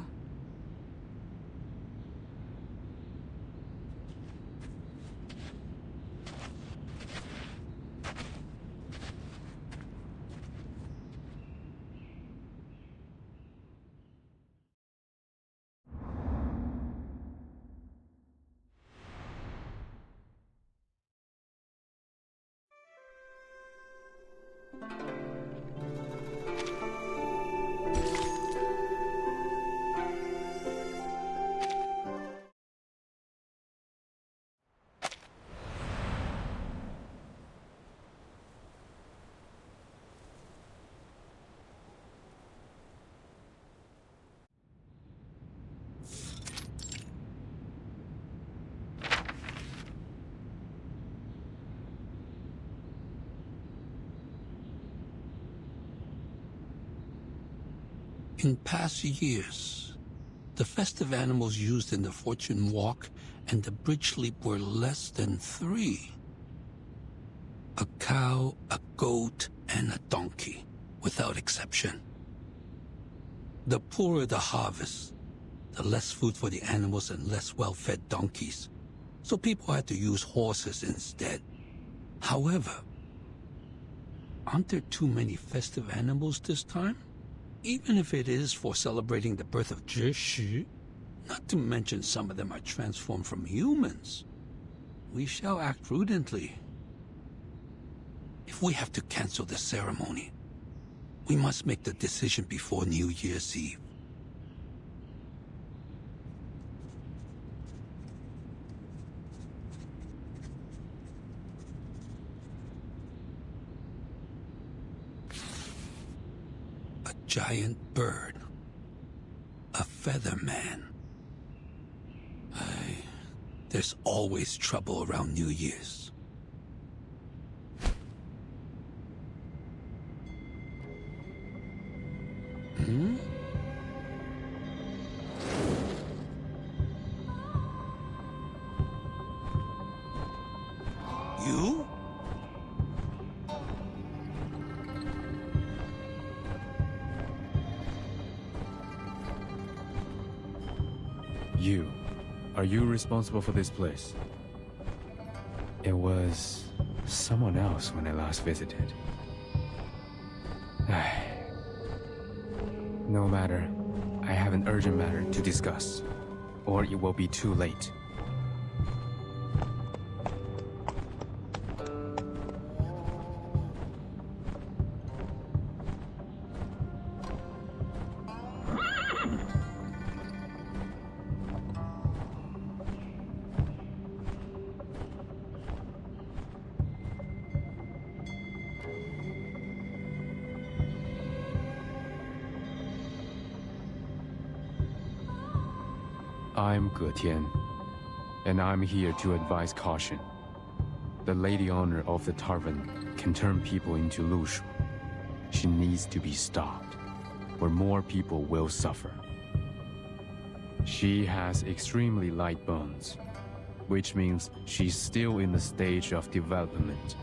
In past years, the festive animals used in the fortune walk and the bridge leap were less than 3. A cow, a goat, and a donkey, without exception. The poorer the harvest, the less food for the animals and less well-fed donkeys, so people had to use horses instead. However, aren't there too many festive animals this time? Even if it is for celebrating the birth of Zhi, not to mention some of them are transformed from humans. We shall act prudently. If we have to cancel the ceremony, we must make the decision before New Year's Eve. A giant bird. A feather man. There's always trouble around New Year's. You? You. Are you responsible for this place? It was someone else when I last visited. No matter. I have an urgent matter to discuss, or it will be too late. I'm Ge Tian, and I'm here to advise caution. The lady owner of the tavern can turn people into Lushu. She needs to be stopped, or more people will suffer. She has extremely light bones, which means she's still in the stage of development.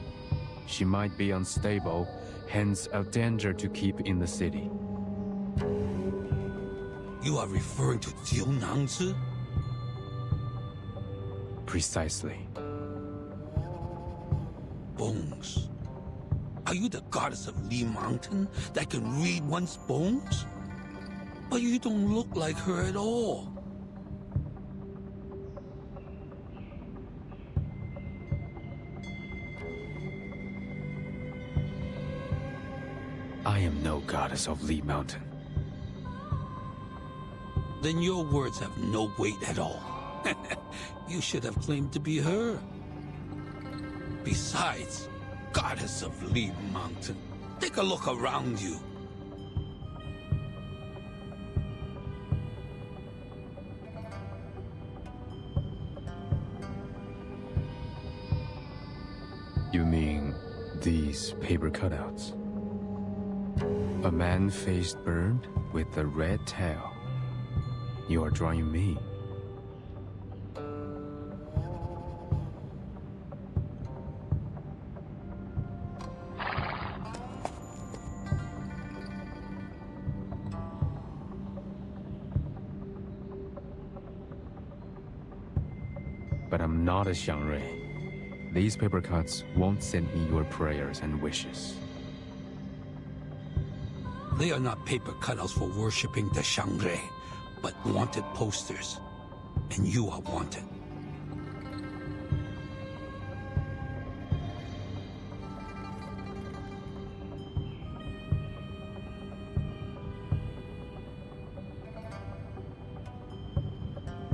She might be unstable, hence a danger to keep in the city. You are referring to Jiu Nangzi? Precisely. Bone bones? Are you the goddess of Lee Mountain that can read one's bones? But you don't look like her at all. I am no goddess of Lee Mountain. Then your words have no weight at all. You should have claimed to be her. Besides, goddess of Lee Mountain, take a look around you. You mean these paper cutouts? A man face burned with a red tail. You are drawing me. But I'm not a Xiangrui. These paper cuts won't send me your prayers and wishes. They are not paper cutouts for worshipping the Xiangrui, but wanted posters. And you are wanted.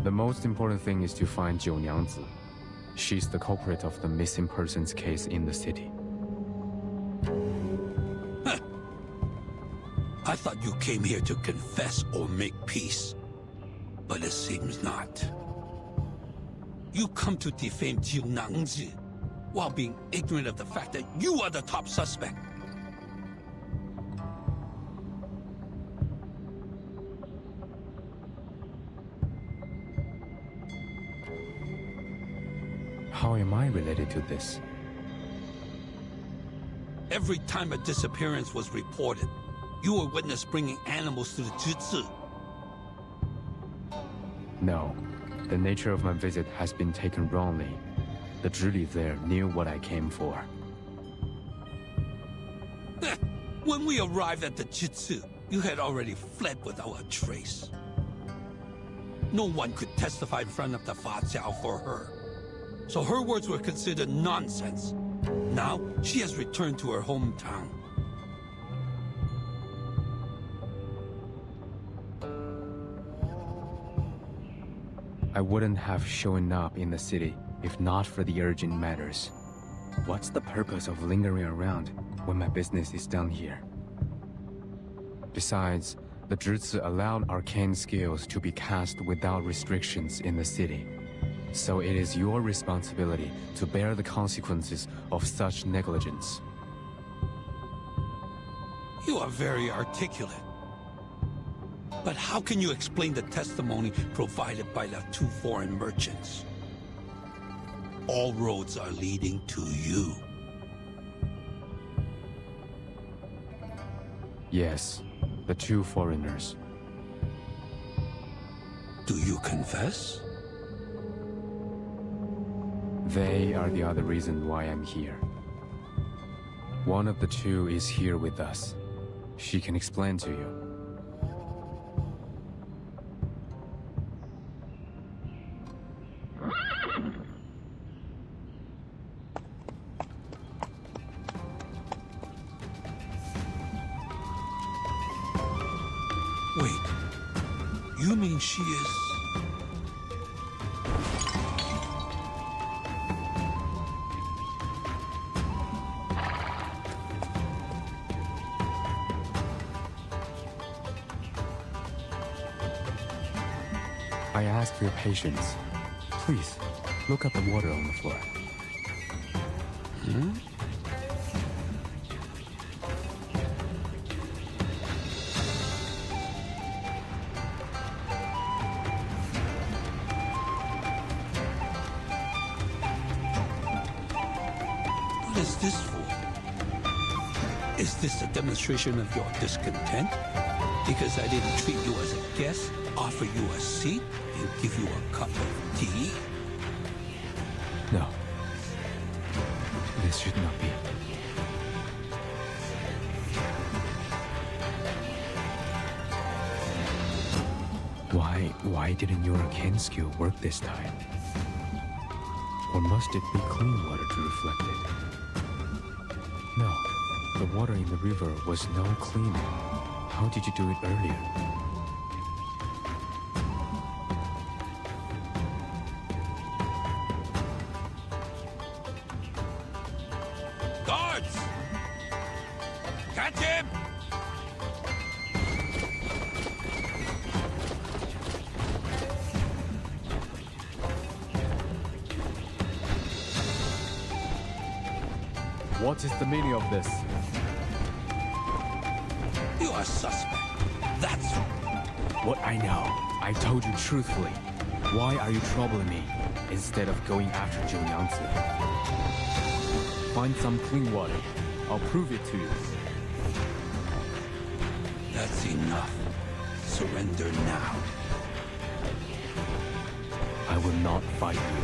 The most important thing is to find Jiu Niangzi. She's the culprit of the missing persons case in the city. I thought you came here to confess or make peace. But it seems not. You come to defame Jiu Niangzi while being ignorant of the fact that you are the top suspect. How am I related to this? Every time a disappearance was reported, you were witness bringing animals to the Zhizi. No. The nature of my visit has been taken wrongly. The Zhili there knew what I came for. When we arrived at the Jitsu, you had already fled without a trace. No one could testify in front of the Fa Jiao for her. So her words were considered nonsense. Now, she has returned to her hometown. I wouldn't have shown up in the city if not for the urgent matters. What's the purpose of lingering around when my business is done here? Besides, the Zhizi allowed arcane skills to be cast without restrictions in the city. So it is your responsibility to bear the consequences of such negligence. You are very articulate. But how can you explain the testimony provided by the two foreign merchants? All roads are leading to you. Yes, the two foreigners. Do you confess? They are the other reason why I'm here. One of the two is here with us. She can explain to you. Wait, you mean she is... I ask for your patience. Please, look at the water on the floor. Hmm? What is this for? Is this a demonstration of your discontent? Because I didn't treat you as a guest, offer you a seat, and give you a cup of tea? No. It This should not be. Why didn't your arcane skill work this time? Or must it be clean water to reflect it? No, the water in the river was no cleaner. How did you do it earlier? Guards! Catch him! What is the meaning of this? You are suspect. That's What I know, I told you truthfully. Why are you troubling me instead of going after Zhou Yangzi? Find some clean water. I'll prove it to you. That's enough. Surrender now. I will not fight you,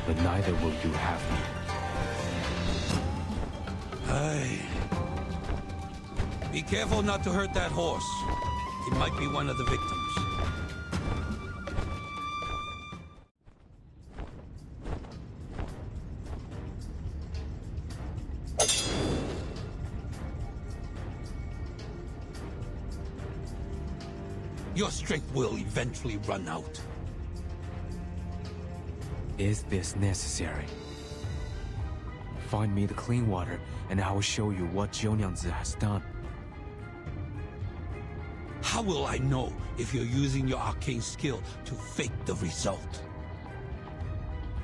but neither will you have me. Hey. Be careful not to hurt that horse. It might be one of the victims. Your strength will eventually run out. Is this necessary? Find me the clean water, and I will show you what Zhou Yangzi has done. How will I know if you're using your arcane skill to fake the result?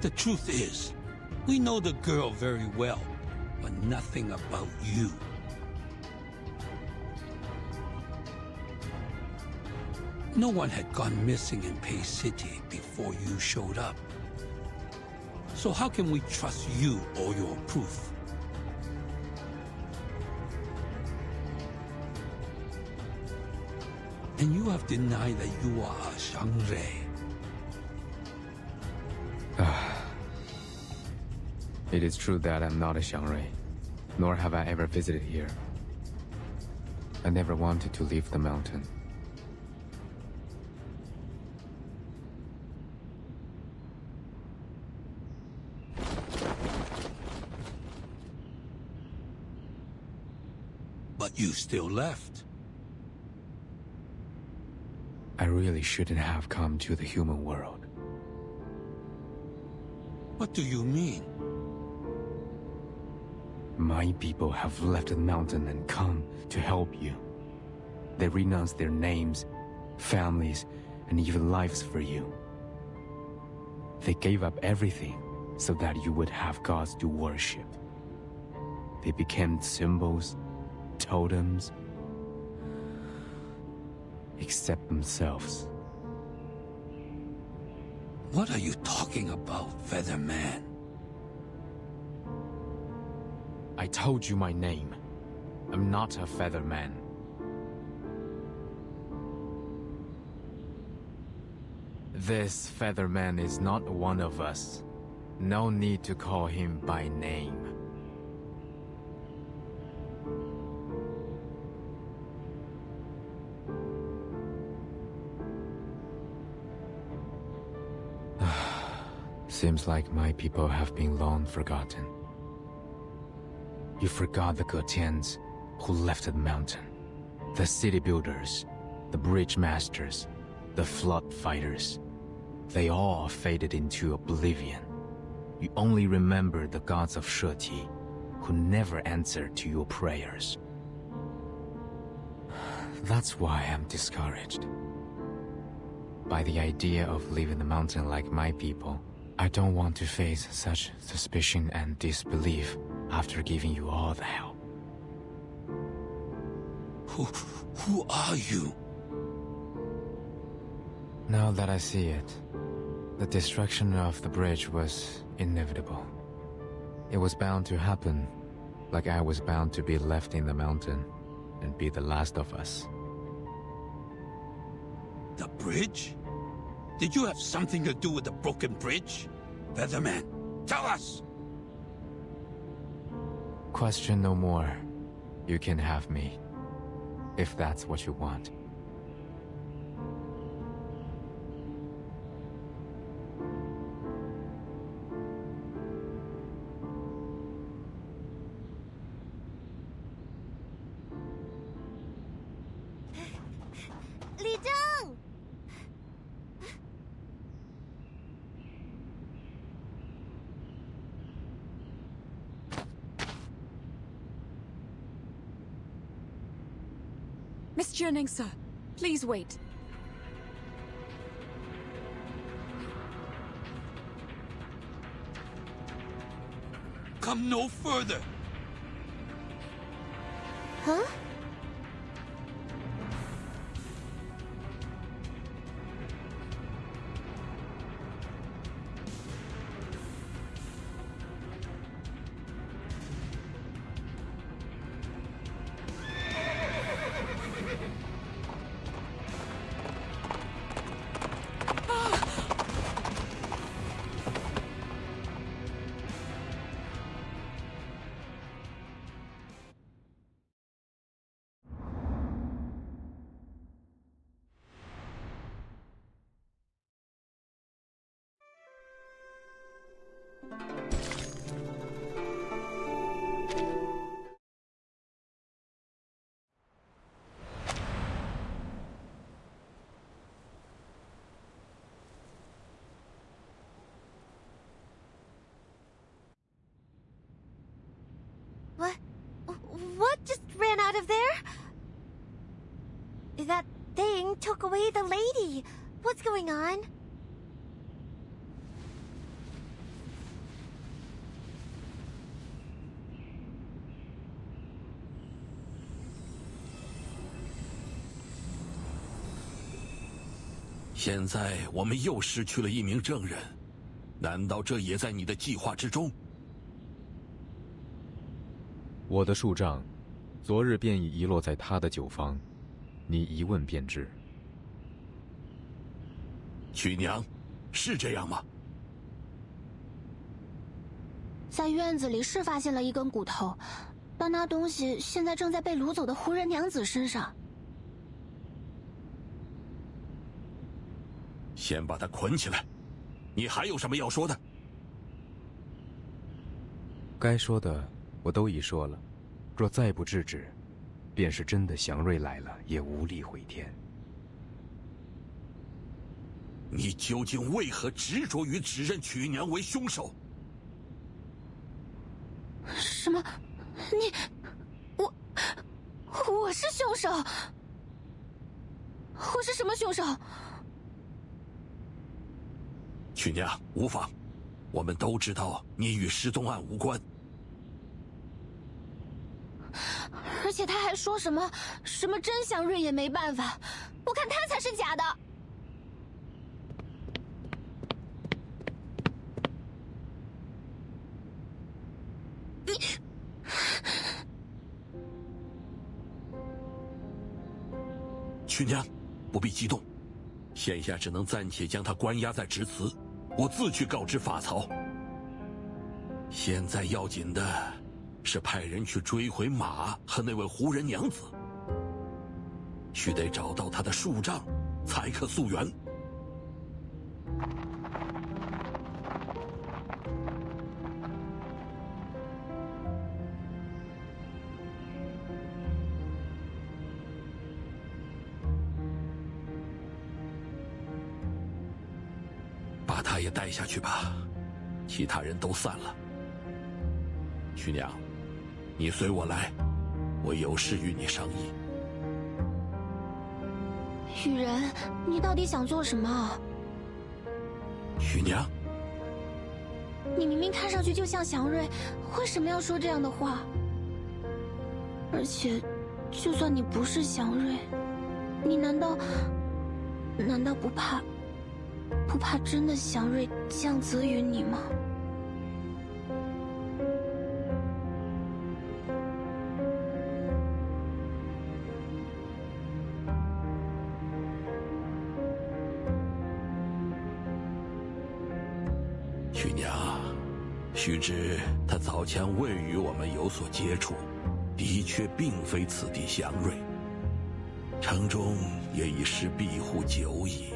The truth is, we know the girl very well, but nothing about you. No one had gone missing in Pei City before you showed up. So how can we trust you or your proof? And you have denied that you are a Shangre. It is true that I'm not a Xiangrui, nor have I ever visited here. I never wanted to leave the mountain. But you still left. I really shouldn't have come to the human world. What do you mean? My people have left the mountain and come to help you. They renounced their names, families, and even lives for you. They gave up everything so that you would have gods to worship. They became symbols, totems, except themselves. What are you talking about, Featherman? I told you my name. I'm not a Featherman. This Featherman is not one of us. No need to call him by name. Seems like my people have been long forgotten. You forgot the Getians who left the mountain, the city builders, the bridge masters, the flood fighters. They all faded into oblivion. You only remember the gods of Sheti, who never answered to your prayers. That's why I'm discouraged by the idea of leaving the mountain like my people. I don't want to face such suspicion and disbelief after giving you all the help. Who are you? Now that I see it, the destruction of the bridge was inevitable. It was bound to happen, like I was bound to be left in the mountain and be the last of us. The bridge? Did you have something to do with the broken bridge? Featherman, tell us! Question no more. You can have me, if that's what you want. Li Zheng! Miss Jianing, sir, please wait. Come no further! Huh? What just ran out of there? That thing took away the lady. What's going on? "现在我们又失去了一名证人，难道这也在你的计划之中？"我的树杖，昨日便已遗落在他的酒坊，你一问便知。曲娘，是这样吗？在院子里是发现了一根骨头，但那东西现在正在被掳走的胡人娘子身上。先把他捆起来。你还有什么要说的？该说的我都已说了，若再不制止，便是真的祥瑞来了也无力回天。你究竟为何执着于指认曲娘为凶手？什么？我是凶手？我是什么凶手？曲娘，无妨，我们都知道你与失踪案无关。而且他还说什么真祥瑞也没办法，我看他才是假的。曲娘，不必激动，现下只能暂且将他关押在直祠，我自去告知法曹。现在要紧的是派人去追回马和那位胡人娘子，须得找到他的树杖，才可溯源。把他也带下去吧，其他人都散了。曲娘，你随我来，我有事与你商议。雨人，你到底想做什么？曲娘，你明明看上去就像祥瑞，为什么要说这样的话？而且，就算你不是祥瑞，你难道不怕真的祥瑞降责于你吗？曲娘，须知他早前未与我们有所接触，的确并非此地祥瑞。城中也已是庇护久矣。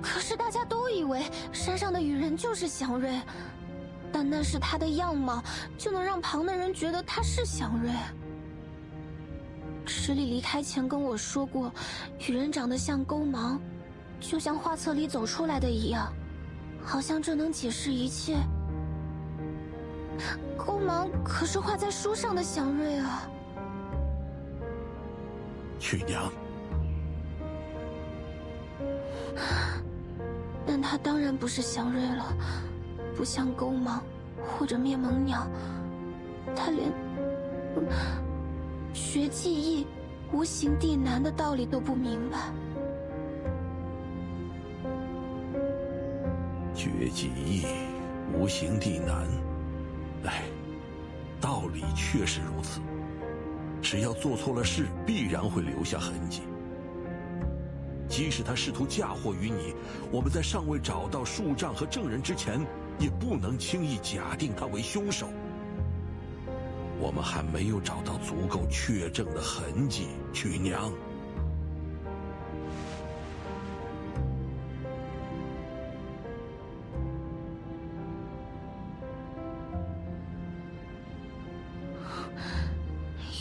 可是大家都以为山上的羽人就是祥瑞，但那是他的样貌，就能让旁的人觉得他是祥瑞。池里离开前跟我说过，羽人长得像钩芒，就像画册里走出来的一样，好像这能解释一切。钩芒可是画在书上的祥瑞啊。曲娘，但他当然不是祥瑞了，不像钩芒或者灭蒙鸟，他连学技艺无形地难的道理都不明白。绝技艺无形地难，哎，道理确实如此。只要做错了事，必然会留下痕迹。即使他试图嫁祸于你，我们在尚未找到树杖和证人之前，也不能轻易假定他为凶手。我们还没有找到足够确证的痕迹，曲娘。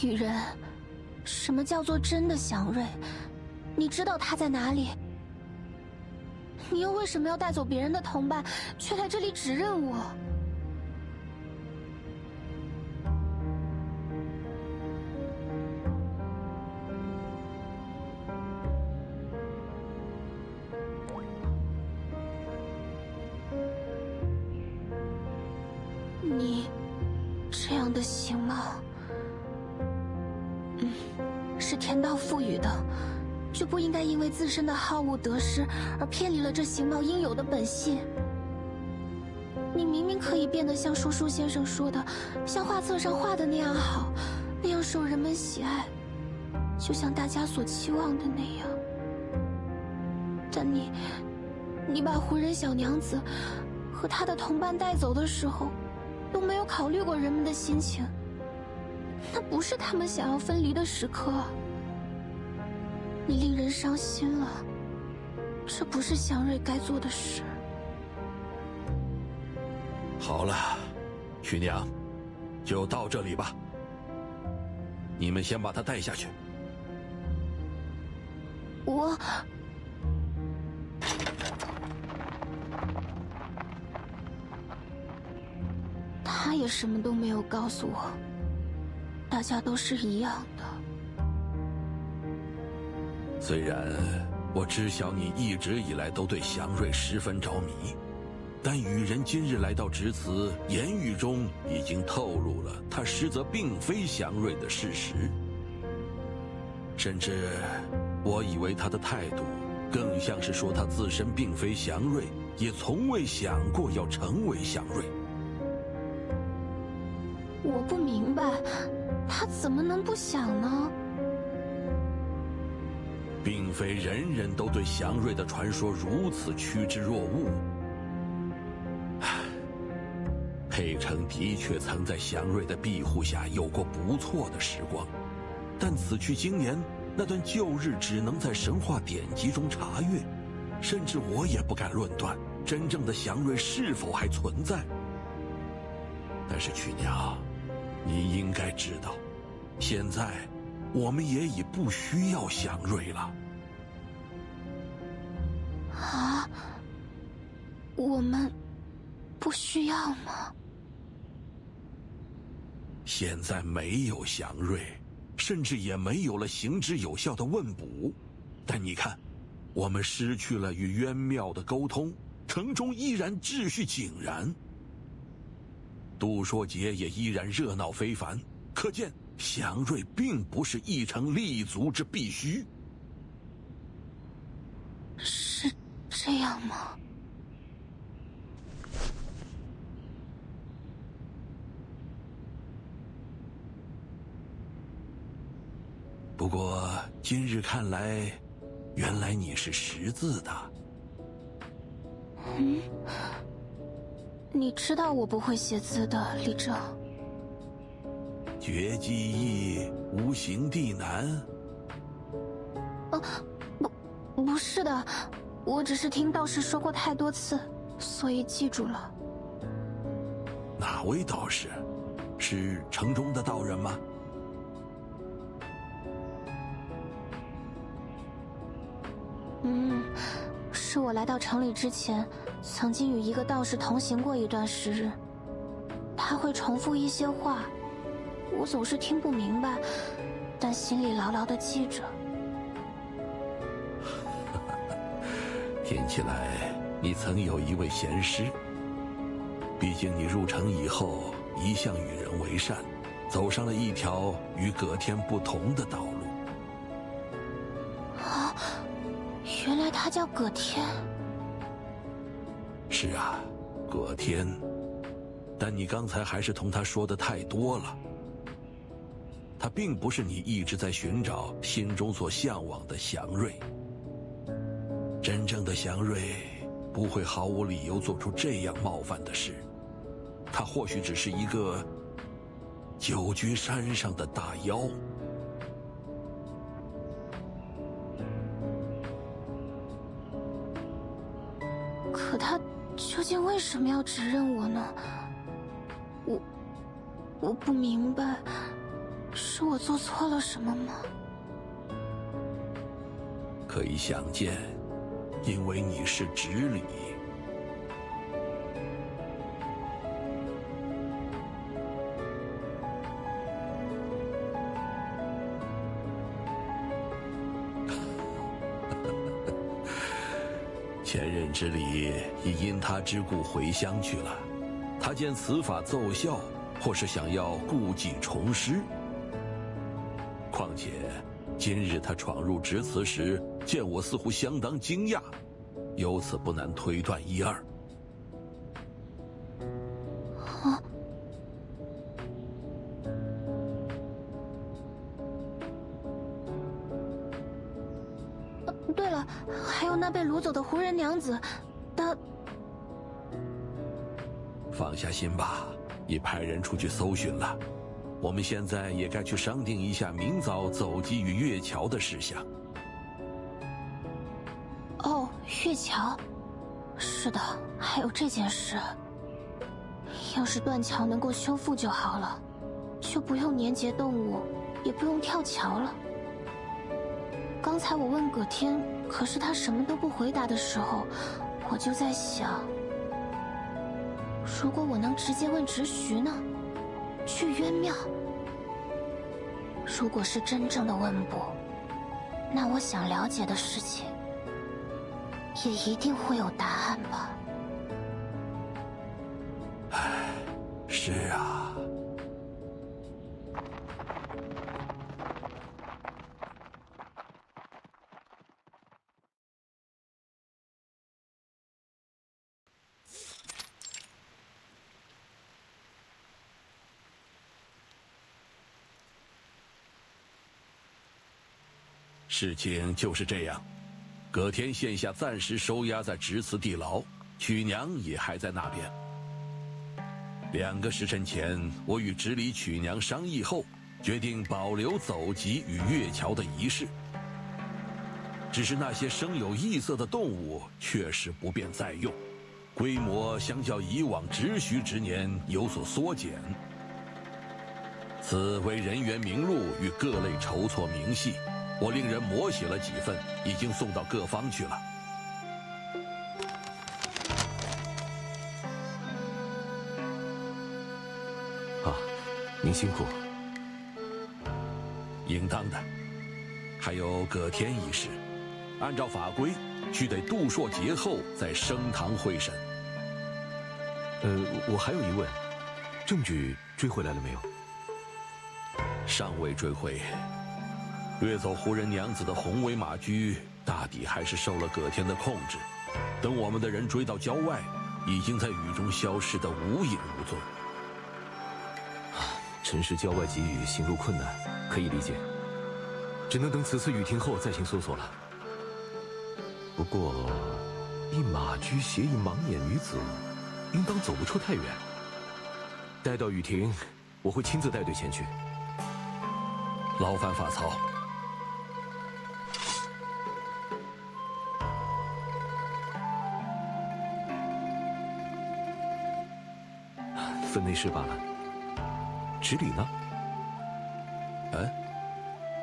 羽人，什么叫做真的祥瑞？你知道他在哪里？你又为什么要带走别人的同伴，却来这里指认我？你这样的形貌，是天道赋予的，就不应该因为自身的好恶得失而偏离了这形貌应有的本性。你明明可以变得像说书先生说的，像画册上画的那样好，那样受人们喜爱，就像大家所期望的那样。但你把胡人小娘子和她的同伴带走的时候，都没有考虑过人们的心情。那不是他们想要分离的时刻，你令人伤心了，这不是祥瑞该做的事。好了，曲娘，就到这里吧。你们先把他带下去。他也什么都没有告诉我，大家都是一样的。虽然我知晓你一直以来都对祥瑞十分着迷，但羽人今日来到值此，言语中已经透露了他实则并非祥瑞的事实。甚至我以为他的态度更像是说他自身并非祥瑞，也从未想过要成为祥瑞。我不明白，他怎么能不想呢？并非人人都对祥瑞的传说如此趋之若鹜。佩城的确曾在祥瑞的庇护下有过不错的时光，但此去经年，那段旧日只能在神话典籍中查阅，甚至我也不敢论断真正的祥瑞是否还存在。但是曲娘，你应该知道，现在我们也已不需要祥瑞了。啊？我们不需要吗？现在没有祥瑞，甚至也没有了行之有效的问卜。但你看，我们失去了与渊庙的沟通，城中依然秩序井然，度说节也依然热闹非凡，可见祥瑞并不是一城立足之必须。是这样吗？不不过今日看来，原来你是识字的。嗯，你知道我不会写字的，李正。绝技易，无形地难。不是的，我只是听道士说过太多次，所以记住了。哪位道士？是城中的道人吗？是我来到城里之前，曾经与一个道士同行过一段时日。他会重复一些话，我总是听不明白，但心里牢牢地记着。听起来你曾有一位贤师。毕竟你入城以后一向与人为善，走上了一条与葛天不同的道路。啊，原来他叫葛天。是啊，葛天。但你刚才还是同他说的太多了。他并不是你一直在寻找、心中所向往的祥瑞。真正的祥瑞不会毫无理由做出这样冒犯的事。他或许只是一个久居山上的大妖。可他究竟为什么要指认我呢？我不明白，是我做错了什么吗？可以想见，因为你是执礼。前任之礼已因他之故回乡去了，他见此法奏效，或是想要故技重施。况且今日他闯入职祠时，见我似乎相当惊讶，由此不难推断一二。啊！对了，还有那被掳走的胡人娘子，她……放下心吧，已派人出去搜寻了。我们现在也该去商定一下明早走击与月桥的事项。哦，月桥，是的，还有这件事。要是断桥能够修复就好了，就不用年节动物，也不用跳桥了。刚才我问葛天，可是他什么都不回答的时候，我就在想，如果我能直接问直徐呢？去渊庙。如果是真正的问卜，那我想了解的事情，也一定会有答案吧。唉，是啊。事情就是这样，葛天现下暂时收押在职祠地牢，曲娘也还在那边。2个时辰前，我与执礼曲娘商议后，决定保留走集与月桥的仪式。只是那些生有异色的动物确实不便再用，规模相较以往直须之年有所缩减。此为人员名录与各类筹措明细，我令人摹写了几份，已经送到各方去了。啊，您辛苦。应当的。还有葛天一事，按照法规，须得度朔节后再升堂会审。我还有疑问，证据追回来了没有？尚未追回。掠走胡人娘子的红尾马驹，大抵还是受了葛天的控制。等我们的人追到郊外，已经在雨中消失得无影无踪。尘世郊外急雨，行路困难，可以理解。只能等此次雨停后再行搜索了。不过，一马驹携一盲眼女子，应当走不出太远。待到雨停，我会亲自带队前去。劳烦法曹。分内事罢了。执礼呢？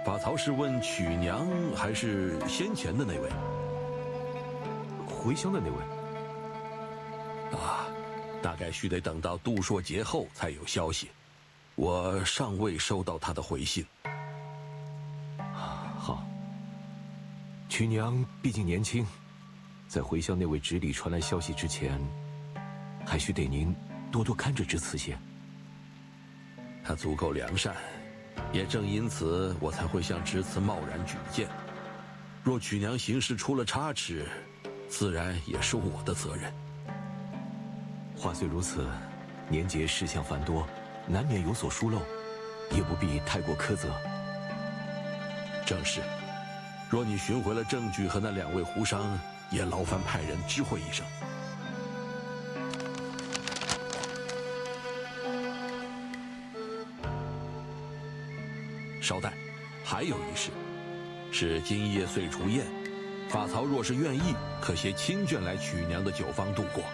法曹是问曲娘还是先前的那位？回乡的那位。大概须得等到杜朔节后才有消息，我尚未收到他的回信。好，曲娘毕竟年轻，在回乡那位执礼传来消息之前，还需得您多多看着之此些。他足够良善，也正因此我才会向侄子贸然举荐。若曲娘行事出了差池，自然也是我的责任。话虽如此，年节事项繁多，难免有所疏漏，也不必太过苛责。正是，若你寻回了证据和那2位胡商，也劳烦派人知会一声。稍待，还有一事，是今夜岁除宴，法曹若是愿意，可携亲眷来曲娘的酒坊度过。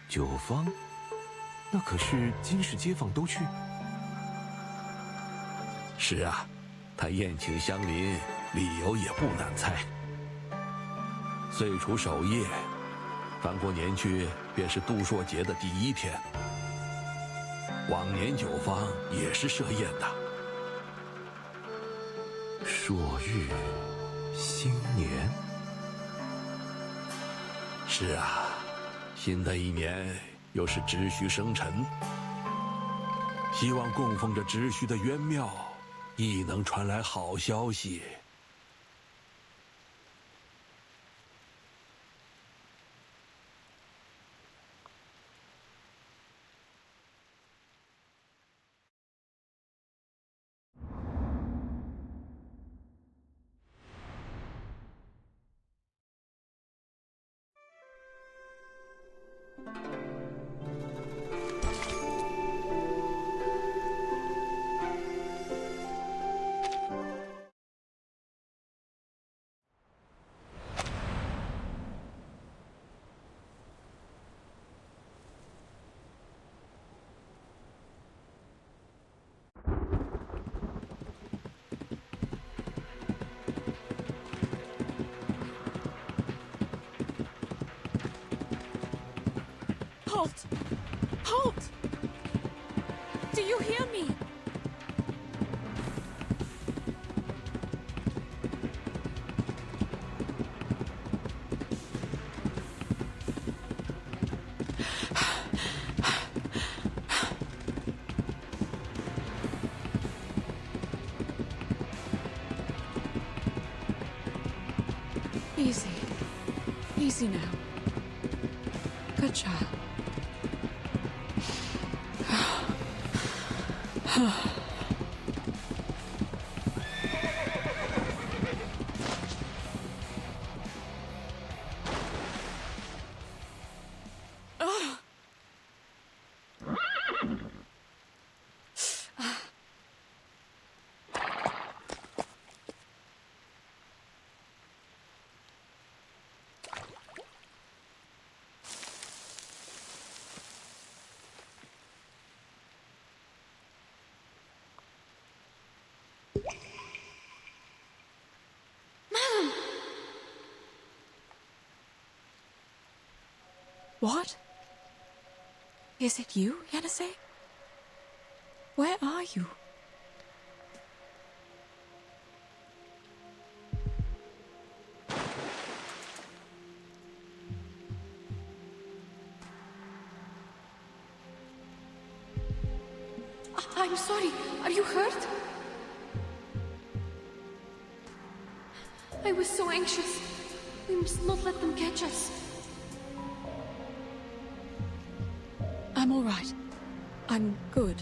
酒坊？那可是今世街坊都去？是啊，他宴请乡邻，理由也不难猜。岁除首夜，翻过年去便是杜朔节的第1天。往年酒坊也是设宴的。朔日，新年。是啊。新的一年又是直须生辰，希望供奉着直须的渊庙亦能传来好消息。Halt! Halt! Do you hear me? Easy. Easy now. Good job. What? Is it you, Yanase? Where are you? I'm sorry. Are you hurt? I was so anxious. We must not let them catch us. I'm all right. I'm good.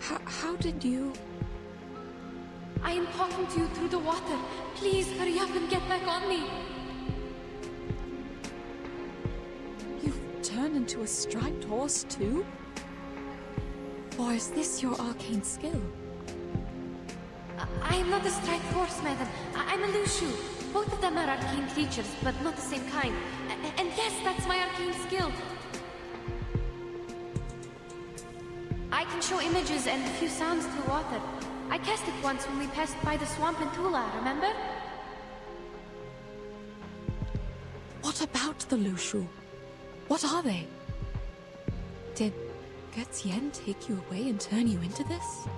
How did you... I am talking to you through the water. Please hurry up and get back on me. You've turned into a striped horse too? Or is this your arcane skill? I am not a striped horse, madam. I'm a Lushu. Both of them are arcane creatures, but not the same kind. And yes, that's my arcane skill. I can show images and a few sounds through water. I cast it once when we passed by the swamp in Tula, remember? What about the Lushu? What are they? Did Getien take you away and turn you into this?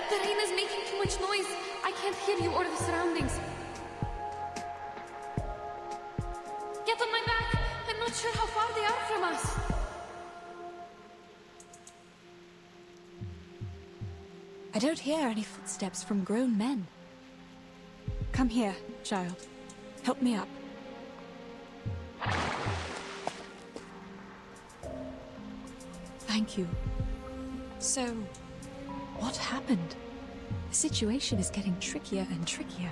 The rain is making too much noise. I can't hear you or the surroundings. Get on my back. I'm not sure how far they are from us. I don't hear any footsteps from grown men. Come here, child. Help me up. Thank you. So, what happened? The situation is getting trickier and trickier.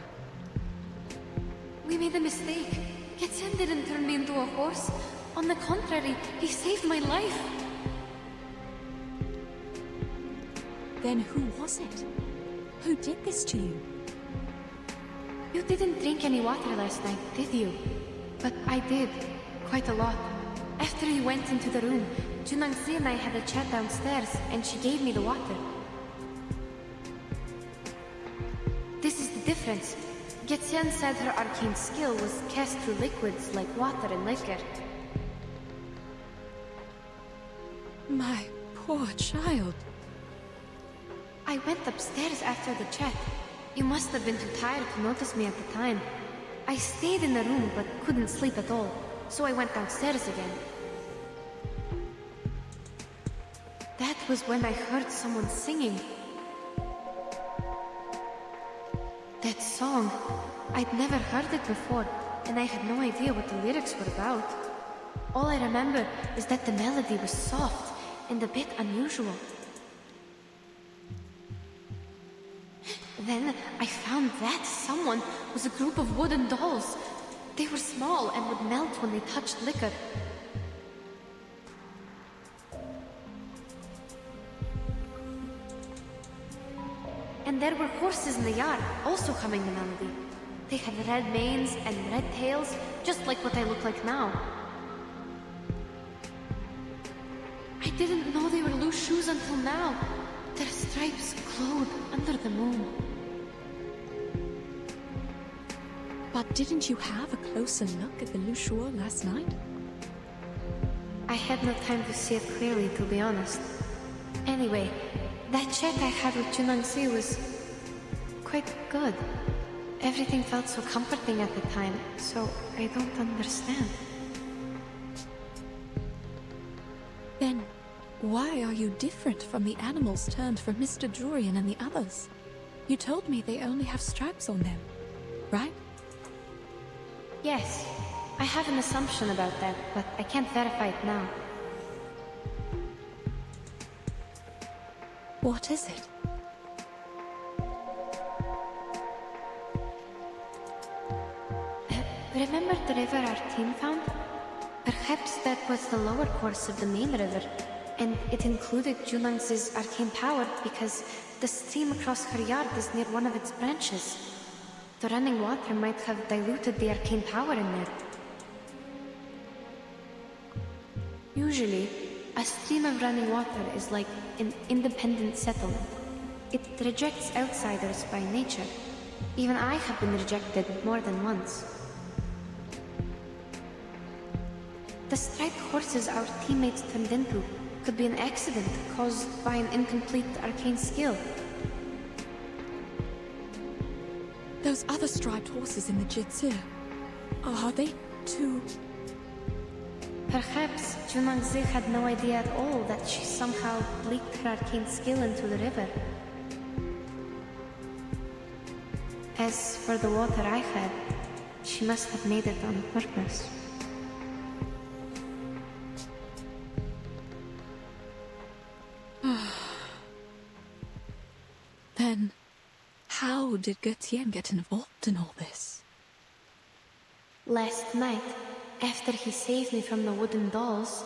We made a mistake. Getsen didn't turn me into a horse. On the contrary, he saved my life. Then who was it? Who did this to you? You didn't drink any water last night, did you? But I did. Quite a lot. After you went into the room, Junangzi and I had a chat downstairs, and she gave me the water. This is the difference. Getsen said her arcane skill was cast through liquids like water and liquor. My poor child. I went upstairs after the chat. You must have been too tired to notice me at the time. I stayed in the room but couldn't sleep at all, so I went downstairs again. That was when I heard someone singing. That song. I'd never heard it before, and I had no idea what the lyrics were about. All I remember is that the melody was soft and a bit unusual. Then I found that someone was a group of wooden dolls. They were small and would melt when they touched liquor. And there were horses in the yard, also humming the melody. They had red manes and red tails, just like what I look like now. I didn't know they were loose shoes until now. Their stripes glowed under the moon. But didn't you have a closer look at the Lushuo last night? I had no time to see it clearly, to be honest. Anyway, that chat I had with Junangzi was quite good. Everything felt so comforting at the time, so I don't understand. Then, why are you different from the animals turned from Mr. Durian and the others? You told me they only have stripes on them, right? Yes, I have an assumption about that, but I can't verify it now. What is it? Remember the river our team found? Perhaps that was the lower course of the main river, and it included Junangzi's arcane power because the stream across her yard is near one of its branches. The running water might have diluted the arcane power in there. Usually, a stream of running water is like an independent settlement. It rejects outsiders by nature. Even I have been rejected more than once. The striped horses our teammates turned into could be an accident caused by an incomplete arcane skill. Those other striped horses in the Jitsu, are they too... Perhaps Junangzi had no idea at all that she somehow leaked her arcane skill into the river. As for the water I had, she must have made it on purpose. Then, how did Getien get involved in all this? Last night, after he saved me from the wooden dolls,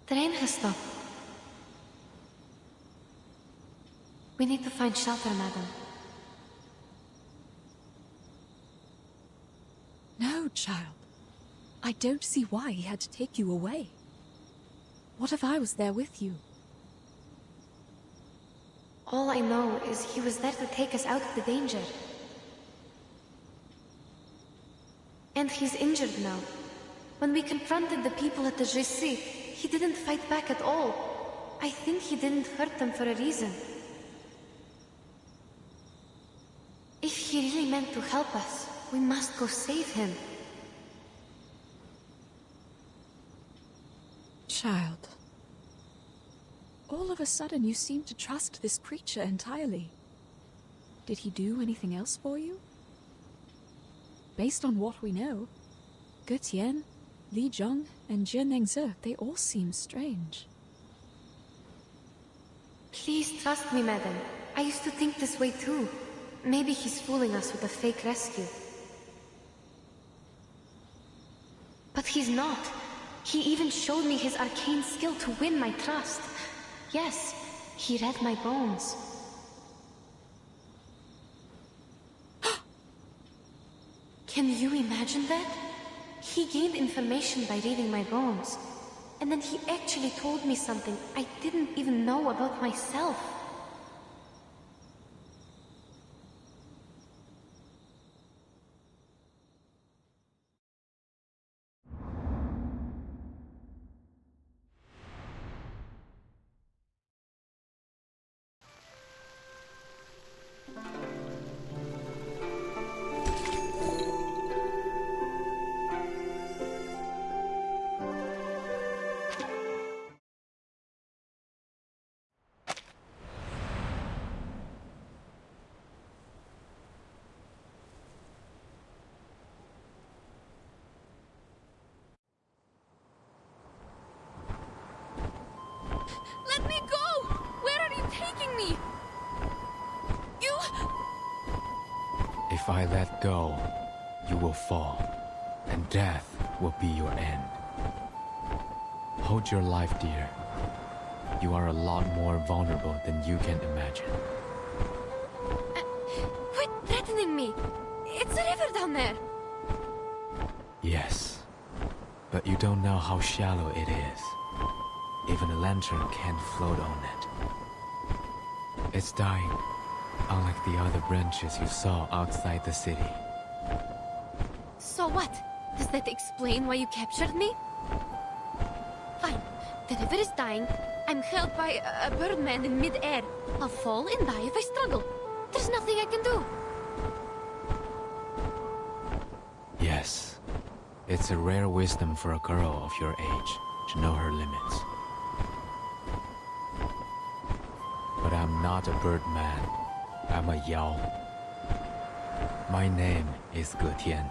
the rain has stopped. We need to find shelter, madam. No, child. I don't see why he had to take you away. What if I was there with you? All I know is he was there to take us out of the danger. And he's injured now. When we confronted the people at the Jessi, he didn't fight back at all. I think he didn't hurt them for a reason. If he really meant to help us, we must go save him. Child. All of a sudden you seem to trust this creature entirely. Did he do anything else for you? Based on what we know, Getien, Li Zhong, and Jin Nengze, they all seem strange. Please trust me, madam. I used to think this way too. Maybe he's fooling us with a fake rescue. But he's not. He even showed me his arcane skill to win my trust. Yes, he read my bones. Can you imagine that? He gained information by reading my bones. And then he actually told me something I didn't even know about myself. Let me go! Where are you taking me? You... If I let go, you will fall, and death will be your end. Hold your life dear. You are a lot more vulnerable than you can imagine. Quit threatening me! It's a river down there! Yes, but you don't know how shallow it is. Even a lantern can't float on it. It's dying, unlike the other branches you saw outside the city. So what? Does that explain why you captured me? Fine. The river is dying. I'm held by a birdman in mid-air. I'll fall and die if I struggle. There's nothing I can do. Yes. It's a rare wisdom for a girl of your age to know her limits. But I'm not a birdman. I'm a Yao. My name is Getien.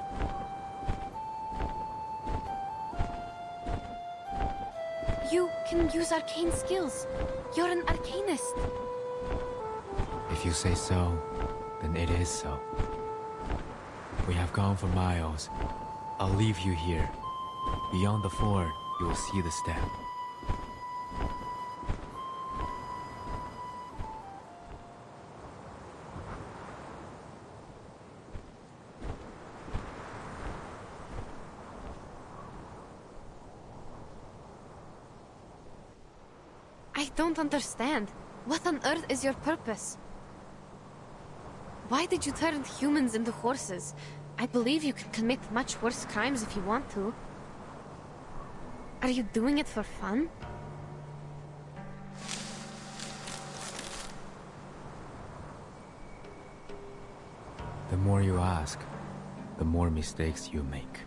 You can use arcane skills. You're an arcanist. If you say so, then it is so. We have gone for miles. I'll leave you here. Beyond the ford, you will see the step. I don't understand. What on earth is your purpose? Why did you turn humans into horses? I believe you can commit much worse crimes if you want to. Are you doing it for fun? The more you ask, the more mistakes you make.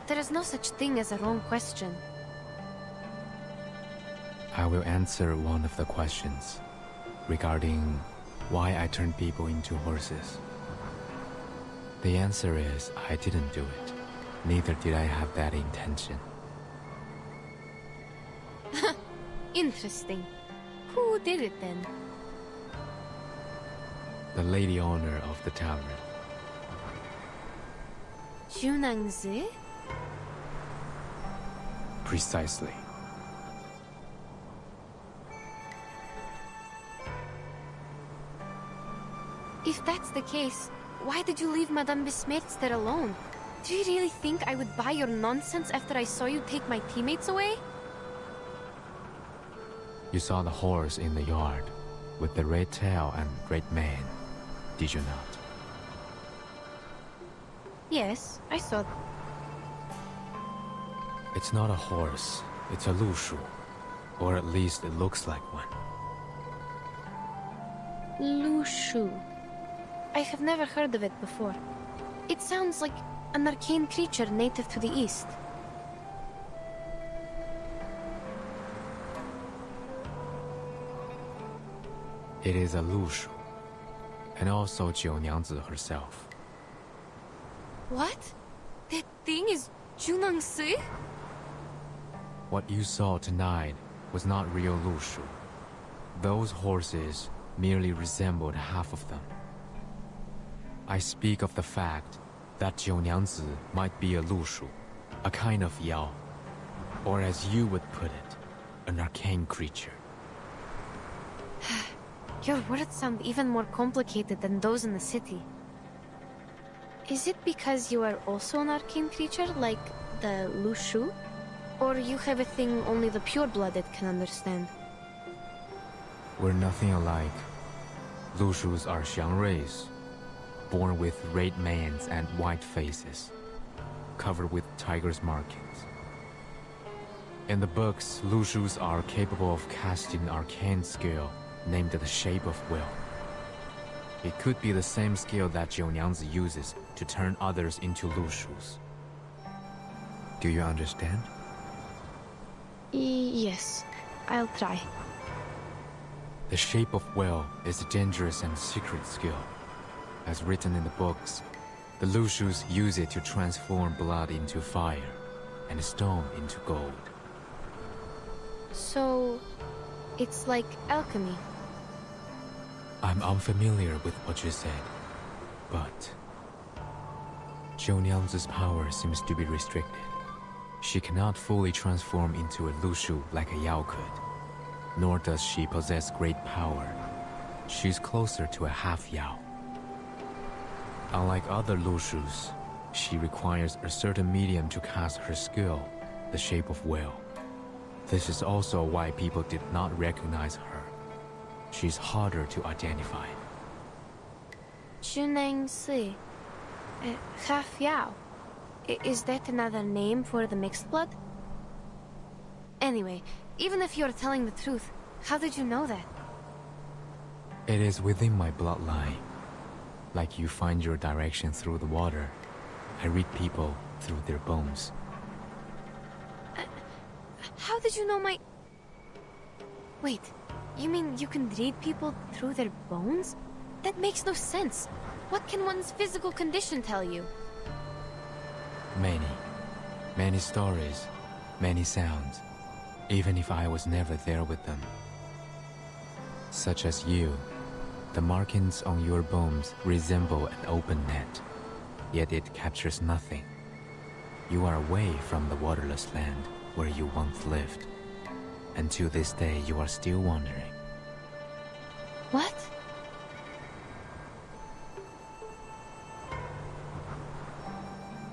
There is no such thing as a wrong question. I will answer one of the questions. regarding why I turned people into horses. The answer is I didn't do it. Neither did I have that intention. Interesting. Who did it then? The lady owner of the tavern. Junangzi? Precisely. If that's the case, why did you leave Madame Besmetz there alone? Do you really think I would buy your nonsense after I saw you take my teammates away? You saw the horse in the yard, with the red tail and red mane, did you not? Yes, I saw. It's not a horse, it's a lushu. Or at least it looks like one. Lushu. I have never heard of it before. It sounds like an arcane creature native to the east. It is a lushu, and also Jiunyangzi herself. What? That thing is Junangzi? What you saw tonight was not real lushu. Those horses merely resembled half of them. I speak of the fact that Jiunyangzi might be a lushu, a kind of yao, or as you would put it, an arcane creature. Your words sound even more complicated than those in the city. Is it because you are also an arcane creature, like the Lushu? Or you have a thing only the pure-blooded can understand? We're nothing alike. Lushus are xiangruis, born with red manes and white faces, covered with tiger's markings. In the books, Lushus are capable of casting an arcane skill named the Shape of Will. It could be the same skill that Jiunyangzi uses to turn others into Lushus. Do you understand? Yes, I'll try. The Shape of Will is a dangerous and secret skill. As written in the books, the Lushus use it to transform blood into fire and stone into gold. So, it's like alchemy. I'm unfamiliar with what you said, but Jiunyangzi's power seems to be restricted. She cannot fully transform into a Lushu like a Yao could, nor does she possess great power. She's closer to a half Yao. Unlike other Lushus, she requires a certain medium to cast her skill, the Shape of Will. This is also why people did not recognize her. She's harder to identify. Junangzi. Half Yao. Is that another name for the mixed blood? Anyway, even if you're telling the truth, how did you know that? It is within my bloodline. Like you find your direction through the water, I read people through their bones. How did you know my... Wait, you mean you can read people through their bones? That makes no sense. What can one's physical condition tell you? Many stories, many sounds, even if I was never there with them. Such as you, the markings on your bones resemble an open net, yet it captures nothing. You are away from the waterless land where you once lived, and to this day you are still wandering. What?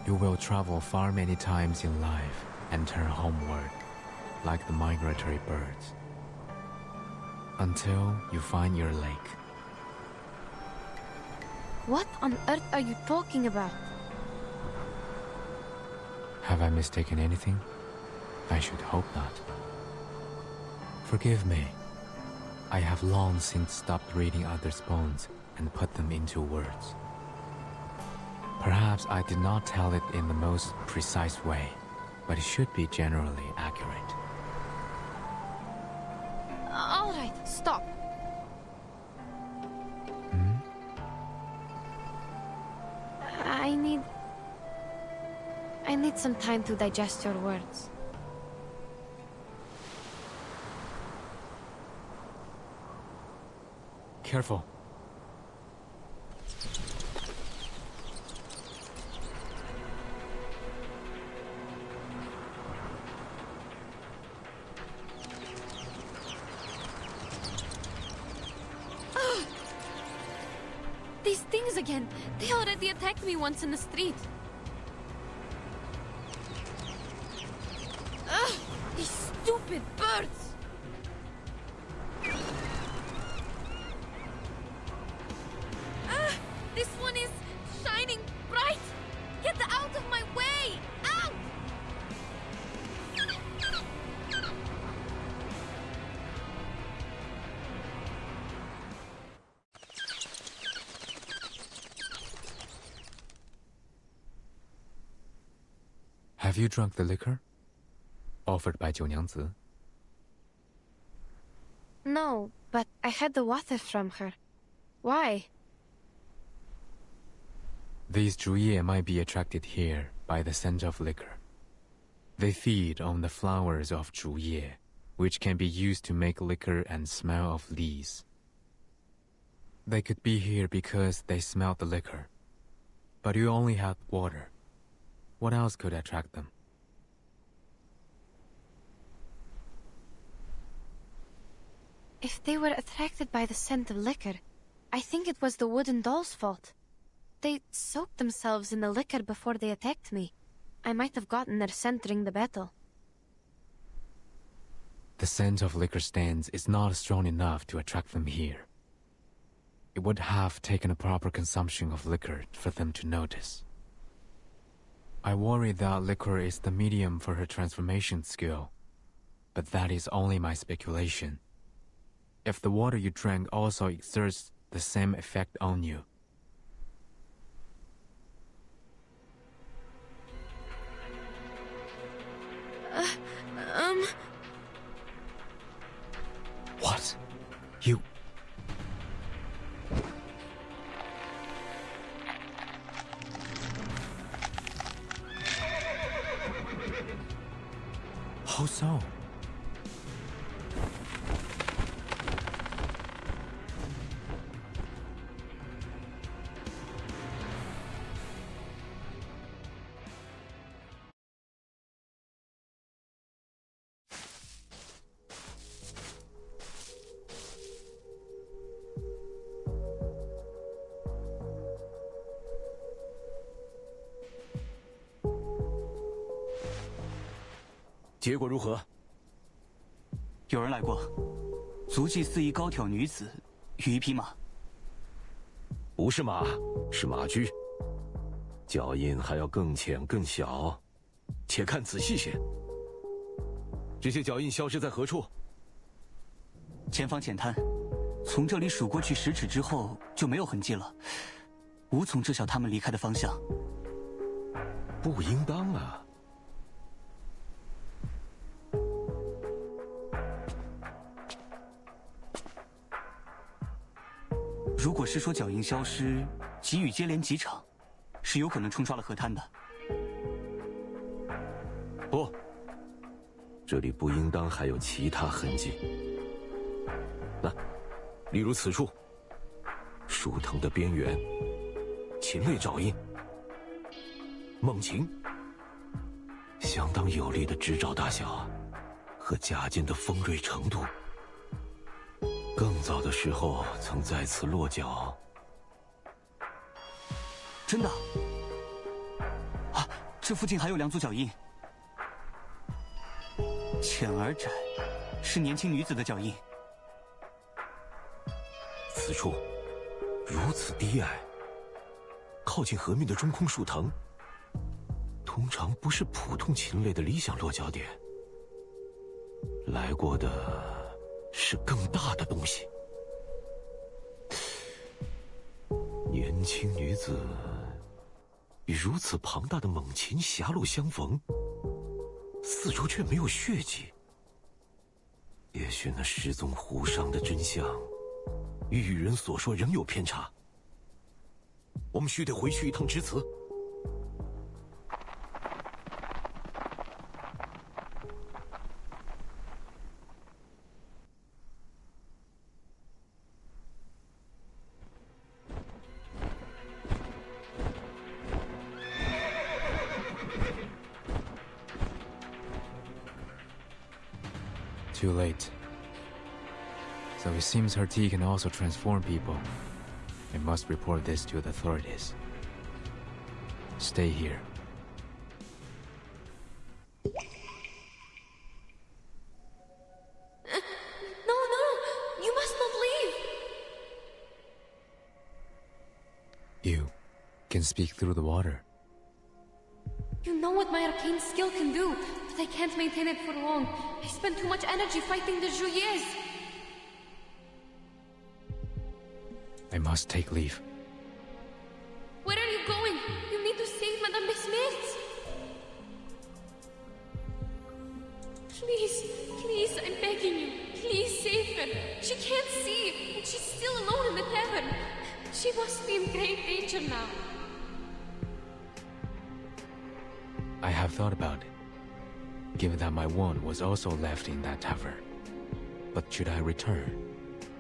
You will travel far many times in life and turn homeward, like the migratory birds, until you find your lake. What on earth are you talking about? Have I mistaken anything? I should hope not. Forgive me. I have long since stopped reading others' bones and put them into words. Perhaps I did not tell it in the most precise way, but it should be generally accurate. All right, stop. need some time to digest your words. Careful. These things again! They already attacked me once in the street. Ugh! These stupid birds! This one is shining bright! Get out of my way! Out! Have you drunk the liquor offered by 九娘子? No, but I had the water from her. Why? These 竹叶 might be attracted here by the scent of liquor. They feed on the flowers of 竹叶, which can be used to make liquor and smell of leaves. They could be here because they smelled the liquor, but you only had water. What else could attract them? If they were attracted by the scent of liquor, I think it was the wooden doll's fault. They soaked themselves in the liquor before they attacked me. I might have gotten their scent during the battle. The scent of liquor stands is not strong enough to attract them here. It would have taken a proper consumption of liquor for them to notice. I worry that liquor is the medium for her transformation skill, but that is only my speculation. If the water you drank also exerts the same effect on you. What? You... How so? “结果如何？”有人来过，足迹4一高挑女子与一匹马。不是马，是马驹。脚印还要更浅更小，且看仔细些。这些脚印消失在何处？前方浅滩，从这里数过去10尺之后就没有痕迹了，无从知晓他们离开的方向。不应当啊。 如果是说脚印消失，急雨接连几场，是有可能冲刷了河滩的。不，这里不应当还有其他痕迹。那，例如此处，树藤的边缘，禽类爪印，猛禽，相当有力的指爪大小，和甲尖的锋锐程度。 更早的时候曾在此落脚。真的？啊，这附近还有2组脚印，浅而窄，是年轻女子的脚印。此处如此低矮，靠近河面的中空树藤，通常不是普通禽类的理想落脚点。来过的。 是更大的东西。年轻女子与如此庞大的猛禽狭路相逢，四周却没有血迹。也许那失踪湖上的真相，与人所说仍有偏差。我们须得回去一趟支词。Too late. So it seems her tea can also transform people. I must report this to the authorities. Stay here. No, you must not leave. You can speak through the water. You know what my arcane skill can do, but I can't maintain it for long. I spend too much energy fighting the Joyeux. I must take leave. Where are you going? You need to save Madame Besmetz. Please, I'm begging you. Please save her. She can't see, and she's still alone in the tavern. She must be in great danger now. I have thought about it, given that my wand was also left in that tavern. But should I return,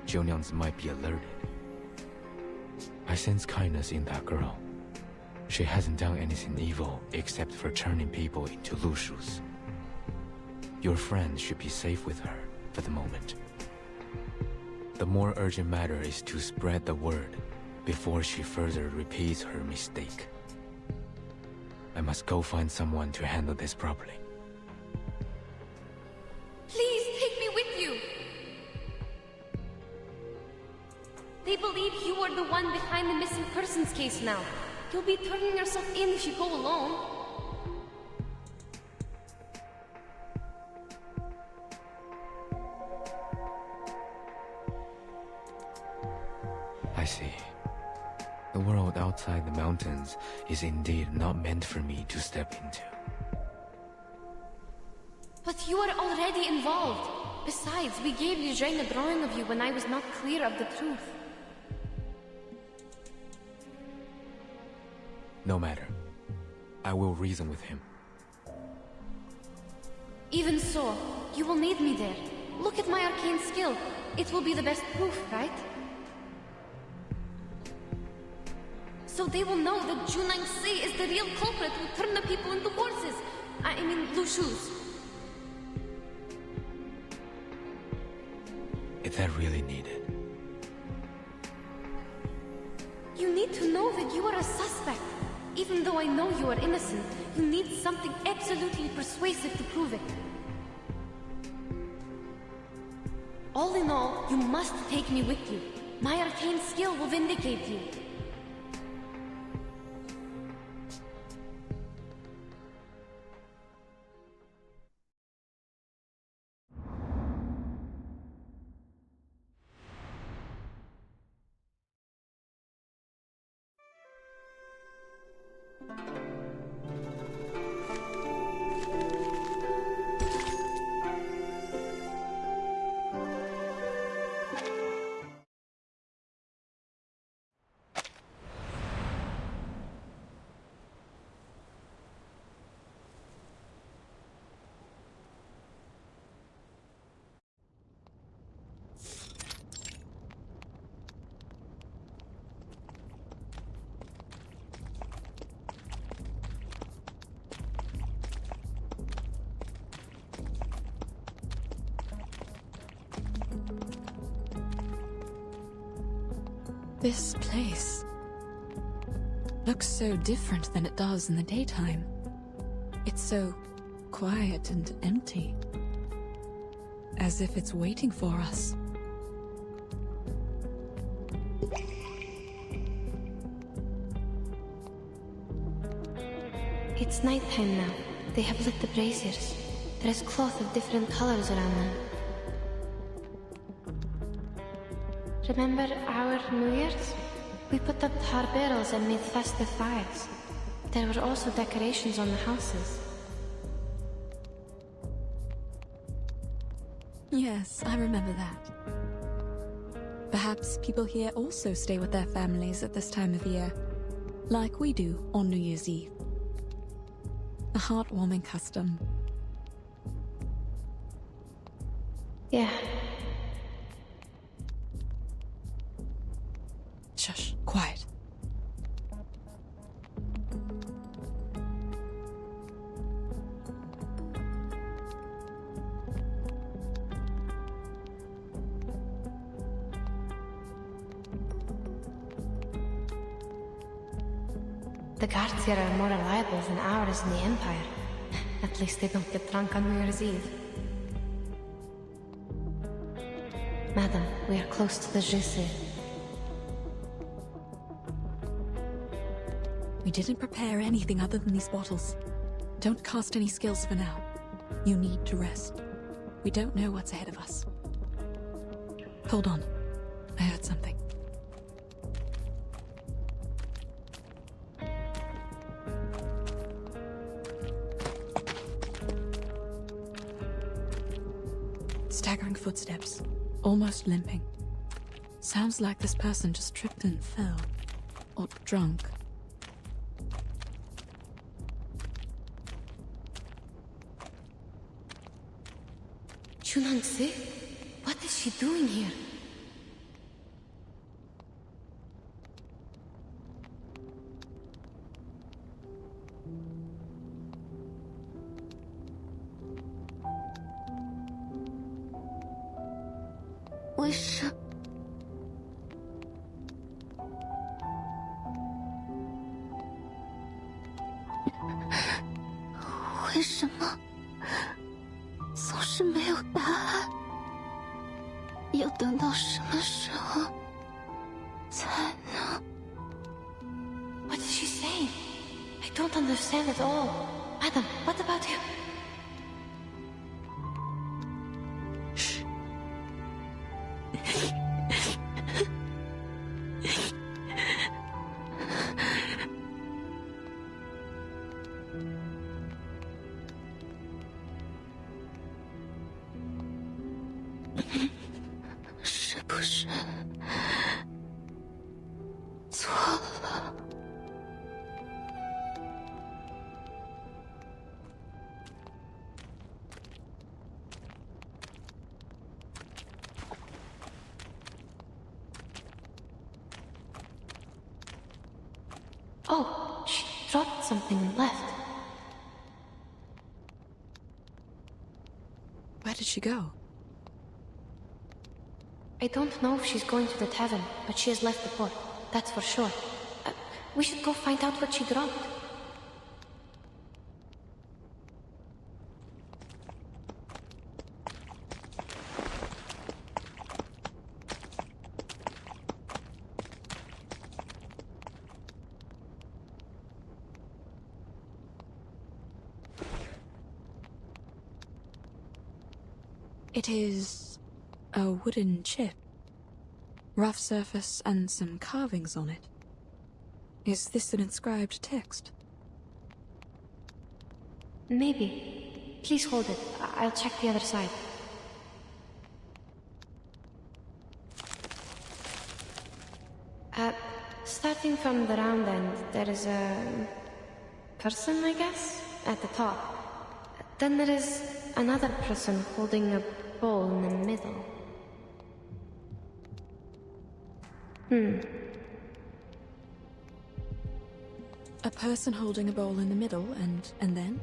Jiunyangzi might be alerted. I sense kindness in that girl. She hasn't done anything evil except for turning people into Lushus. Your friend should be safe with her for the moment. The more urgent matter is to spread the word before she further repeats her mistake. I must go find someone to handle this properly. Please take me with you. They believe you are the one behind the missing persons case now. You'll be turning yourself in if you go alone. I see. The world outside the mountains is indeed not meant for me to step into. But you are already involved. Besides, we gave Liu Zhang a drawing of you when I was not clear of the truth. No matter. I will reason with him. Even so, you will need me there. Look at my arcane skill. It will be the best proof, right? So they will know that Junangsi is the real culprit who turned the people into horses. I mean, Lushus. Is that really needed? You need to know that you are a suspect. Even though I know you are innocent, you need something absolutely persuasive to prove it. All in all, you must take me with you. My arcane skill will vindicate you. This place looks so different than it does in the daytime. It's so quiet and empty, as if it's waiting for us. It's nighttime now. They have lit the braziers. There is cloth of different colors around them. Remember our New Year's? We put up tar barrels and made festive fires. There were also decorations on the houses. Yes, I remember that. Perhaps people here also stay with their families at this time of year, like we do on New Year's Eve. A heartwarming custom. Yeah. Shush, quiet. The guards here are more reliable than ours in the Empire. At least they don't get drunk on New Year's Eve. Madam, we are close to the Jesse. We didn't prepare anything other than these bottles. Don't cast any skills for now. You need to rest. We don't know what's ahead of us. Hold on. I heard something. Staggering footsteps, almost limping. Sounds like this person just tripped and fell. Or drunk. Chunansi? What is she doing here? What is she saying? I don't understand at all. Madam, what about him? Shh. Oh, she dropped something and left. Where did she go? I don't know if she's going to the tavern, but she has left the port. That's for sure. We should go find out what she dropped. It is a wooden chip. Rough surface and some carvings on it. Is this an inscribed text? Maybe. Please hold it. I'll check the other side. Starting from the round end, there is a person, I guess, at the top. Then there is another person holding a bowl in the middle. A person holding a bowl in the middle, and then?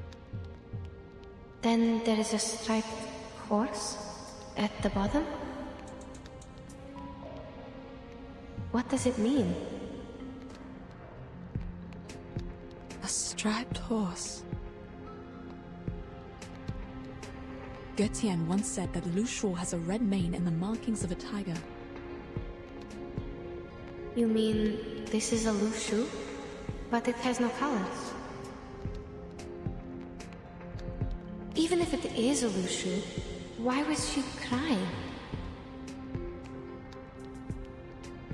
Then there is a striped horse at the bottom. What does it mean? A striped horse. Götien once said that Lu Shuo has a red mane and the markings of a tiger. You mean this is a Lu Shu? But it has no colors. Even if it is a Lu Shu, why was she crying?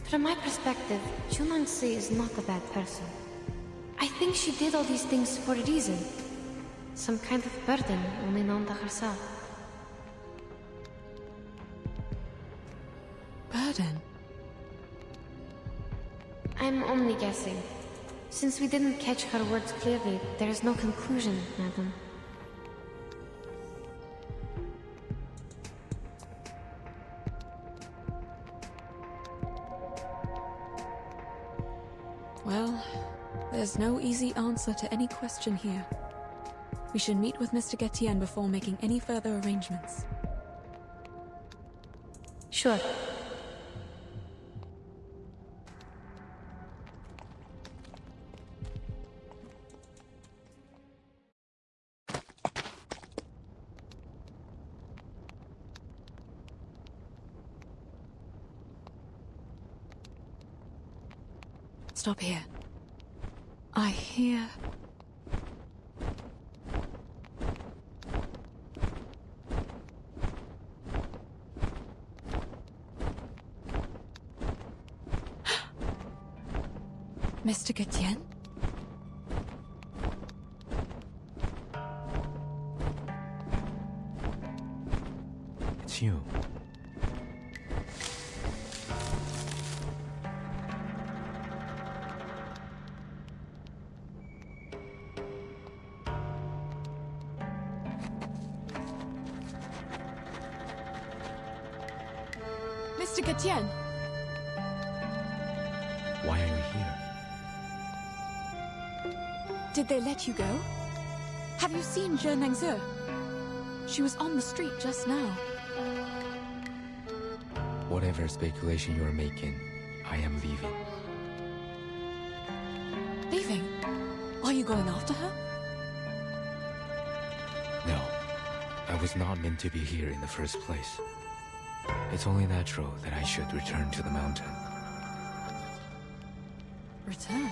From my perspective, Chunansi is not a bad person. I think she did all these things for a reason. Some kind of burden only known to herself. Burden? I'm only guessing. Since we didn't catch her words clearly, there is no conclusion, madam. Well, there's no easy answer to any question here. We should meet with Mr. Götien before making any further arrangements. Sure. stop here. I hear... Mr. Gatien? It's you. Mr. Gatien! Why are you here? Did they let you go? Have you seen Zhe Nengze? She was on the street just now. Whatever speculation you're making, I am leaving. Leaving? Are you going after her? No. I was not meant to be here in the first place. It's only natural that I should return to the mountain. Return?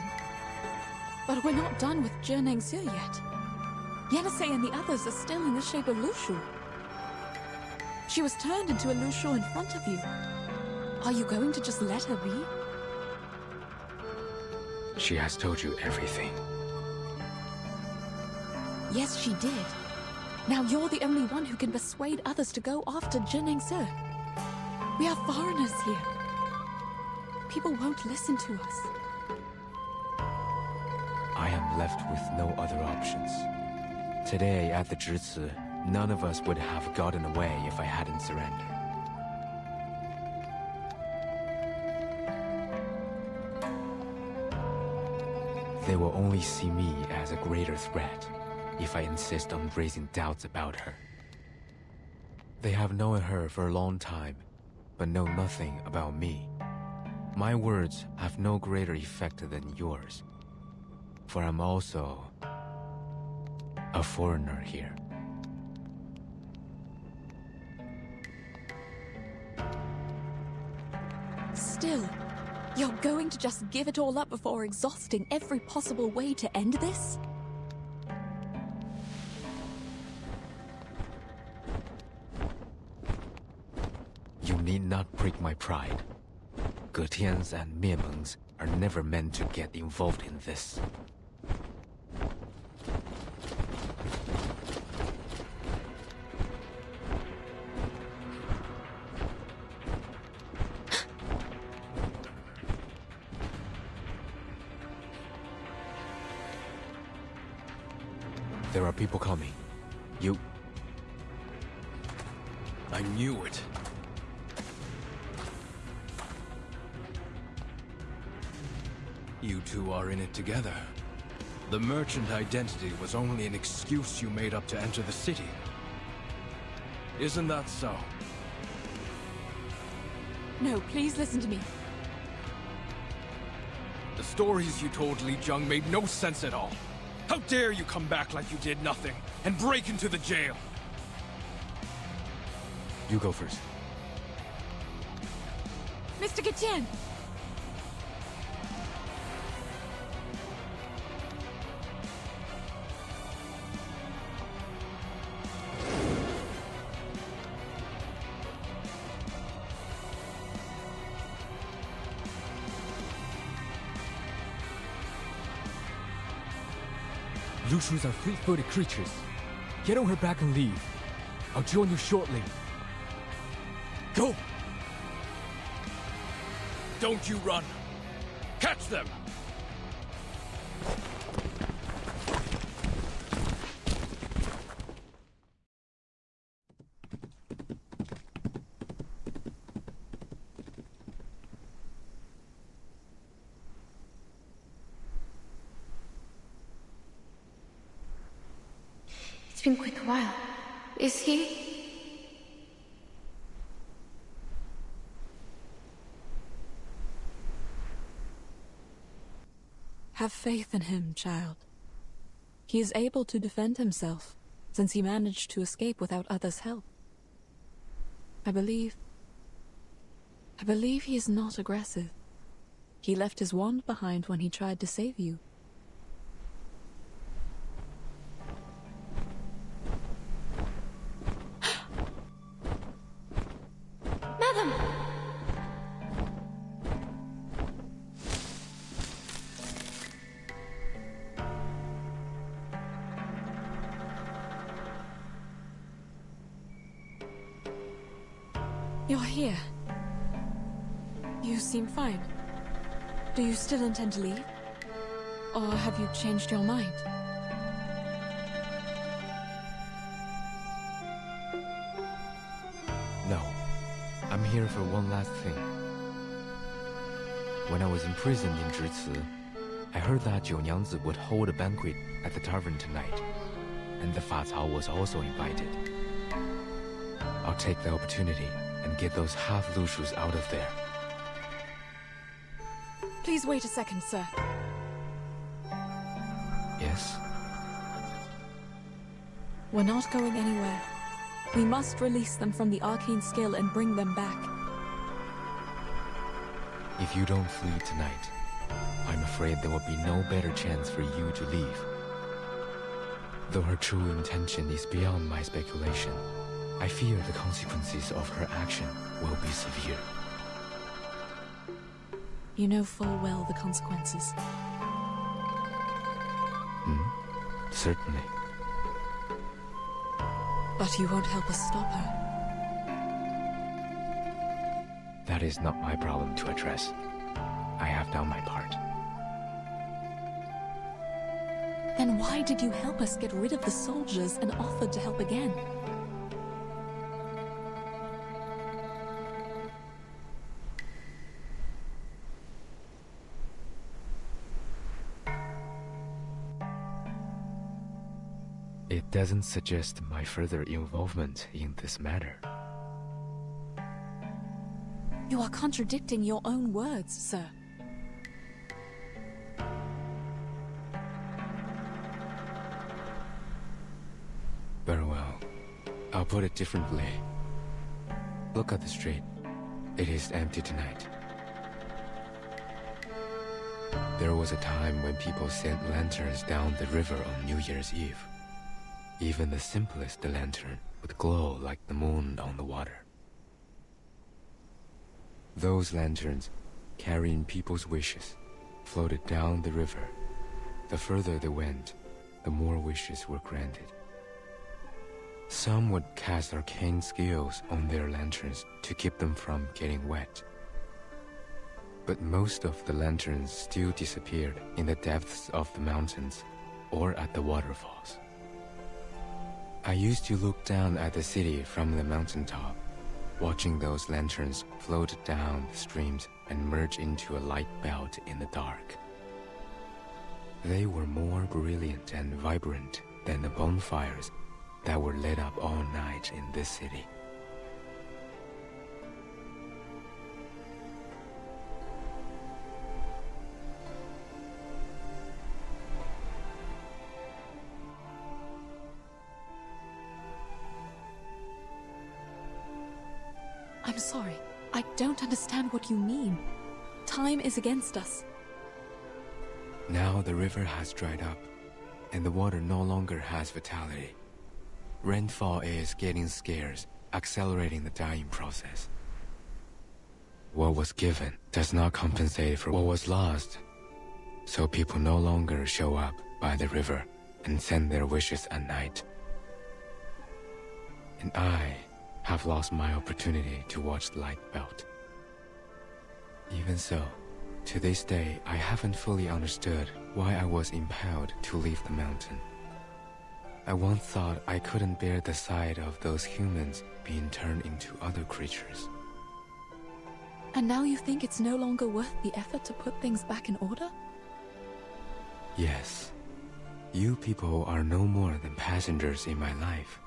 But we're not done with Zhe Nengze yet. Yenisei and the others are still in the shape of Lu Shu. She was turned into a Lu Shu in front of you. Are you going to just let her be? She has told you everything. Yes, she did. Now you're the only one who can persuade others to go after Zhe Nengze. We are foreigners here. People won't listen to us. I am left with no other options. Today, at the Zhici, none of us would have gotten away if I hadn't surrendered. They will only see me as a greater threat if I insist on raising doubts about her. They have known her for a long time, but know nothing about me. My words have no greater effect than yours, for I'm also a foreigner here. Still, you're going to just give it all up before exhausting every possible way to end this? You need not break my pride. Getians and Miemengs are never meant to get involved in this. There are people coming. You... I knew it. You two are in it together. The merchant identity was only an excuse you made up to enter the city. Isn't that so? No, please listen to me. The stories you told Li Zheng made no sense at all. How dare you come back like you did nothing, and break into the jail? You go first. Mr. Gatien! Lushus are fleet-footed creatures. Get on her back and leave. I'll join you shortly. Go! Don't you run! Catch them! It's been quite a while. Is he... Have faith in him, child. He is able to defend himself, since he managed to escape without others' help. I believe he is not aggressive. He left his wand behind when he tried to save you. Madam! You're here. You seem fine. Do you still intend to leave? Or have you changed your mind? No. I'm here for one last thing. When I was imprisoned in Zhici, I heard that Jiu Niangzi would hold a banquet at the tavern tonight, and the Fa Cao was also invited. I'll take the opportunity and get those half-Lushus out of there. Please wait a second, sir. Yes? We're not going anywhere. We must release them from the arcane skill and bring them back. If you don't flee tonight, I'm afraid there will be no better chance for you to leave. Though her true intention is beyond my speculation, I fear the consequences of her action will be severe. You know full well the consequences. Certainly. But you won't help us stop her. That is not my problem to address. I have done my part. Then why did you help us get rid of the soldiers and offered to help again? It doesn't suggest my further involvement in this matter. You are contradicting your own words, sir. Very well. I'll put it differently. Look at the street. It is empty tonight. There was a time when people sent lanterns down the river on New Year's Eve. Even the simplest lantern would glow like the moon on the water. Those lanterns, carrying people's wishes, floated down the river. The further they went, the more wishes were granted. Some would cast arcane skills on their lanterns to keep them from getting wet. But most of the lanterns still disappeared in the depths of the mountains or at the waterfalls. I used to look down at the city from the mountaintop, watching those lanterns float down the streams and merge into a light belt in the dark. They were more brilliant and vibrant than the bonfires that were lit up all night in this city. I'm sorry. I don't understand what you mean. Time is against us. Now the river has dried up, and the water no longer has vitality. Rainfall is getting scarce, accelerating the dying process. What was given does not compensate for what was lost, so people no longer show up by the river and send their wishes at night. And I have lost my opportunity to watch the light belt. Even so, to this day, I haven't fully understood why I was impelled to leave the mountain. I once thought I couldn't bear the sight of those humans being turned into other creatures. And now you think it's no longer worth the effort to put things back in order? Yes. You people are no more than passengers in my life,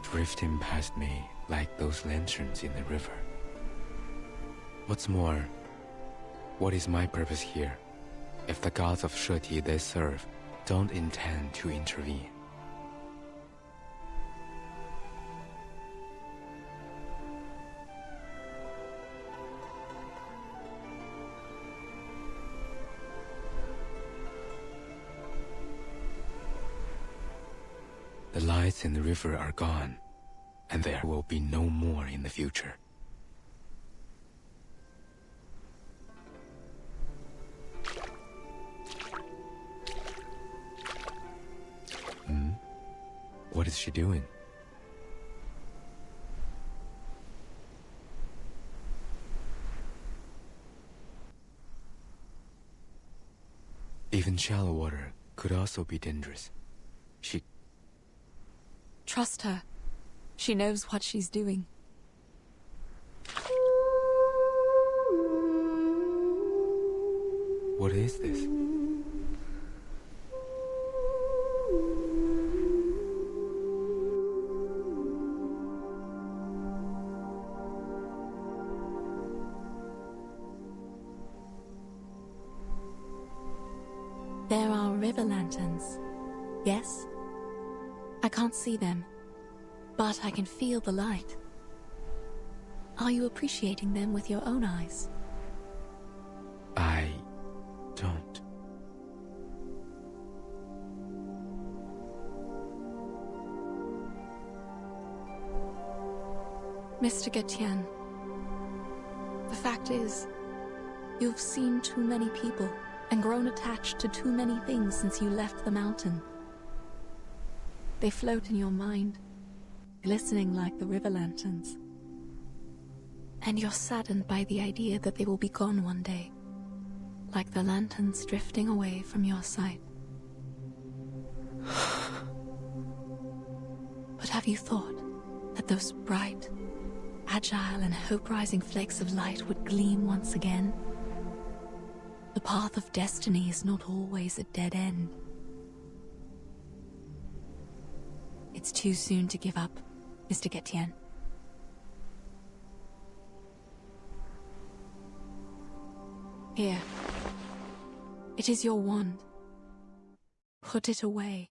drifting past me like those lanterns in the river. What's more, what is my purpose here if the gods of Sheti they serve don't intend to intervene? The lights in the river are gone, and there will be no more in the future. What is she doing? Even shallow water could also be dangerous. She... Trust her. She knows what she's doing. What is this? There are river lanterns. Yes? I can't see them, but I can feel the light. Are you appreciating them with your own eyes? I don't. Mr. Getian, the fact is, you've seen too many people and grown attached to too many things since you left the mountain. They float in your mind, glistening like the river lanterns. And you're saddened by the idea that they will be gone one day, like the lanterns drifting away from your sight. But have you thought that those bright, agile and hope-rising flakes of light would gleam once again? The path of destiny is not always a dead end. It's too soon to give up, Mr. Getian. Here. It is your wand. Put it away,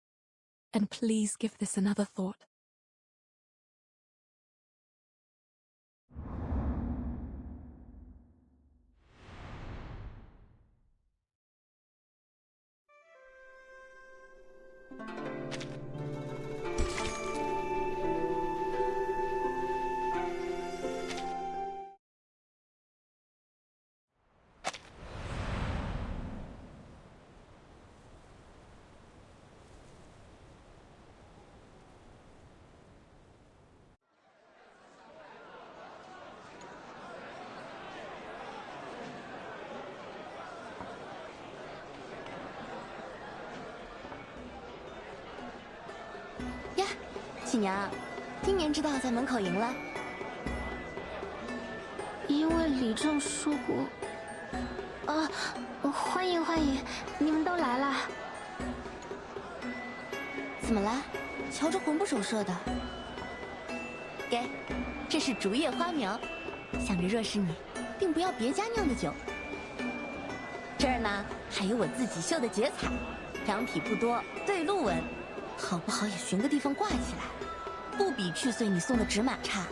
and please give this another thought. Yeah, 喜娘，今年知道在门口赢了。因为李正说过。啊，欢迎欢迎，你们都来了。怎么了？瞧着魂不守舍的。给，这是竹叶花苗，想着若是你，并不要别家酿的酒。这儿呢，还有我自己绣的结彩，张体不多，对鹿纹。 好不好也寻个地方挂起来，不比去岁你送的纸马差。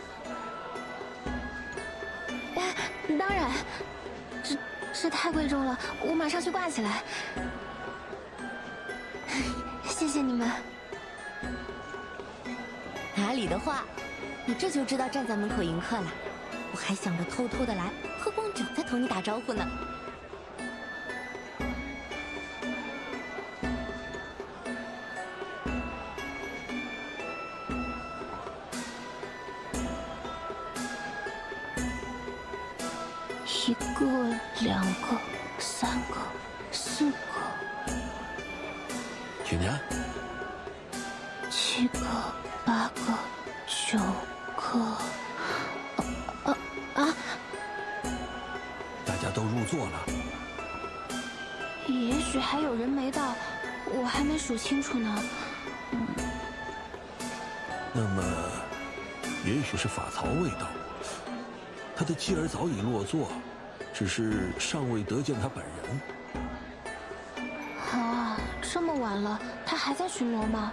当然，这太贵重了，我马上去挂起来。谢谢你们。哪里的话，你这就知道站在门口迎客了。我还想着偷偷的来喝光酒再同你打招呼呢。 1个、2个、3个、4个，雪娘，7个、8个、9个，大家都入座了。也许还有人没到，我还没数清楚呢。那么，也许是法曹未到，他的妻儿早已落座。 只是尚未得见他本人。啊，这么晚了，他还在巡逻吗？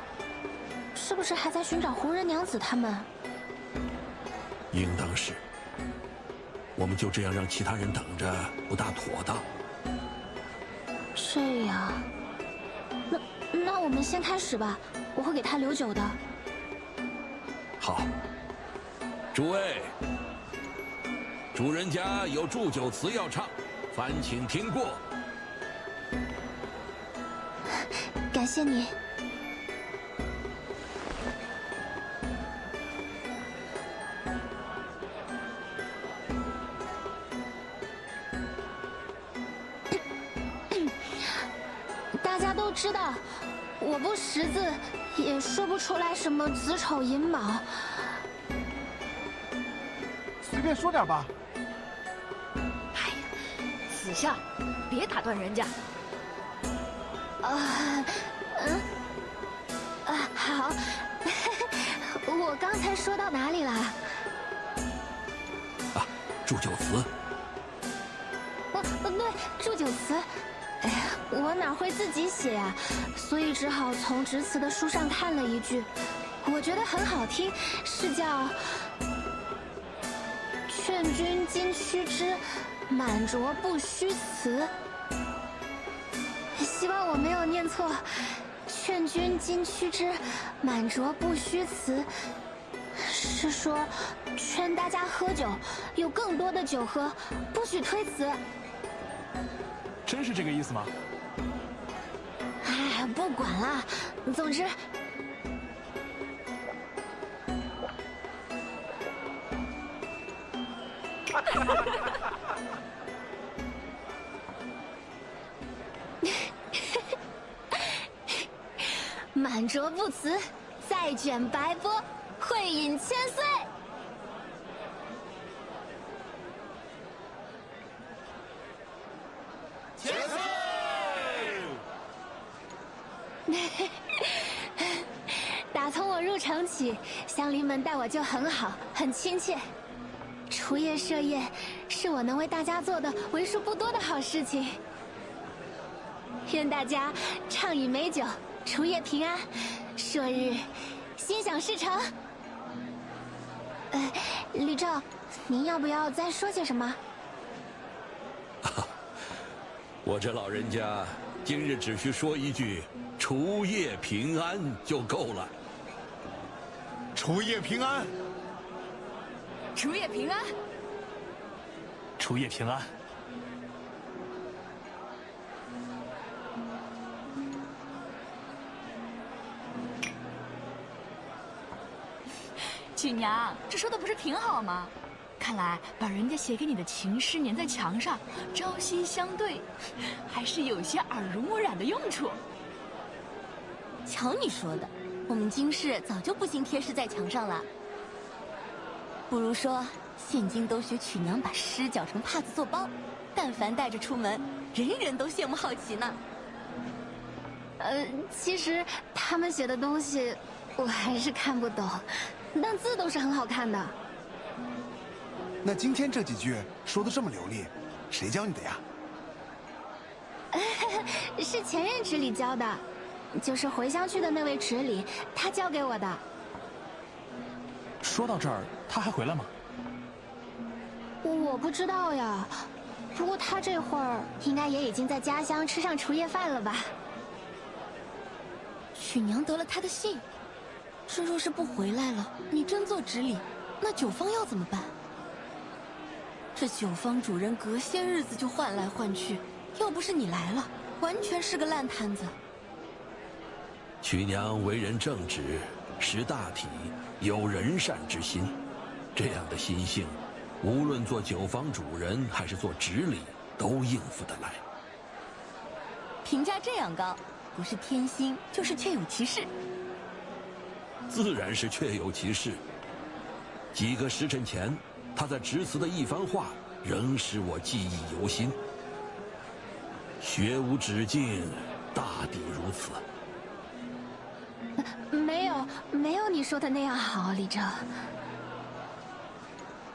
是不是还在寻找红人娘子他们？应当是。我们就这样让其他人等着，不大妥当。这样，那我们先开始吧，我会给他留酒的。好。诸位，主人家有祝酒词要唱，烦请听过。感谢你。大家都知道，我不识字，也说不出来什么子丑寅卯。随便说点吧。哎呀，子夏，别打断人家。好。我刚才说到哪里了？祝酒词。对，祝酒词。哎呀，我哪会自己写呀？所以只好从致辞的书上看了一句，我觉得很好听，是叫“劝君今须知，满拙不虚辞”。希望我没有念错，“劝君今须知，满拙不虚辞”，是说劝大家喝酒，有更多的酒喝，不许推辞。真是这个意思吗？哎，不管了，总之，满拙不辞，再卷白波，会饮千岁。千岁！打从我入城起，乡邻们待我就很好，很亲切。除夜设宴，是我能为大家做的为数不多的好事情。愿大家畅饮美酒，除夜平安，朔日心想事成。吕正，您要不要再说些什么？我这老人家今日只需说一句“除夜平安”就够了。除夜平安，除夜平安，除夜平安。曲娘，这说的不是挺好吗？看来把人家写给你的情诗粘在墙上，朝夕相对，还是有些耳濡目染的用处。瞧你说的，我们京市早就不兴贴诗在墙上了。不如说，现今都学曲娘把诗绞成帕子做包，但凡带着出门，人人都羡慕好奇呢。其实他们写的东西，我还是看不懂，但字都是很好看的。那今天这几句说的这么流利，谁教你的呀？是前任执礼教的，就是回乡去的那位执礼，他教给我的。说到这儿，他还回来吗？我不知道呀，不过他这会儿应该也已经在家乡吃上除夜饭了吧。曲娘得了他的信，这若是不回来了，你真做执礼，那酒坊要怎么办？这酒坊主人隔些日子就换来换去，要不是你来了，完全是个烂摊子。曲娘为人正直，识大体，有仁善之心，这样的心性，无论做酒坊主人还是做执礼，都应付得来。评价这样高，不是偏心，就是确有其事。自然是确有其事。几个时辰前，他在致辞的一番话，仍使我记忆犹新。学无止境，大抵如此。没有你说的那样好，李正。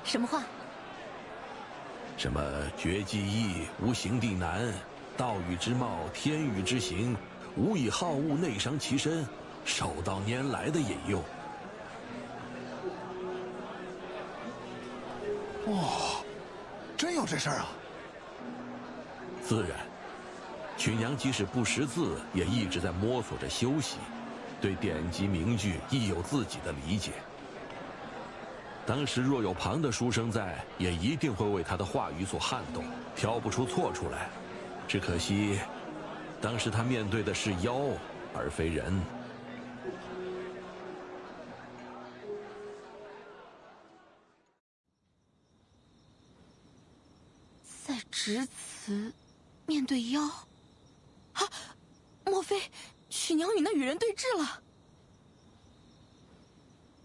什么话？什么绝技易，无形地难，道与之貌，天与之行，无以好恶内伤其身，手到拈来的引诱。哇，真有这事儿啊！自然，曲娘即使不识字，也一直在摸索着修习，对典籍名句亦有自己的理解。当时若有旁的书生在，也一定会为他的话语所撼动，挑不出错出来。只可惜，当时他面对的是妖，而非人。在执词，面对妖。啊，莫非许娘与那羽人对峙了？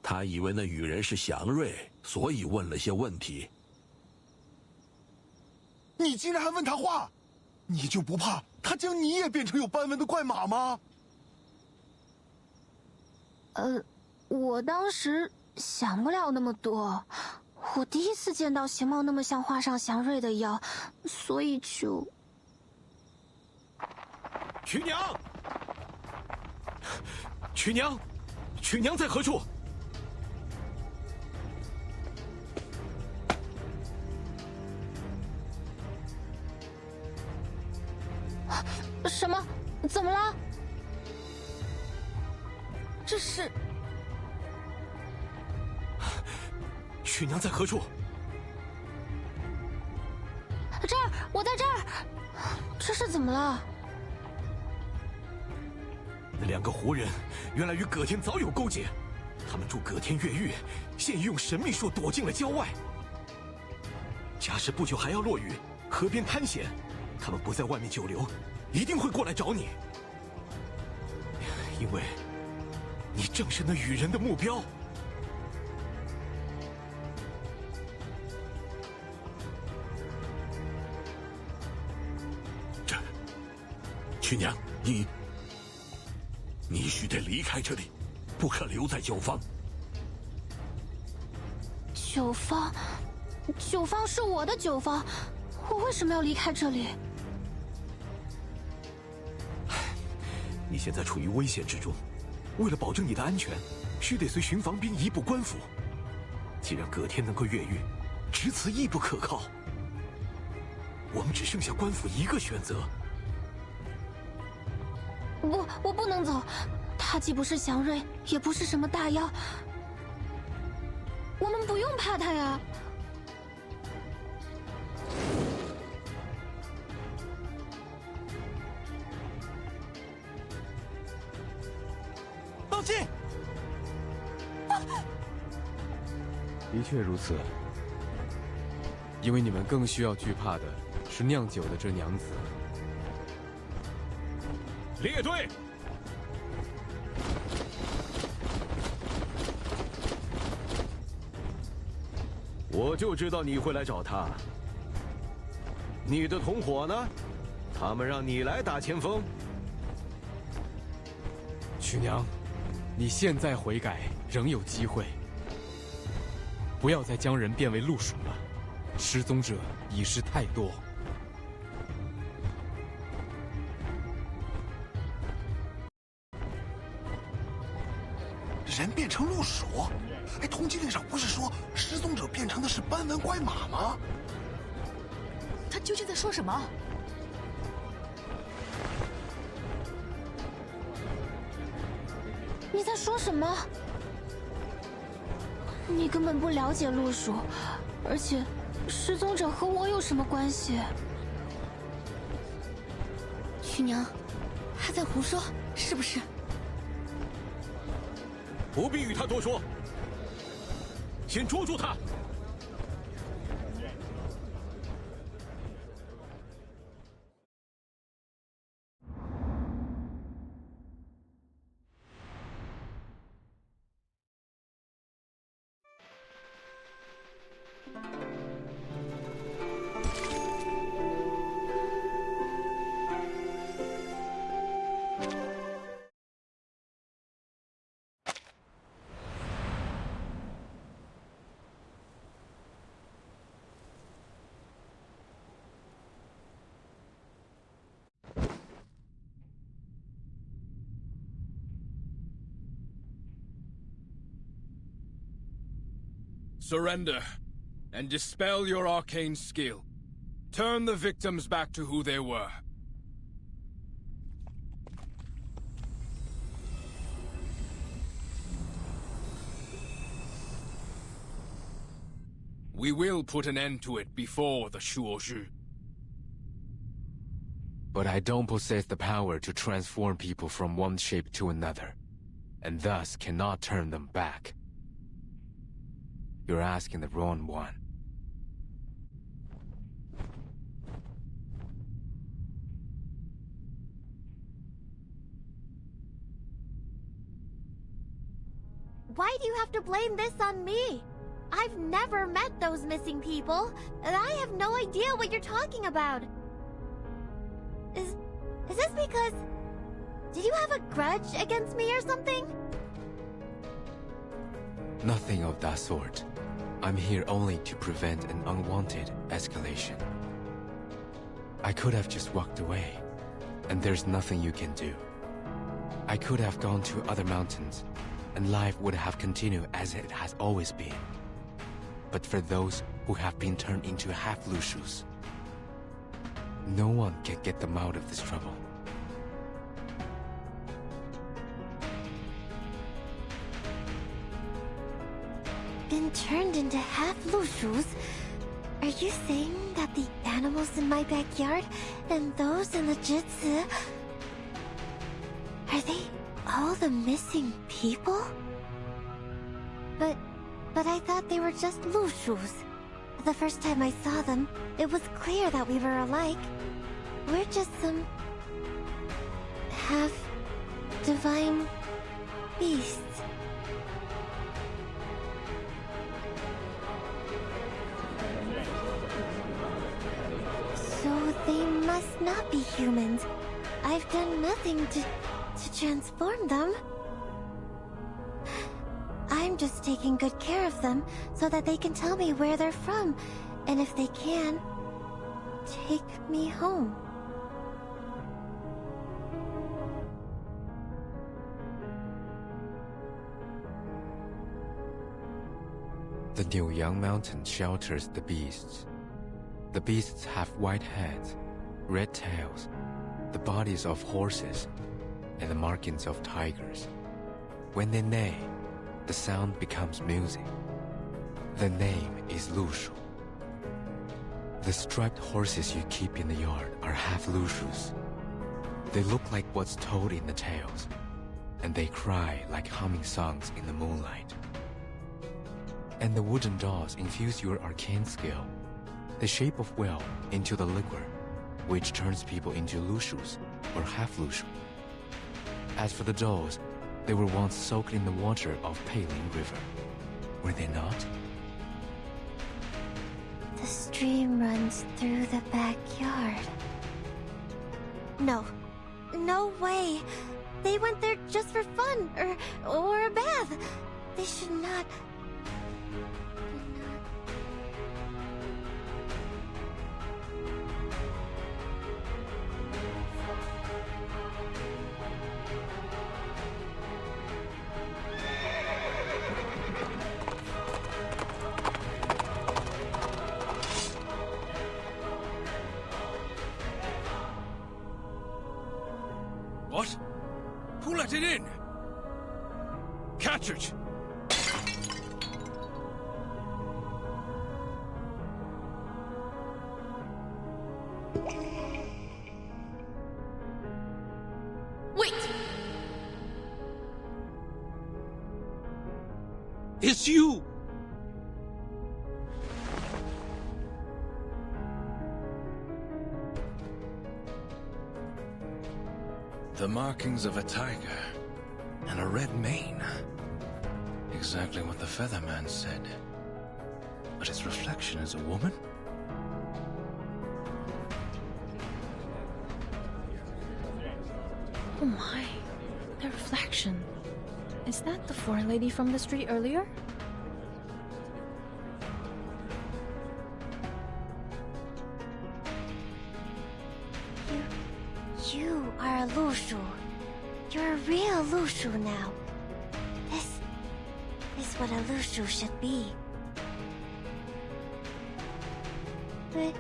他以为那羽人是祥瑞，所以问了些问题。你竟然还问他话，你就不怕他将你也变成有斑纹的怪马吗？我当时想不了那么多，我第一次见到形貌那么像画上祥瑞的妖，所以就……曲娘，曲娘，曲娘在何处？什么？怎么了？这是……曲娘在何处？这儿，我在这儿。这是怎么了？那两个胡人原来与葛天早有勾结，他们助葛天越狱，现已用神秘术躲进了郊外。假使不久还要落雨，河边滩险，他们不在外面久留，一定会过来找你，因为你正是那羽人的目标。曲娘，你须得离开这里，不可留在酒坊。酒坊，酒坊是我的酒坊，我为什么要离开这里？你现在处于危险之中，为了保证你的安全，须得随巡防兵移步官府。既然葛天能够越狱，执词亦不可靠，我们只剩下官府一个选择。不，我不能走。他既不是祥瑞，也不是什么大妖，我们不用怕他呀。道歉。的确如此，因为你们更需要惧怕的是酿酒的这娘子。列队！我就知道你会来找他。你的同伙呢？他们让你来打前锋。曲娘，你现在悔改仍有机会，不要再将人变为路鼠了。失踪者已是太多。人变成路鼠？哎，通缉令上不是说失踪者变成的是斑纹怪马吗？他究竟在说什么？你在说什么？你根本不了解路鼠，而且失踪者和我有什么关系？徐娘，他在胡说，是不是？不必与他多说，先捉住他。Surrender, and dispel your arcane skill. Turn the victims back to who they were. We will put an end to it before the Shuozhi. But I don't possess the power to transform people from one shape to another, and thus cannot turn them back. You're asking the wrong one. Why do you have to blame this on me? I've never met those missing people, and I have no idea what you're talking about. Is this because... Did you have a grudge against me or something? Nothing of that sort. I'm here only to prevent an unwanted escalation. I could have just walked away, and there's nothing you can do. I could have gone to other mountains, and life would have continued as it has always been. But for those who have been turned into half-Lushus, no one can get them out of this trouble. Been turned into half-Lushus? Are you saying that the animals in my backyard and those in the Jitsu... Are they all the missing people? But I thought they were just Lushus. The first time I saw them, it was clear that we were alike. We're just some... half-divine beasts. So they must not be humans. I've done nothing to transform them. I'm just taking good care of them so that they can tell me where they're from, and if they can, take me home. The Niuyang Mountain shelters the beasts. The beasts have white heads, red tails, the bodies of horses, and the markings of tigers. When they neigh, the sound becomes music. The name is Lushu. The striped horses you keep in the yard are half-Lushus. They look like what's told in the tales, and they cry like humming songs in the moonlight. And the wooden dolls infuse your arcane skill, the shape of will, into the liquor, which turns people into Lushus or half-Lushu. As for the dolls, they were once soaked in the water of Peiling River. Were they not? The stream runs through the backyard. No. No way. They went there just for fun, or a bath. They should not... What? Who let it in? Catch it! Wait! It's you! The markings of a tiger and a red mane. Exactly what the Featherman said. But its reflection is a woman? Oh my, the reflection. Is that the foreign lady from the street earlier? You are a Lushu. You're a real Lushu now. This is what a Lushu should be. But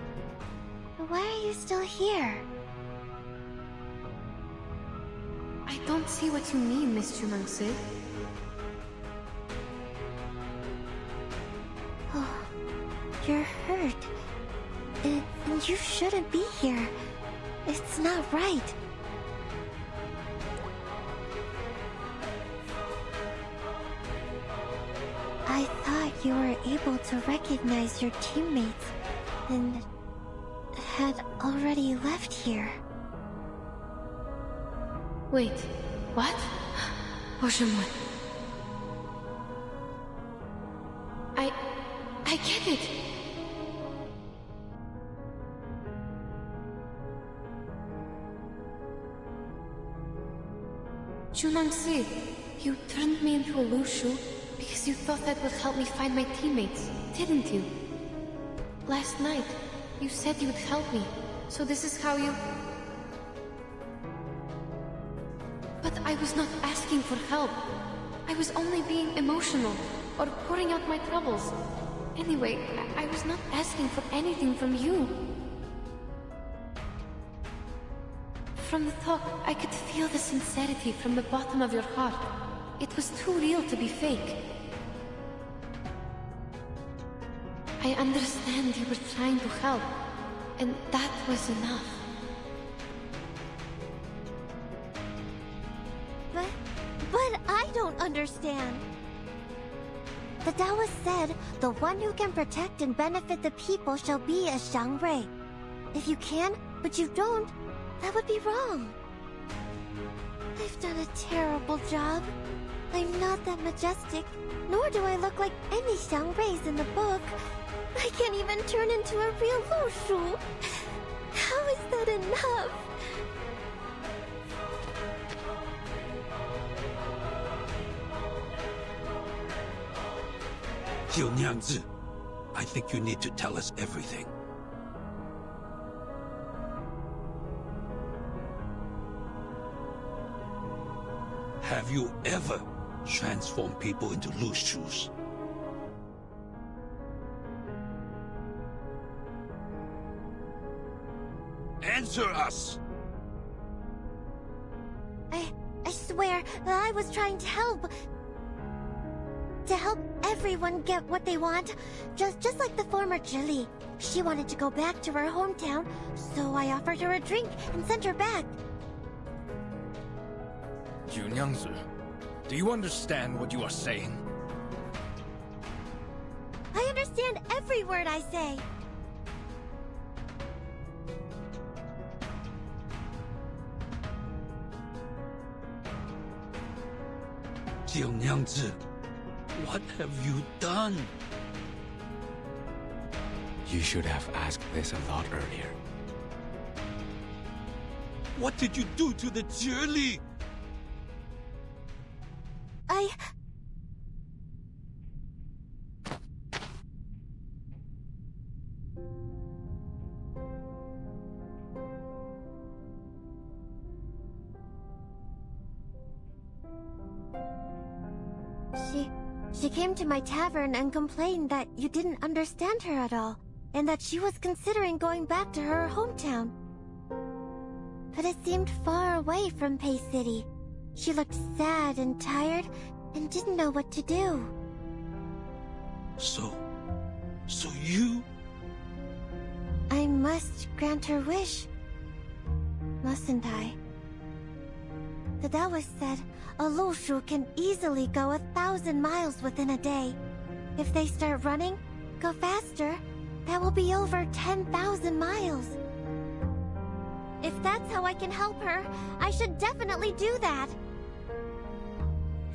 why are you still here? I don't see what you mean, Miss Chumangse. you're hurt. And you shouldn't be here. It's not right. I thought you were able to recognize your teammates and had already left here. Wait, what? Боже мой. I get it. Junang-si, you turned me into a Lushu because you thought that would help me find my teammates, didn't you? Last night, you said you would help me, so this is how you... But I was not asking for help. I was only being emotional, or pouring out my troubles. Anyway, I was not asking for anything from you. From the talk, I could feel the sincerity from the bottom of your heart. It was too real to be fake. I understand you were trying to help, and that was enough. But I don't understand. The Taoist said, the one who can protect and benefit the people shall be a Xiangrui. If you can, but you don't, that would be wrong. I've done a terrible job. I'm not that majestic, nor do I look like any Xiangruis in the book. I can't even turn into a real Lushu. How is that enough? Jiu I think you need to tell us everything. Have you ever transformed people into Lushus? Answer us! I swear that I was trying to help. To help everyone get what they want. Just like the former Zhili. She wanted to go back to her hometown, so I offered her a drink and sent her back. Junyangzi, do you understand what you are saying? I understand every word I say. Jiu what have you done? You should have asked this a lot earlier. What did you do to the Zhili? She came to my tavern and complained that you didn't understand her at all, and that she was considering going back to her hometown. But it seemed far away from Pei City. She looked sad and tired, and didn't know what to do. So you... I must grant her wish, mustn't I? The Taoist said a Lushu can easily go 1,000 miles within a day. If they start running, go faster, that will be over 10,000 miles. If that's how I can help her, I should definitely do that.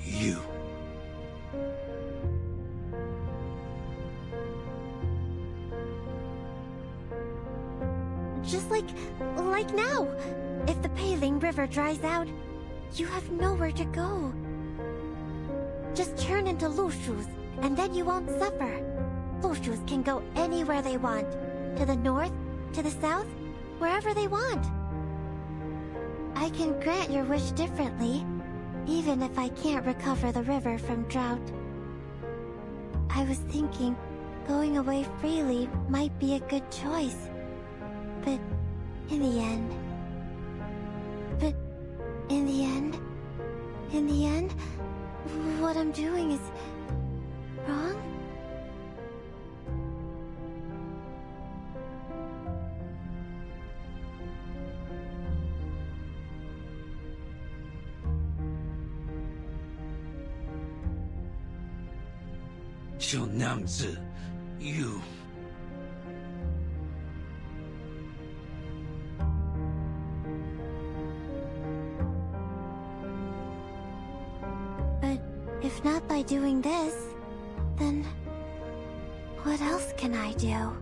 You... Just like now. If the Peiling River dries out, you have nowhere to go. Just turn into Lushus, and then you won't suffer. Lushus can go anywhere they want. To the north, to the south, wherever they want. I can grant your wish differently, even if I can't recover the river from drought. I was thinking, going away freely might be a good choice. But in the end, what I'm doing is wrong? 就那样子 ，you。But if not by doing this, then what else can I do?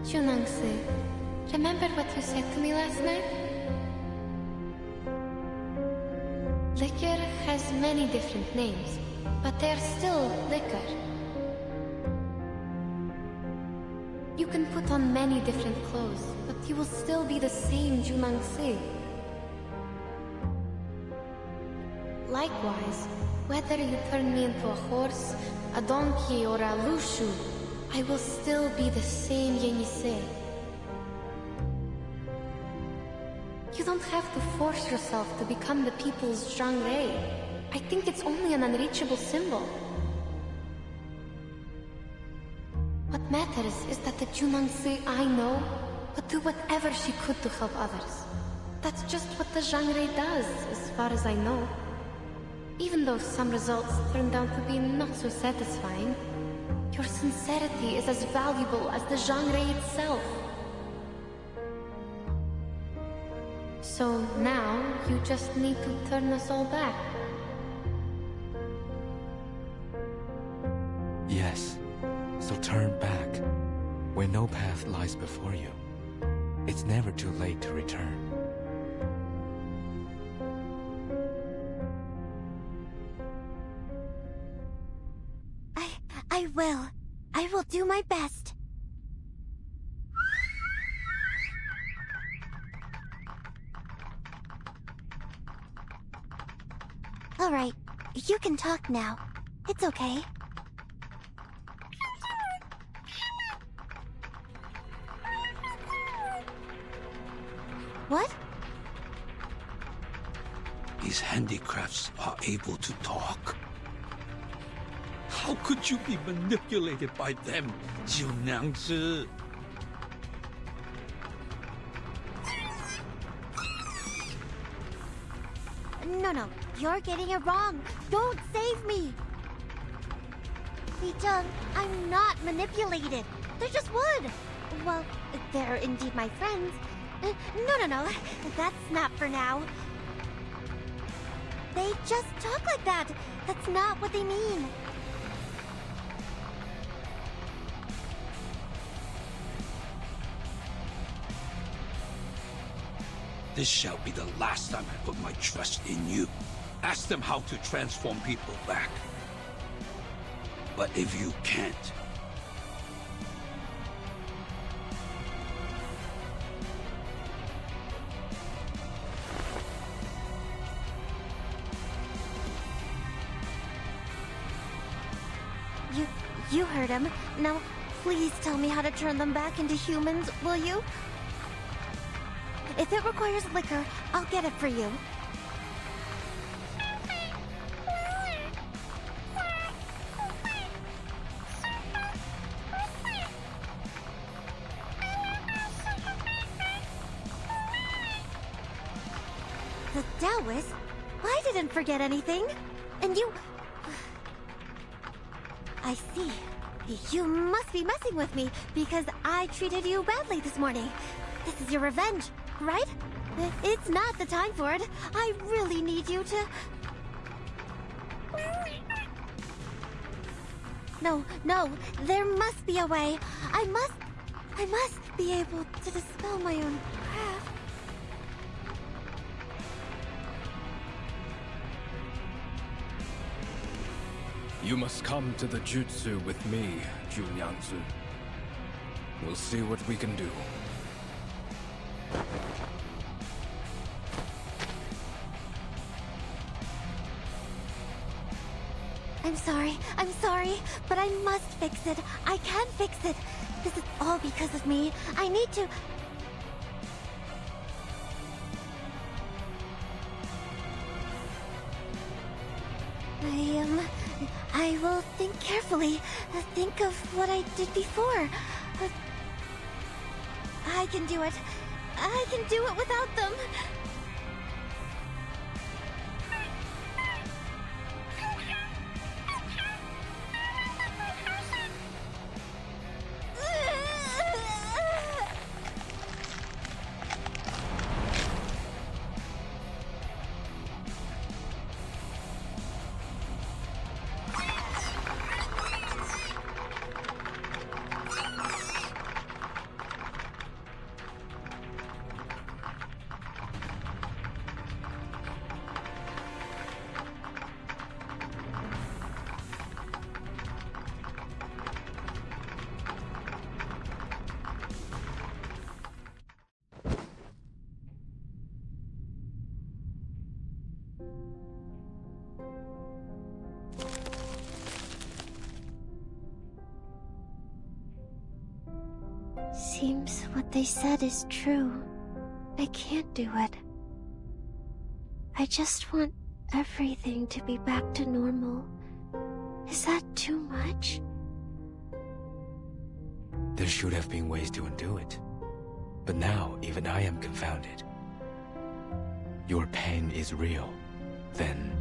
Junangsi, remember what you said to me last night? Liquor has many different names, but they're still liquor. You can put on many different clothes, but you will still be the same Junangsi. Likewise, whether you turn me into a horse, a donkey, or a lushu, I will still be the same Yenisei. You don't have to force yourself to become the people's Zhangrei. I think it's only an unreachable symbol. What matters is that the Junangsi I know would do whatever she could to help others. That's just what the Zhangrei does, as far as I know. Even though some results turned out to be not so satisfying, your sincerity is as valuable as the Zhangrei itself. So now, you just need to turn us all back. Yes. So turn back, where no path lies before you. It's never too late to return. I will. I will do my best. All right, you can talk now. It's okay. What? These handicrafts are able to talk. How could you be manipulated by them, Jiu Nangzi? No, you're getting it wrong. Don't save me. Li-Zheng, I'm not manipulated. They're just wood. Well, they're indeed my friends. No. That's not for now. They just talk like that. That's not what they mean. This shall be the last time I put my trust in you. Ask them how to transform people back. But if you can't, You heard him. Now, please tell me how to turn them back into humans, will you? If it requires liquor, I'll get it for you. The Taoist? I didn't forget anything. And you... I see. You must be messing with me because I treated you badly this morning. This is your revenge, right? It's not the time for it. I really need you to... No, there must be a way. I must be able to dispel my own craft. You must come to the jutsu with me, Junyanzu. We'll see what we can do. I'm sorry, but I must fix it. I can fix it. This is all because of me. I need to... I will think carefully. Think of what I did before. I can do it. I can do it without them. Seems what they said is true. I can't do it. I just want everything to be back to normal. Is that too much? There should have been ways to undo it. But now, even I am confounded. Your pain is real, then...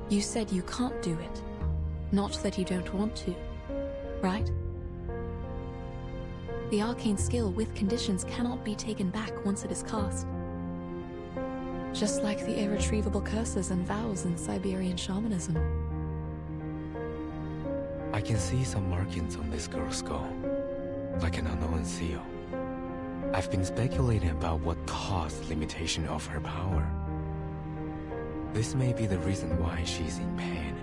You said you can't do it, not that you don't want to, right? The arcane skill with conditions cannot be taken back once it is cast. Just like the irretrievable curses and vows in Siberian shamanism. I can see some markings on this girl's skull, like an unknown seal. I've been speculating about what caused limitation of her power. This may be the reason why she's in pain.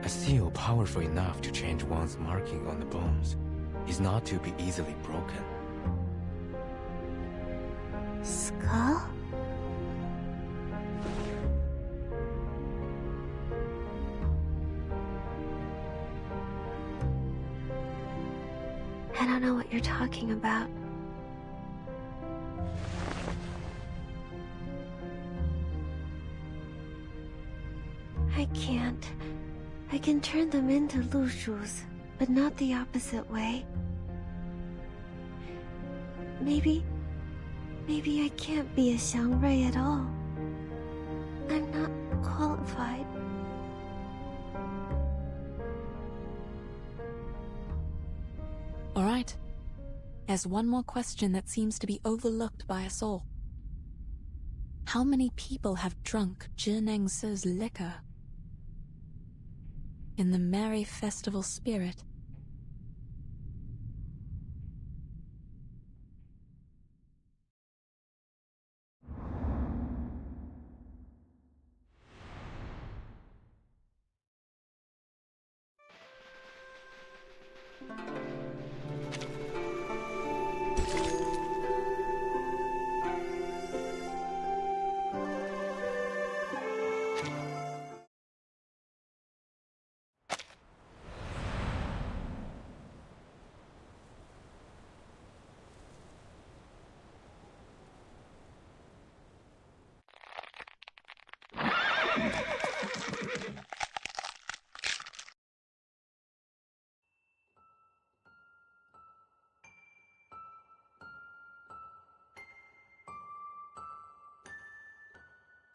A seal powerful enough to change one's marking on the bones is not to be easily broken. Skull? I don't know what you're talking about. I can't. I can turn them into Lushus, but not the opposite way. Maybe I can't be a Xiangrui at all. I'm not qualified. All right. There's one more question that seems to be overlooked by us all. How many people have drunk Zhinengsi's liquor? In the merry festival spirit,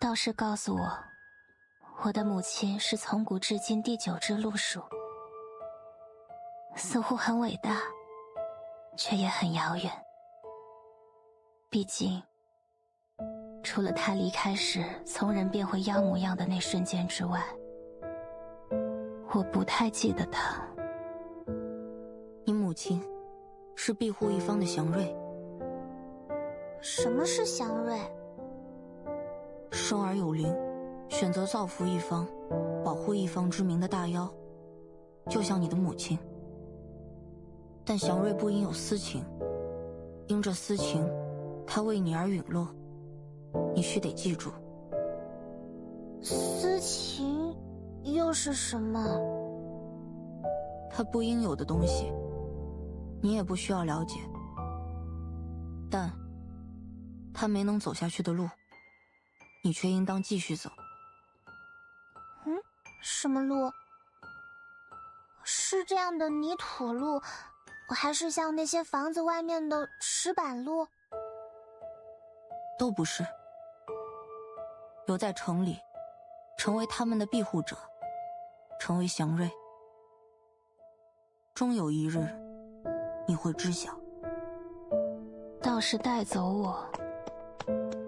道士告诉我，我的母亲是从古至今第9只鹿属，似乎很伟大，却也很遥远。毕竟，除了她离开时从人变回妖模样的那瞬间之外，我不太记得她。你母亲是庇护一方的祥瑞。什么是祥瑞？生而有灵，选择造福一方、保护一方之名的大妖，就像你的母亲。但祥瑞不应有私情，因这私情，他为你而陨落，你须得记住。私情又是什么？他不应有的东西，你也不需要了解。但他没能走下去的路，你却应当继续走。什么路？是这样的泥土路，还是像那些房子外面的石板路？都不是。留在城里，成为他们的庇护者，成为祥瑞。终有一日，你会知晓。道士带走我，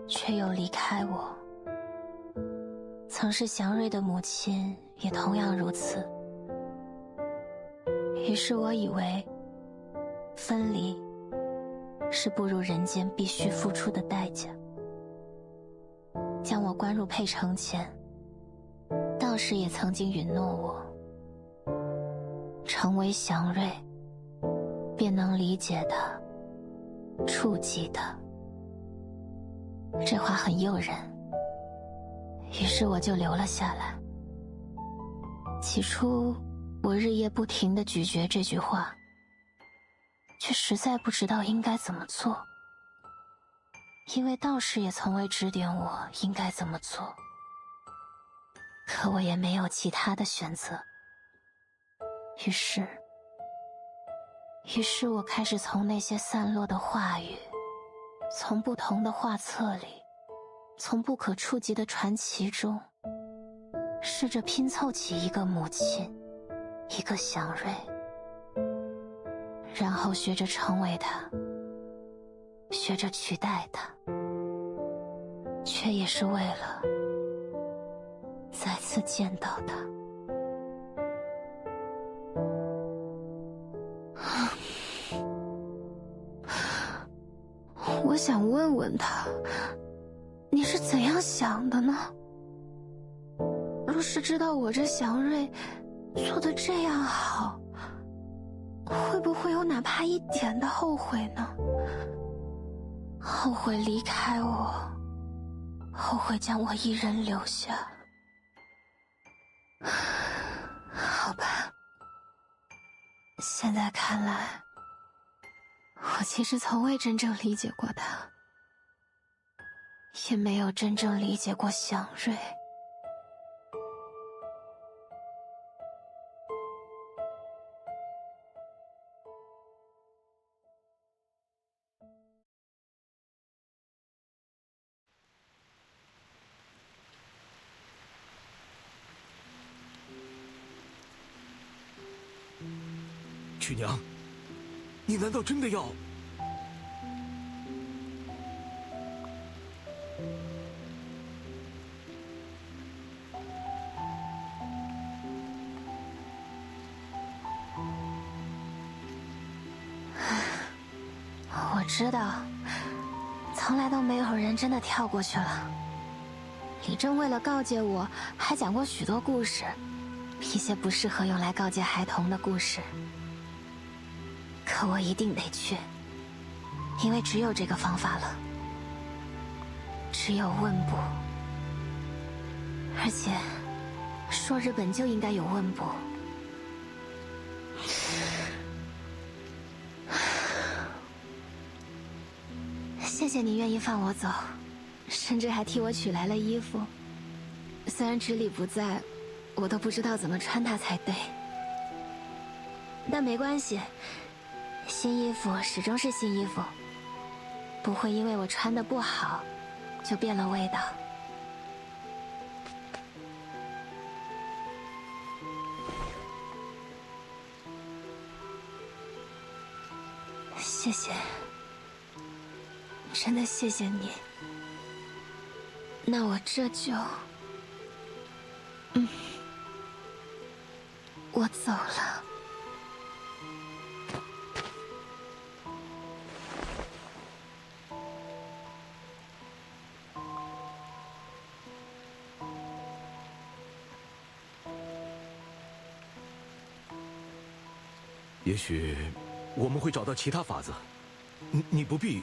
却又离开我。曾是祥瑞的母亲，也同样如此。于是我以为，分离是步入人间必须付出的代价。将我关入佩城前，道士也曾经允诺我，成为祥瑞，便能理解它，触及它。这话很诱人，于是我就留了下来。起初我日夜不停地咀嚼这句话，却实在不知道应该怎么做，因为道士也从未指点我应该怎么做。可我也没有其他的选择。于是我开始从那些散落的话语，从不同的画册里，从不可触及的传奇中，试着拼凑起一个母亲，一个祥瑞，然后学着成为她，学着取代她，却也是为了再次见到她。我想问问他，你是怎样想的呢？若是知道我这祥瑞做得这样好，会不会有哪怕一点的后悔呢？后悔离开我，后悔将我一人留下。好吧，现在看来，我其实从未真正理解过他，也没有真正理解过祥瑞。曲娘，你难道真的要？我知道，从来都没有人真的跳过去了。李正为了告诫我，还讲过许多故事，一些不适合用来告诫孩童的故事。可我一定得去，因为只有这个方法了，只有问卜。而且，朔日本就应该有问卜。谢谢你愿意放我走，甚至还替我取来了衣服。虽然直理不在，我都不知道怎么穿它才对。但没关系，新衣服始终是新衣服，不会因为我穿得不好就变了味道。谢谢，真的谢谢你。那我这就，我走了。也许我们会找到其他法子，你不必。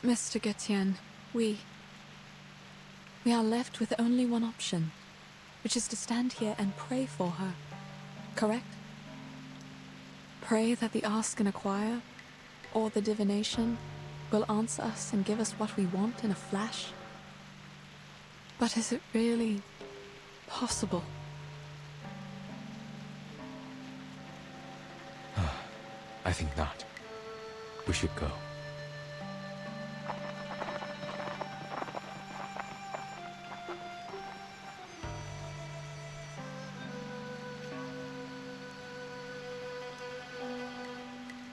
Mr. Getian, we are left with only one option, which is to stand here and pray for her, correct? Pray that the Ask and Acquire, or the divination, will answer us and give us what we want in a flash. But is it really possible? I think not. We should go.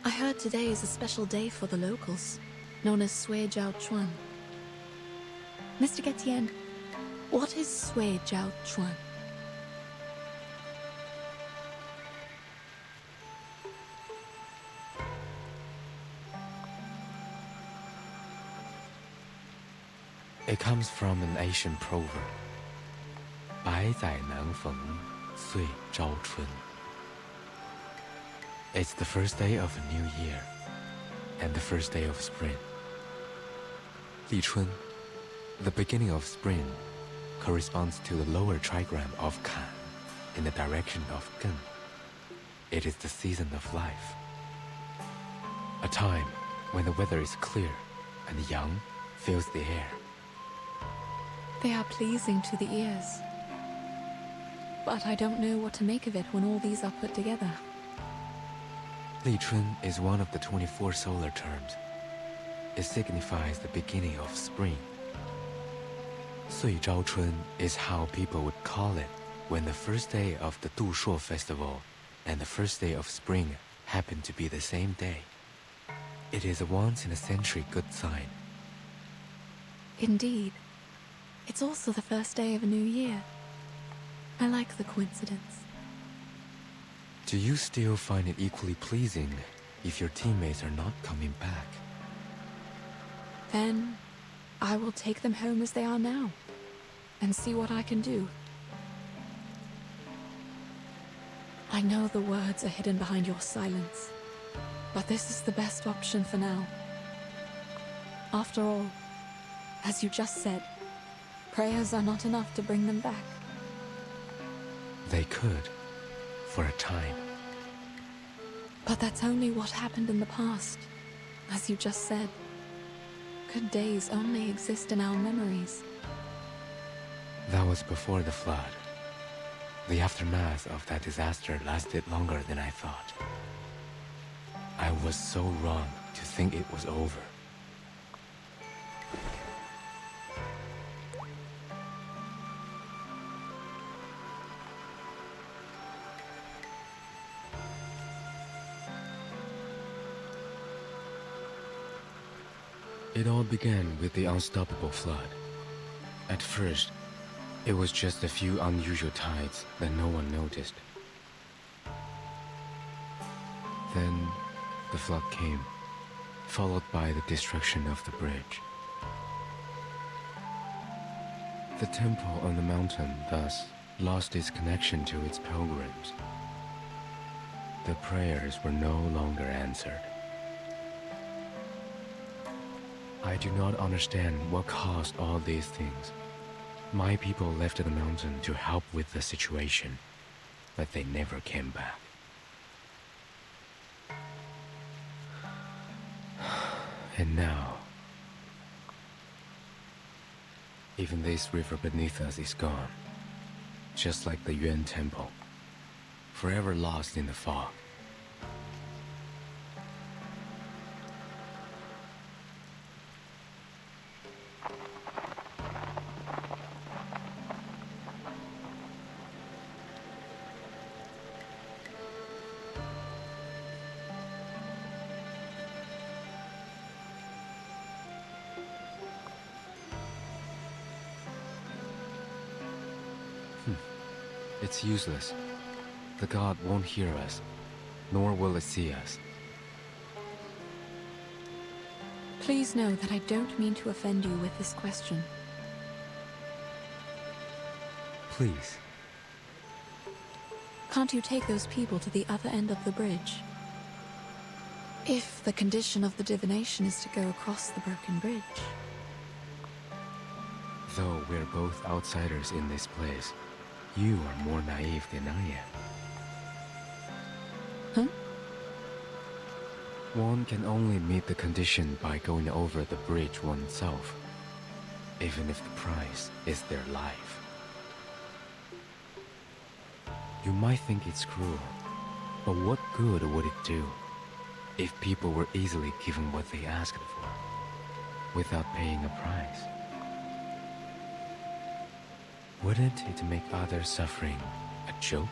I heard today is a special day for the locals, known as Sui Jiao Chuan. Mr. Getian, what is Sui Jiao Chuan? It comes from an Asian proverb. 百载难逢，岁朝春. It's the first day of a new year, and the first day of spring. 立春, the beginning of spring, corresponds to the lower trigram of Kan, in the direction of Gen. It is the season of life. A time when the weather is clear and yang fills the air. They are pleasing to the ears. But I don't know what to make of it when all these are put together. Li Chun is one of the 24 solar terms. It signifies the beginning of spring. Sui Zhao Chun is how people would call it when the first day of the Du Shuo festival and the first day of spring happen to be the same day. It is a once-in-a-century good sign. Indeed. It's also the first day of a new year. I like the coincidence. Do you still find it equally pleasing if your teammates are not coming back? Then I will take them home as they are now and see what I can do. I know the words are hidden behind your silence, but this is the best option for now. After all, as you just said, prayers are not enough to bring them back. They could, for a time. But that's only what happened in the past, as you just said. Good days only exist in our memories. That was before the flood. The aftermath of that disaster lasted longer than I thought. I was so wrong to think it was over. It all began with the unstoppable flood. At first, it was just a few unusual tides that no one noticed. Then, the flood came, followed by the destruction of the bridge. The temple on the mountain thus lost its connection to its pilgrims. The prayers were no longer answered. I do not understand what caused all these things. My people left the mountain to help with the situation, but they never came back. And now, even this river beneath us is gone, just like the Yuan Temple, forever lost in the fog. It's useless. The god won't hear us, nor will it see us. Please know that I don't mean to offend you with this question. Please. Can't you take those people to the other end of the bridge? If the condition of the divination is to go across the broken bridge. Though we're both outsiders in this place, you are more naive than I am. Huh? One can only meet the condition by going over the bridge oneself, even if the price is their life. You might think it's cruel, but what good would it do if people were easily given what they asked for, without paying a price? Wouldn't it make others' suffering a joke?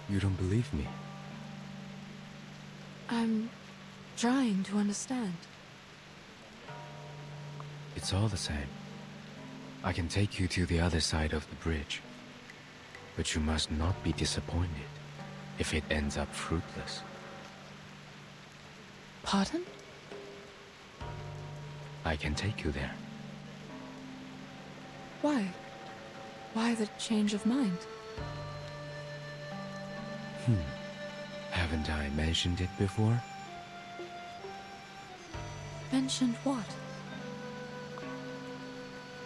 You don't believe me? I'm trying to understand. It's all the same. I can take you to the other side of the bridge. But you must not be disappointed if it ends up fruitless. Pardon? I can take you there. Why? Why the change of mind? Haven't I mentioned it before? Mentioned what?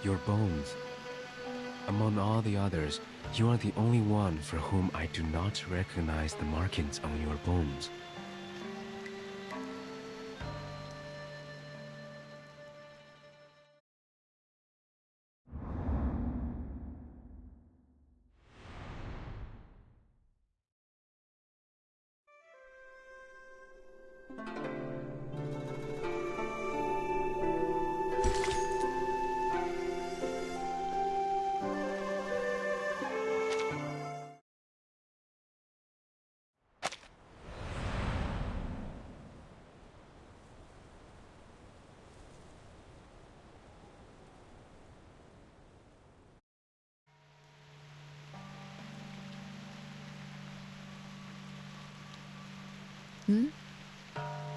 Your bones. Among all the others, you are the only one for whom I do not recognize the markings on your bones.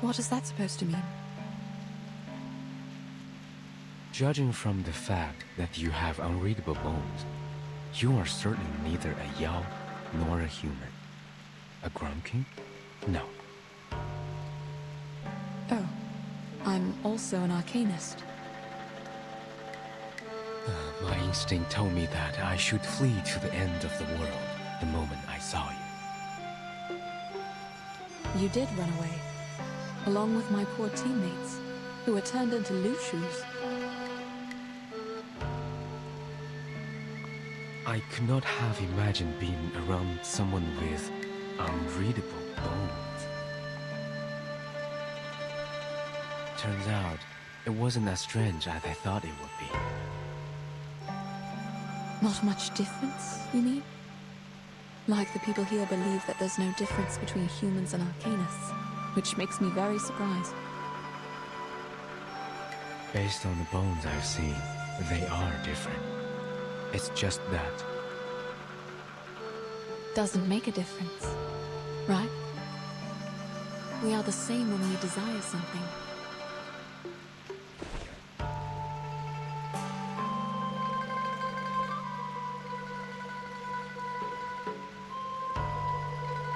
What is that supposed to mean? Judging from the fact that you have unreadable bones, you are certainly neither a Yao nor a human. A Grumpkin? No. Oh, I'm also an arcanist. My instinct told me that I should flee to the end of the world the moment I saw you. You did run away, along with my poor teammates, who were turned into Lushus. I could not have imagined being around someone with unreadable bones. Turns out, it wasn't as strange as I thought it would be. Not much difference, you mean? Like the people here believe that there's no difference between humans and arcanists, which makes me very surprised. Based on the bones I've seen, they are different. It's just that. Doesn't make a difference, right? We are the same when we desire something.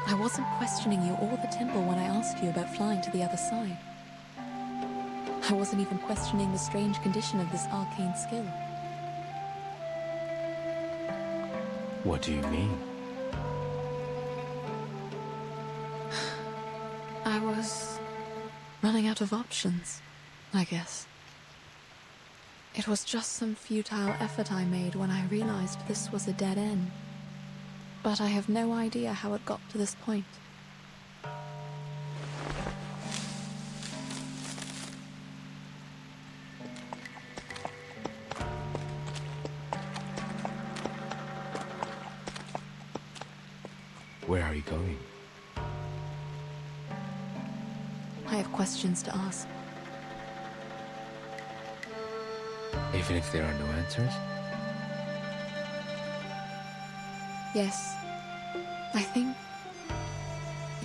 I wasn't questioning you or the temple when I asked you about flying to the other side. I wasn't even questioning the strange condition of this arcane skill. What do you mean? I was running out of options, I guess. It was just some futile effort I made when I realized this was a dead end. But I have no idea how it got to this point. Where are you going? I have questions to ask. Even if there are no answers? Yes, I think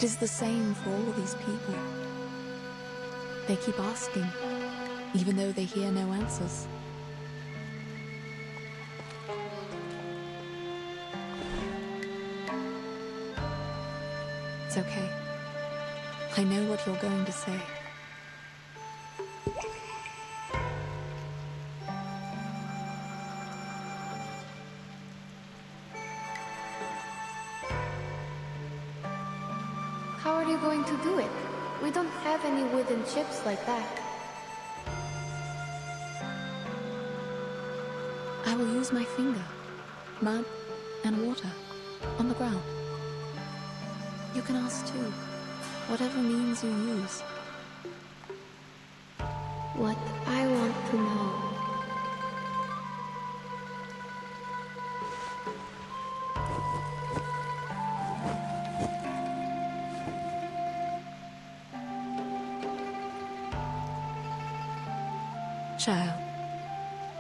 It is the same for all these people. They keep asking, even though they hear no answers. It's okay. I know what you're going to say. How are you going to do it? We don't have any wooden chips like that. I will use my finger, mud and water, on the ground. You can ask too, whatever means you use. What I want to know. Child,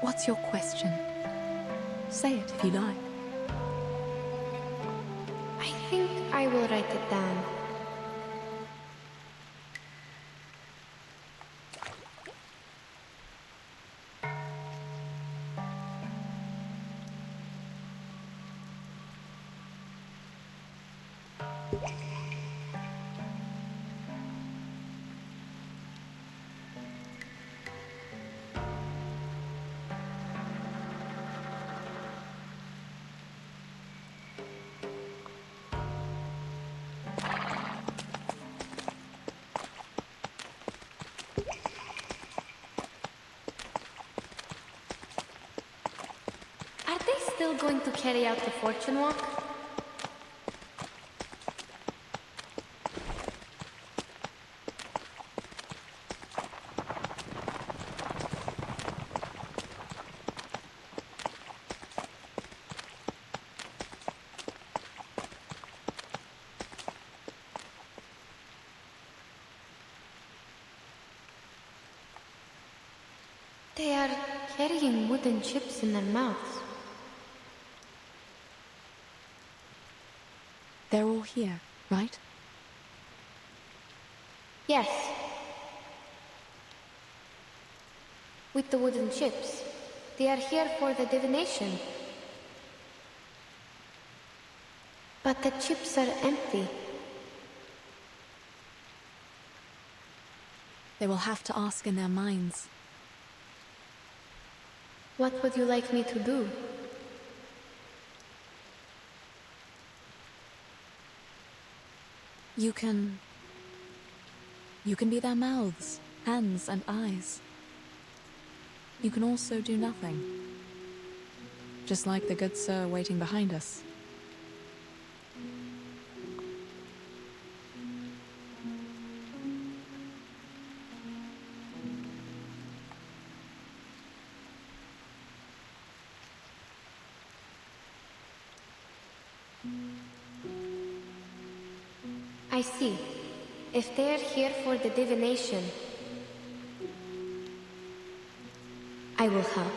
what's your question? Say it if you like. I think I will write it down. Are they still going to carry out the fortune walk? They are carrying wooden chips in their mouths. They're all here, right? Yes. With the wooden chips. They are here for the divination. But the chips are empty. They will have to ask in their minds. What would you like me to do? You can be their mouths, hands, and eyes. You can also do nothing. Just like the good sir waiting behind us. I see. If they are here for the divination, I will help.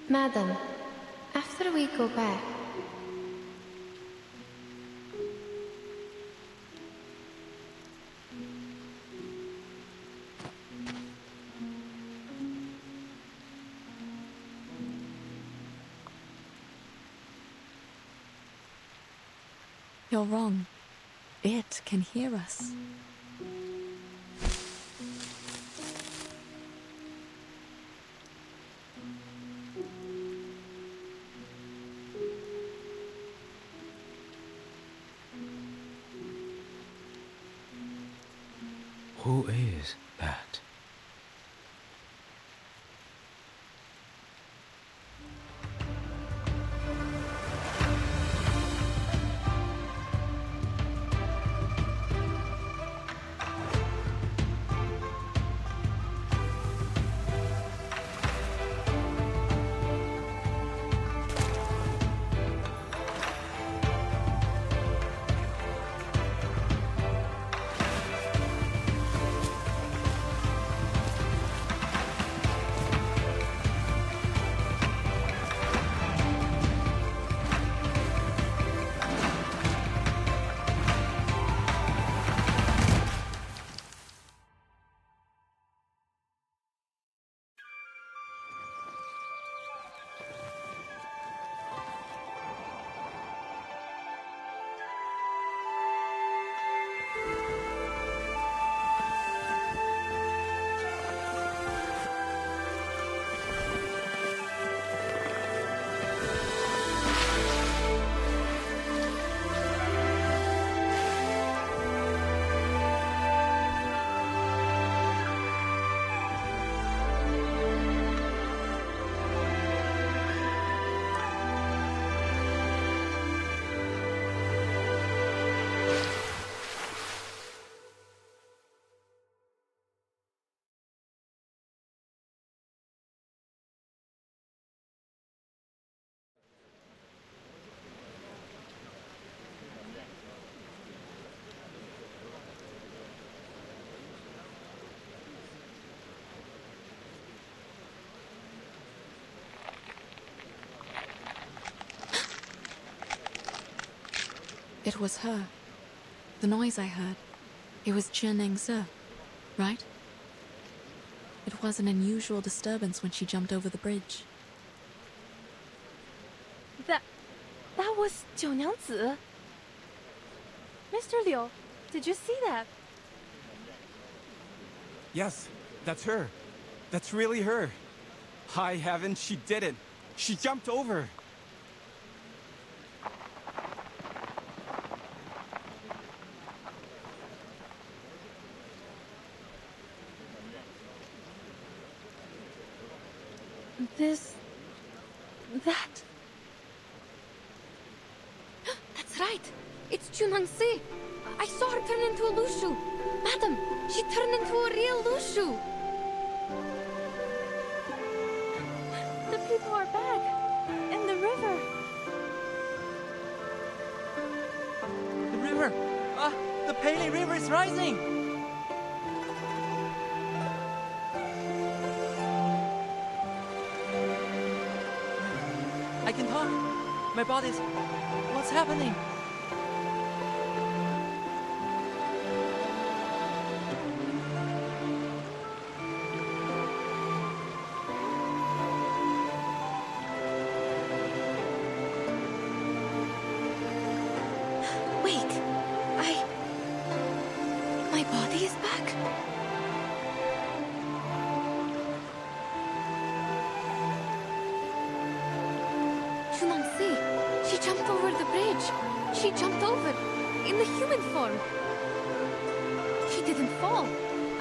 Madam, after we go back, You're wrong. It can hear us. Who is that? It was her. The noise I heard. It was Zhenengzi, right? It was an unusual disturbance when she jumped over the bridge. That was 九娘子. Mr. Liu, did you see that? Yes, that's her. That's really her. High heaven, she did it. She jumped over. That. That's right. It's Junangsi. I saw her turn into a Lushu. Madam, she turned into a real Lushu. The people are back. In the river. The river! The Pele River is rising! I can talk. My body's... What's happening? Wait, my body is back? Junangsi, she jumped over the bridge. She jumped over, in the human form. She didn't fall.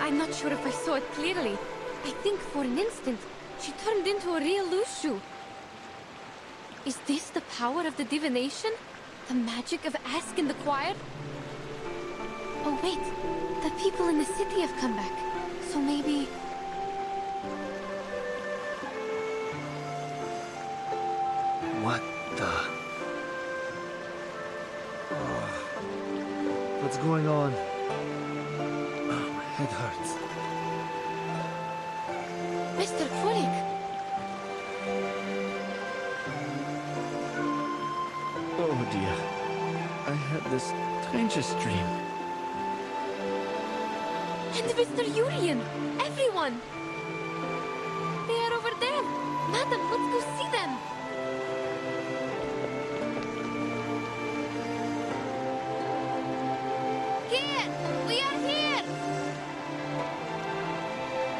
I'm not sure if I saw it clearly. I think for an instant, she turned into a real Lushu. Is this the power of the divination? The magic of Ask in the Choir? Oh wait, the people in the city have come back. So maybe... What the... Oh. What's going on? Oh, my head hurts. Mr. Kvolik! Oh dear. I had the strangest dream. And Mr. Yurian! Everyone! They are over there! Madam, let's go see them! Here! We are here!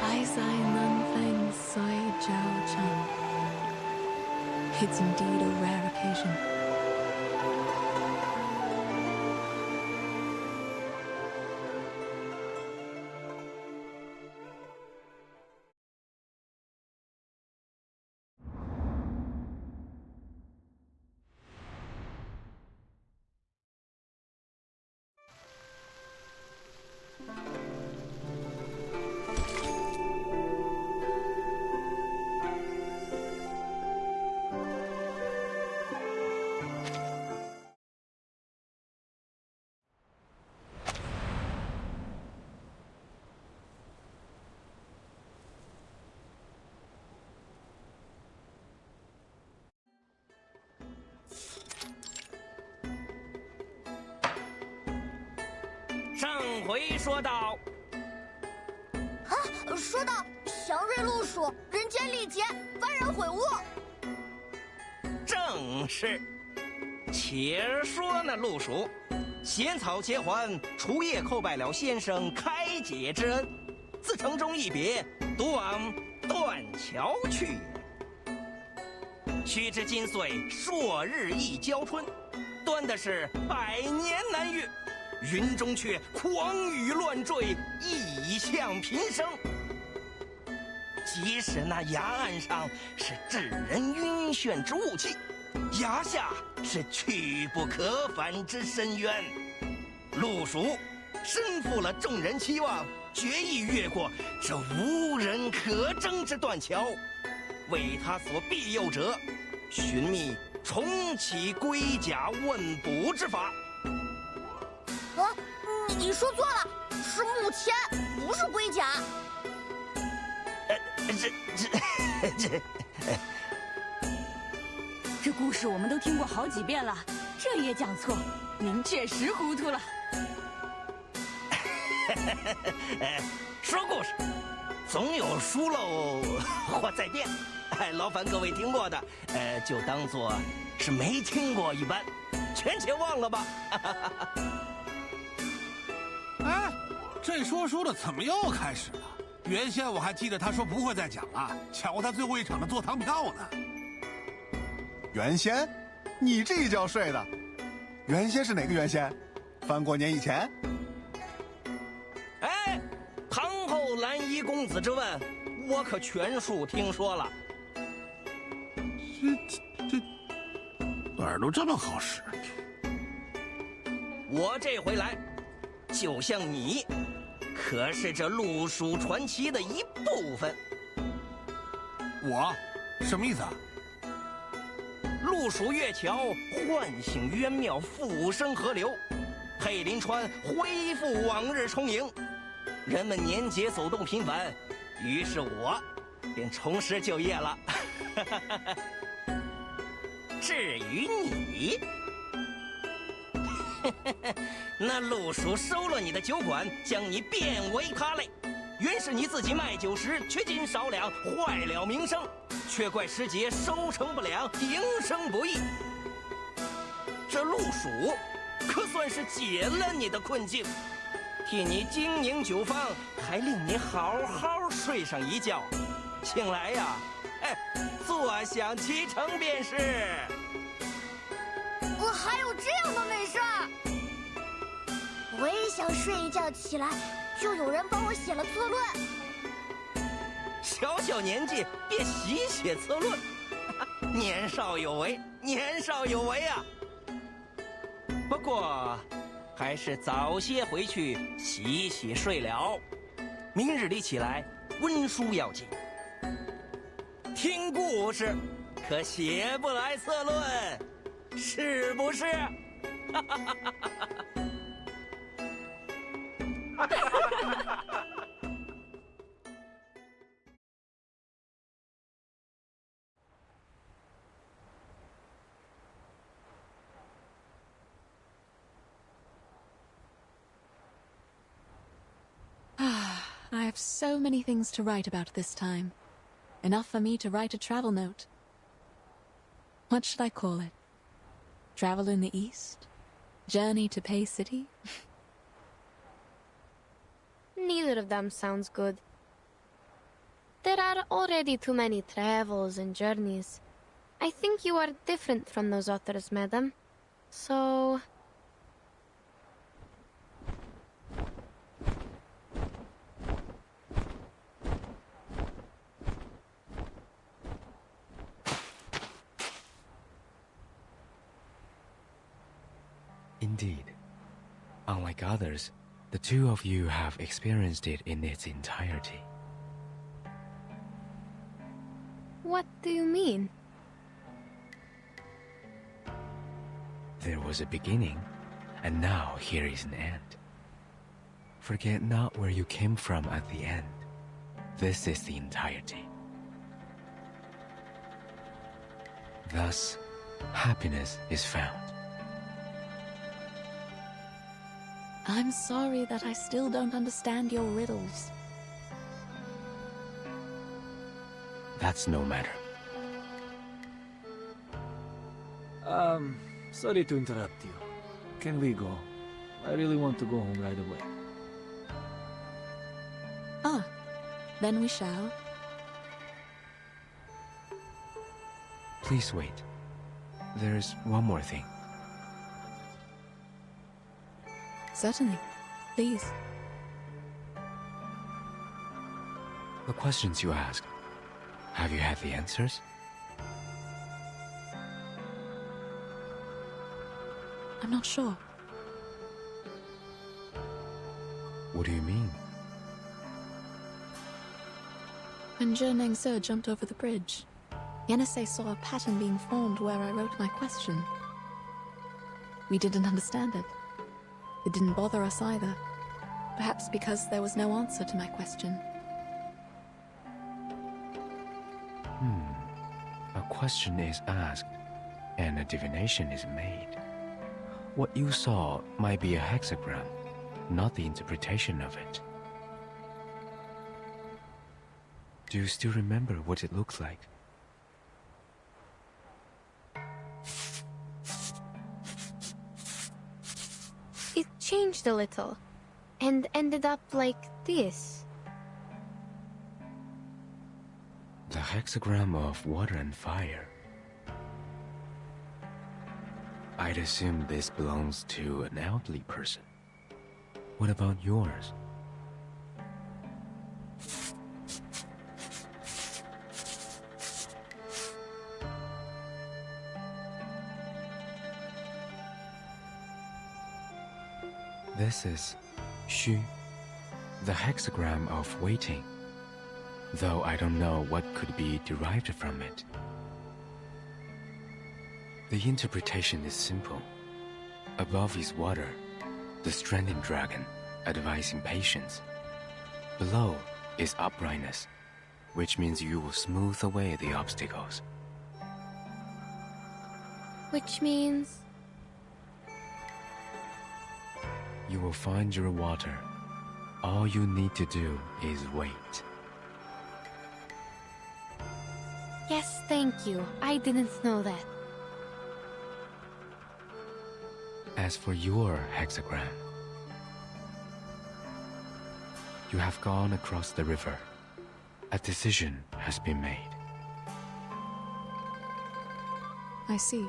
Ai Zai Nun Feng Soi Jiao Chan. It's indeed a rare occasion.说到说到祥瑞路数，人间历劫，幡然悔悟。正是。且说那路数，仙草结环，除夜叩拜了先生开解之恩，自城中一别，独往断桥去也。须知今岁朔日一交春，端的是100年南月。云中却狂雨乱坠，异象频生。即使那崖岸上是致人晕眩之雾气，崖下是去不可返之深渊。陆蜀身负了众人期望，决意越过这无人可征之断桥，为他所庇佑者，寻觅重启龟甲问卜之法。你说错了，是木签，不是龟甲。这故事我们都听过好几遍了，这也讲错，您确实糊涂了。说故事，总有疏漏或再变。劳烦各位听过的，就当做是没听过一般，全且忘了吧。哎，这说书的怎么又开始了？原先我还记得他说不会再讲了，抢过他最后一场的座堂票呢。原先？你这一觉睡的，原先是哪个原先？翻过年以前？哎，唐后蓝衣公子之问，我可全数听说了。这耳朵这么好使？我这回来，就像你，可是这陆蜀传奇的一部分。我？什么意思啊？陆蜀月桥唤醒渊庙，复生河流，佩林川恢复往日充盈，人们年节走动频繁，于是我便重拾就业了。至于你，那陆蜀收了你的酒馆，将你变为他类。原是你自己卖酒时缺斤少两，坏了名声，却怪时节收成不良，营生不易。这陆蜀可算是解了你的困境，替你经营酒坊，还令你好好睡上一觉。醒来呀，坐享其成便是。我还有这样的美事儿？我也想睡一觉起来，就有人帮我写了策论。小小年纪便习写策论，年少有为，年少有为啊！不过，还是早些回去洗洗睡了，明日里起来温书要紧。听故事，可写不来策论，是不是？I have so many things to write about this time. Enough for me to write a travel note. What should I call it? Travel in the East? Journey to Pei City? Neither of them sounds good. There are already too many travels and journeys. I think you are different from those authors, madam. So... Indeed. Unlike others, the two of you have experienced it in its entirety. What do you mean? There was a beginning, and now here is an end. Forget not where you came from at the end. This is the entirety. Thus, happiness is found. I'm sorry that I still don't understand your riddles. That's no matter. Sorry to interrupt you. Can we go? I really want to go home right away. Ah, then we shall. Please wait. There's one more thing. Certainly. Please. The questions you asked, have you had the answers? I'm not sure. What do you mean? When Zhe Nengse jumped over the bridge, Yenisei saw a pattern being formed where I wrote my question. We didn't understand it. It didn't bother us either. Perhaps because there was no answer to my question. A question is asked, and a divination is made. What you saw might be a hexagram, not the interpretation of it. Do you still remember what it looks like? It changed a little, and ended up like this. The hexagram of water and fire. I'd assume this belongs to an elderly person. What about yours? This is Xu, the hexagram of waiting, though I don't know what could be derived from it. The interpretation is simple. Above is water, the strengthened dragon, advising patience. Below is uprightness, which means you will smooth away the obstacles. Which means... You will find your water. All you need to do is wait. Yes, thank you. I didn't know that. As for your hexagram, you have gone across the river. A decision has been made. I see.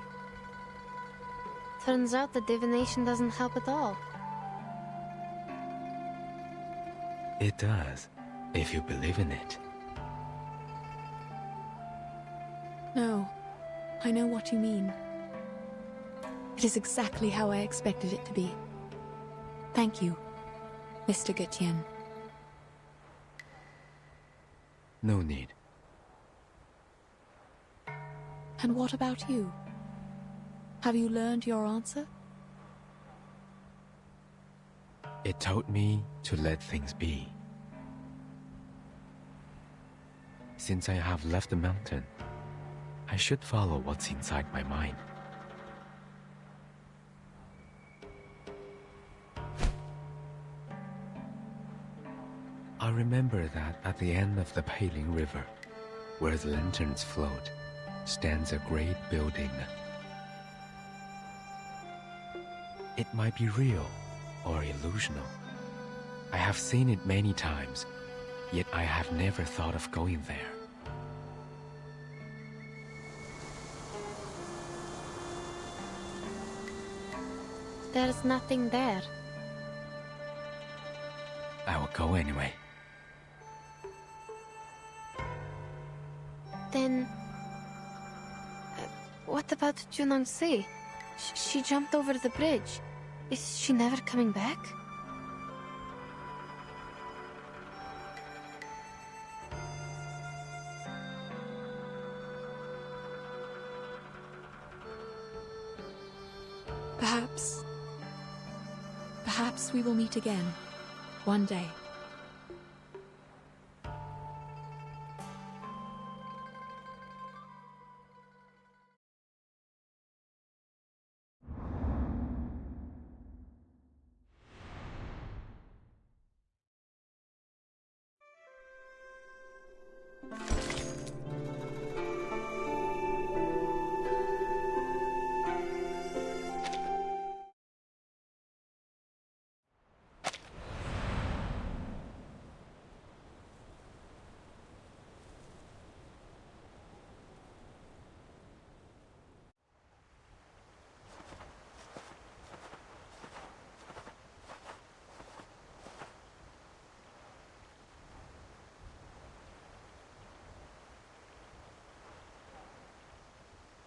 Turns out the divination doesn't help at all. It does, if you believe in it. No, I know what you mean. It is exactly how I expected it to be. Thank you, Mr. Gutian. No need. And what about you? Have you learned your answer? It told me to let things be. Since I have left the mountain, I should follow what's inside my mind. I remember that at the end of the Peiling River, where the lanterns float, stands a great building. It might be real or illusional. I have seen it many times, yet I have never thought of going there. There's nothing there. I will go anyway. Then... what about Junonsi? She jumped over the bridge. Is she never coming back? Perhaps we will meet again, one day.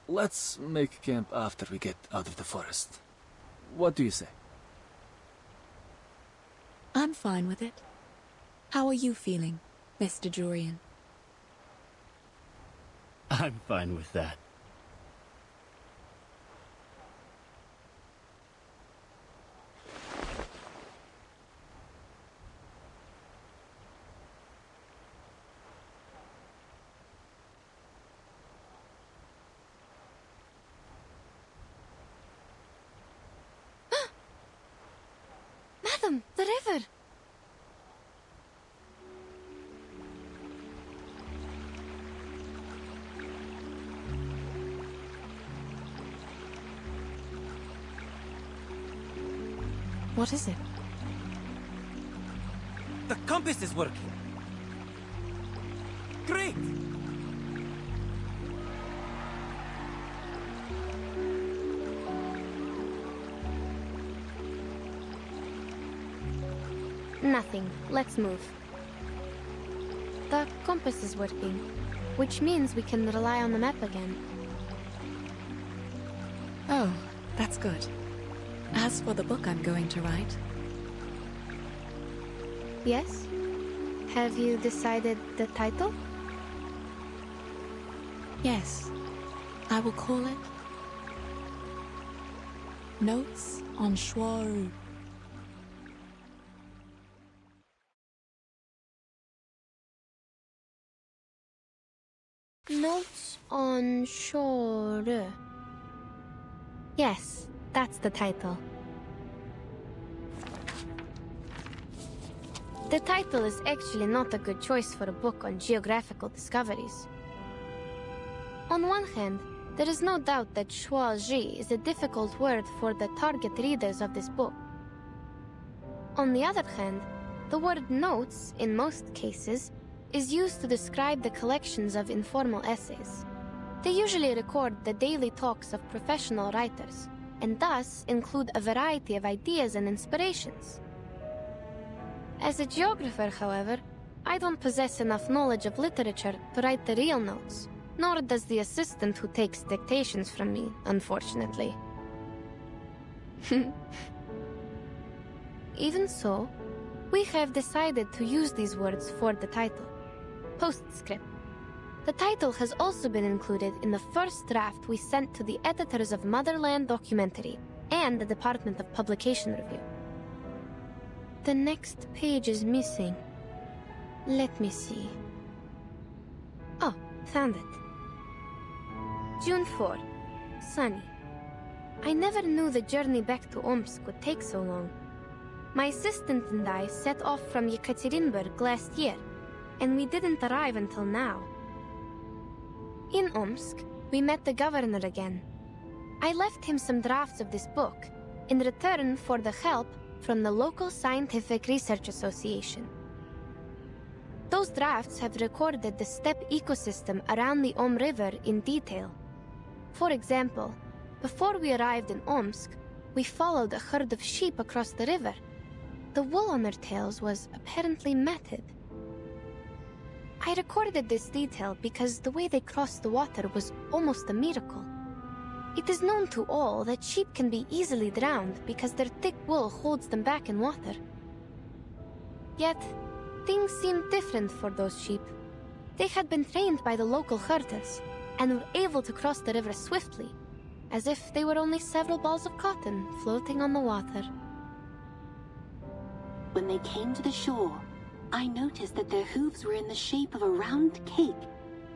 Let's make camp after we get out of the forest. What do you say? I'm fine with it. How are you feeling, Mr. Jurian? I'm fine with that. them! The river! What is it? The compass is working. Great! Nothing. Let's move. The compass is working, which means we can rely on the map again. Oh, that's good. As for the book I'm going to write... Yes? Have you decided the title? Yes. I will call it... Notes on Shwaru. Notes on Shore. Yes, that's the title. The title is actually not a good choice for a book on geographical discoveries. On one hand, there is no doubt that Shuaji is a difficult word for the target readers of this book. On the other hand, the word notes, in most cases, is used to describe the collections of informal essays. They usually record the daily talks of professional writers, and thus include a variety of ideas and inspirations. As a geographer, however, I don't possess enough knowledge of literature to write the real notes, nor does the assistant who takes dictations from me, unfortunately. Even so, we have decided to use these words for the title. Postscript. The title has also been included in the first draft we sent to the editors of Motherland Documentary and the Department of Publication Review. The next page is missing. Let me see. Oh, found it. June 4. Sunny. I never knew the journey back to Omsk would take so long. My assistant and I set off from Yekaterinburg last year, and we didn't arrive until now. In Omsk, we met the governor again. I left him some drafts of this book, in return for the help from the local Scientific Research Association. Those drafts have recorded the steppe ecosystem around the Om River in detail. For example, before we arrived in Omsk, we followed a herd of sheep across the river. The wool on their tails was apparently matted. I recorded this detail because the way they crossed the water was almost a miracle. It is known to all that sheep can be easily drowned because their thick wool holds them back in water. Yet, things seemed different for those sheep. They had been trained by the local herders and were able to cross the river swiftly, as if they were only several balls of cotton floating on the water. When they came to the shore, I noticed that their hooves were in the shape of a round cake,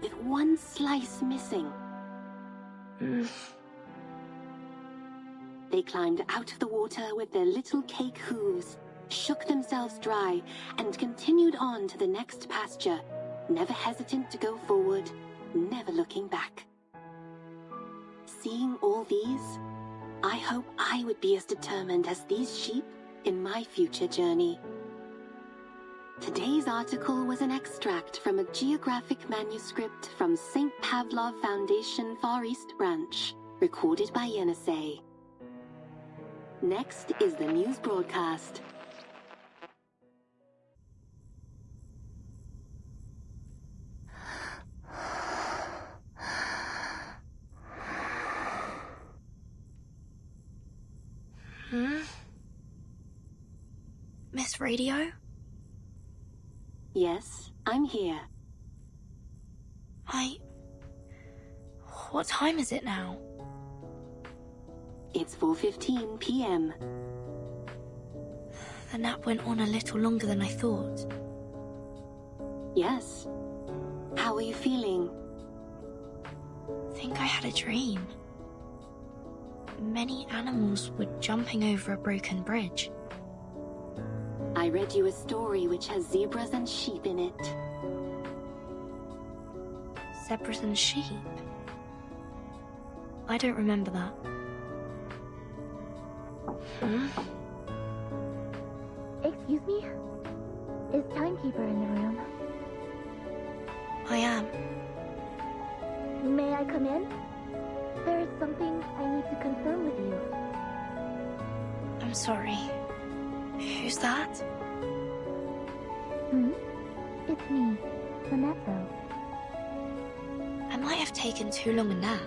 with one slice missing. They climbed out of the water with their little cake hooves, shook themselves dry, and continued on to the next pasture, never hesitant to go forward, never looking back. Seeing all these, I hope I would be as determined as these sheep in my future journey. Today's article was an extract from a geographic manuscript from St. Pavlov Foundation Far East Branch, recorded by Yenisei. Next is the news broadcast. Miss Radio? Yes, I'm here. What time is it now? It's 4:15 p.m. The nap went on a little longer than I thought. Yes. How are you feeling? I think I had a dream. Many animals were jumping over a broken bridge. I read you a story which has zebras and sheep in it. Zebras and sheep? I don't remember that. Excuse me? Is Timekeeper in the room? I am. May I come in? There is something I need to confirm with you. I'm sorry. Who's that? It's me, Samantha. I might have taken too long a nap.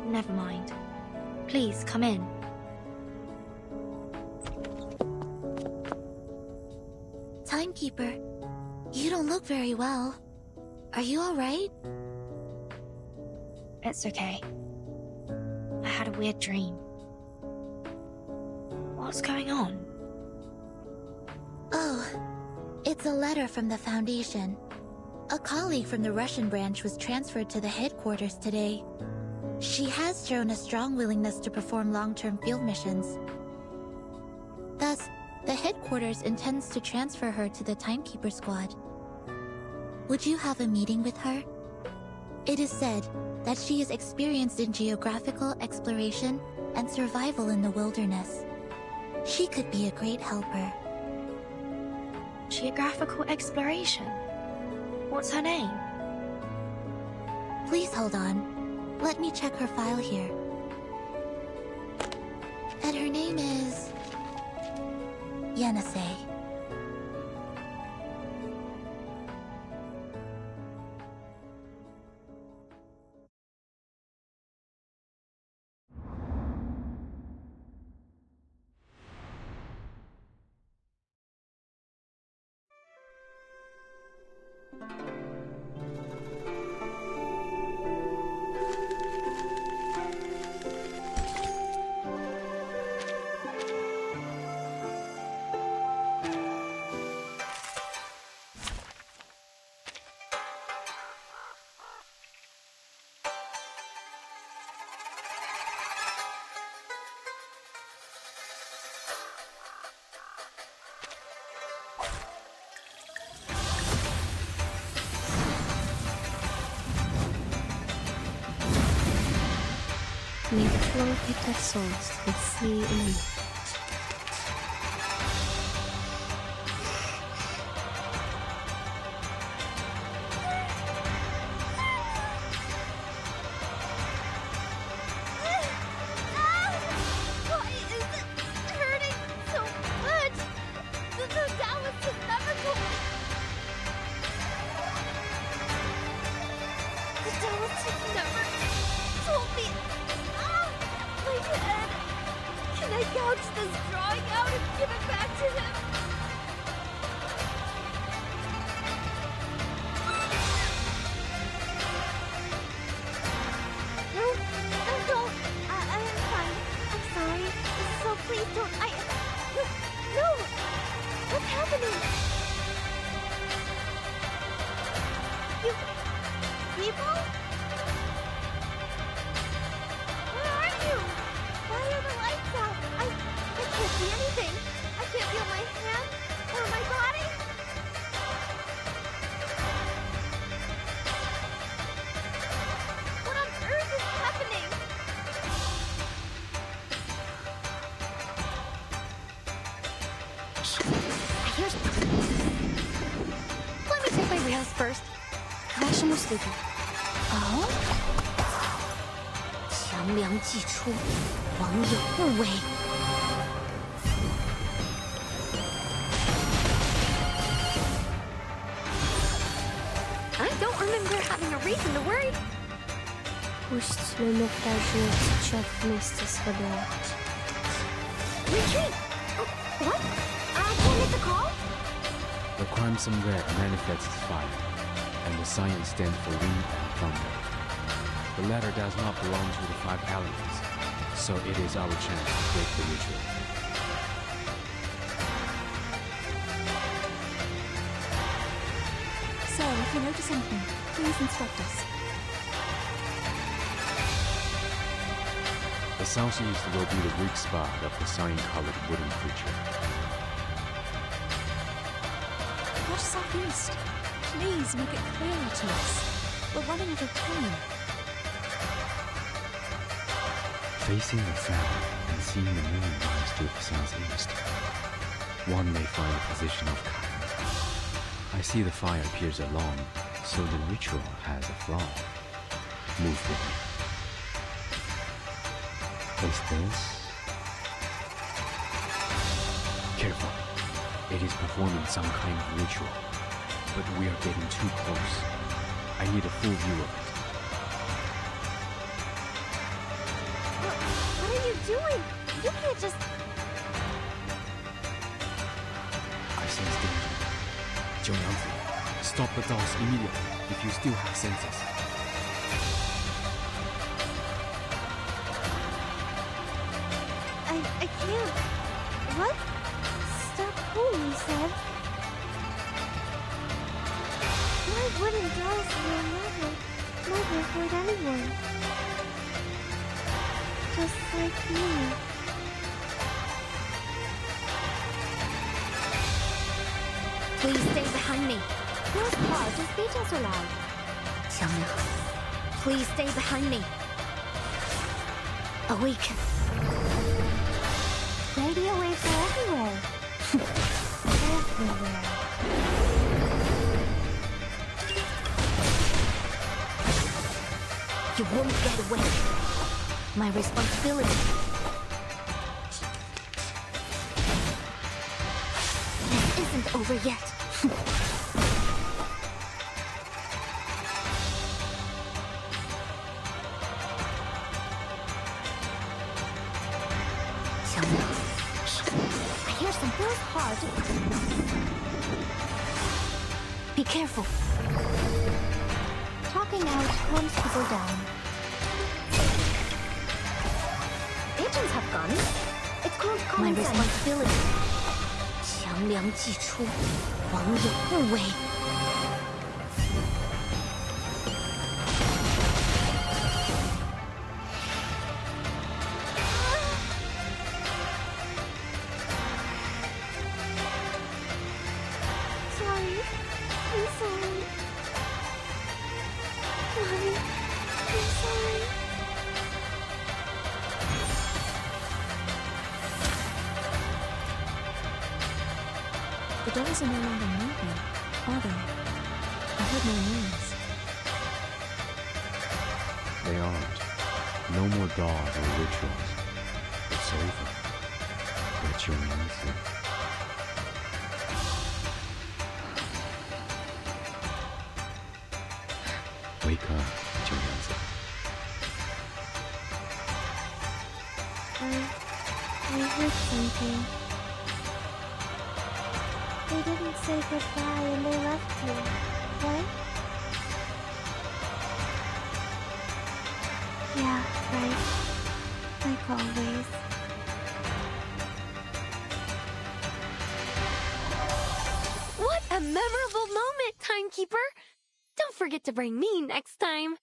Never mind. Please, come in. Timekeeper, you don't look very well. Are you alright? It's okay. I had a weird dream. What's going on? Oh, it's a letter from the Foundation. A colleague from the Russian branch was transferred to the headquarters today. She has shown a strong willingness to perform long-term field missions. Thus, the headquarters intends to transfer her to the Timekeeper Squad. Would you have a meeting with her? It is said that she is experienced in geographical exploration and survival in the wilderness. She could be a great helper. Geographical exploration? What's her name? Please hold on. Let me check her file here. And her name is... Yenisei. May the flow take their souls to the sea and me. Why is it hurting so much? The Taoist has never told me. The Taoist has never told me. My head. Can I gouge this drawing out and give it back to him? No, I'm fine. I'm sorry. So please don't, No! What's happening? You... people? Where are you? Why are the lights out? I can't see anything. I can't feel my hand or my body. What on earth is happening? I hear... Let me take my reals first. Fashion was stupid. Oh? 强梁既出，王有不为。I don't remember having a reason to worry. Пусть наукажу сейчас вместе с водой. Retreat! What? I can't make the call? The crimson red manifests fire, and the science stands for wind and thunder. The latter does not belong to the five elements, so it is our chance to break the ritual. So, if you notice anything, please instruct us. The southeast will be the weak spot of the cyan-colored wooden creature. much southeast. Please make it clearer to us. We're running out of time. Facing the south and seeing the moon rise to the southeast, one may find a position of kindness. I see the fire appears along, so the ritual has a flaw. Move with me. Place this. Careful. It is performing some kind of ritual, but we are getting too close. I need a full view of it. What are you doing? You can't just... I sense danger. Jiuyangzi, stop the dolls immediately if you still have senses. I can't. What? Stop who, you said? Why wouldn't dolls never hurt anyone? Just like me. Please stay behind me. Those cars just beat us around. Xiangyu, please stay behind me. Awaken. Radio waves are everywhere. Everywhere. You won't get away. My responsibility. This isn't over yet. I hear some girls hard. Be careful. Talking out calms people down. Agents have guns. It's called My common sense. responsibility. 强梁既出，亡有不为。Sorry. I'm sorry. Mommy, I'm sorry. The dolls are no longer moving, are they? I heard no noise. They aren't. No more dolls or rituals. It's over. Let your answer. Wake up, Jiuyangzi. I heard something. They didn't say goodbye and they left you, right? Yeah, right. Like always. What a memorable moment, Timekeeper! Don't forget to bring me next time.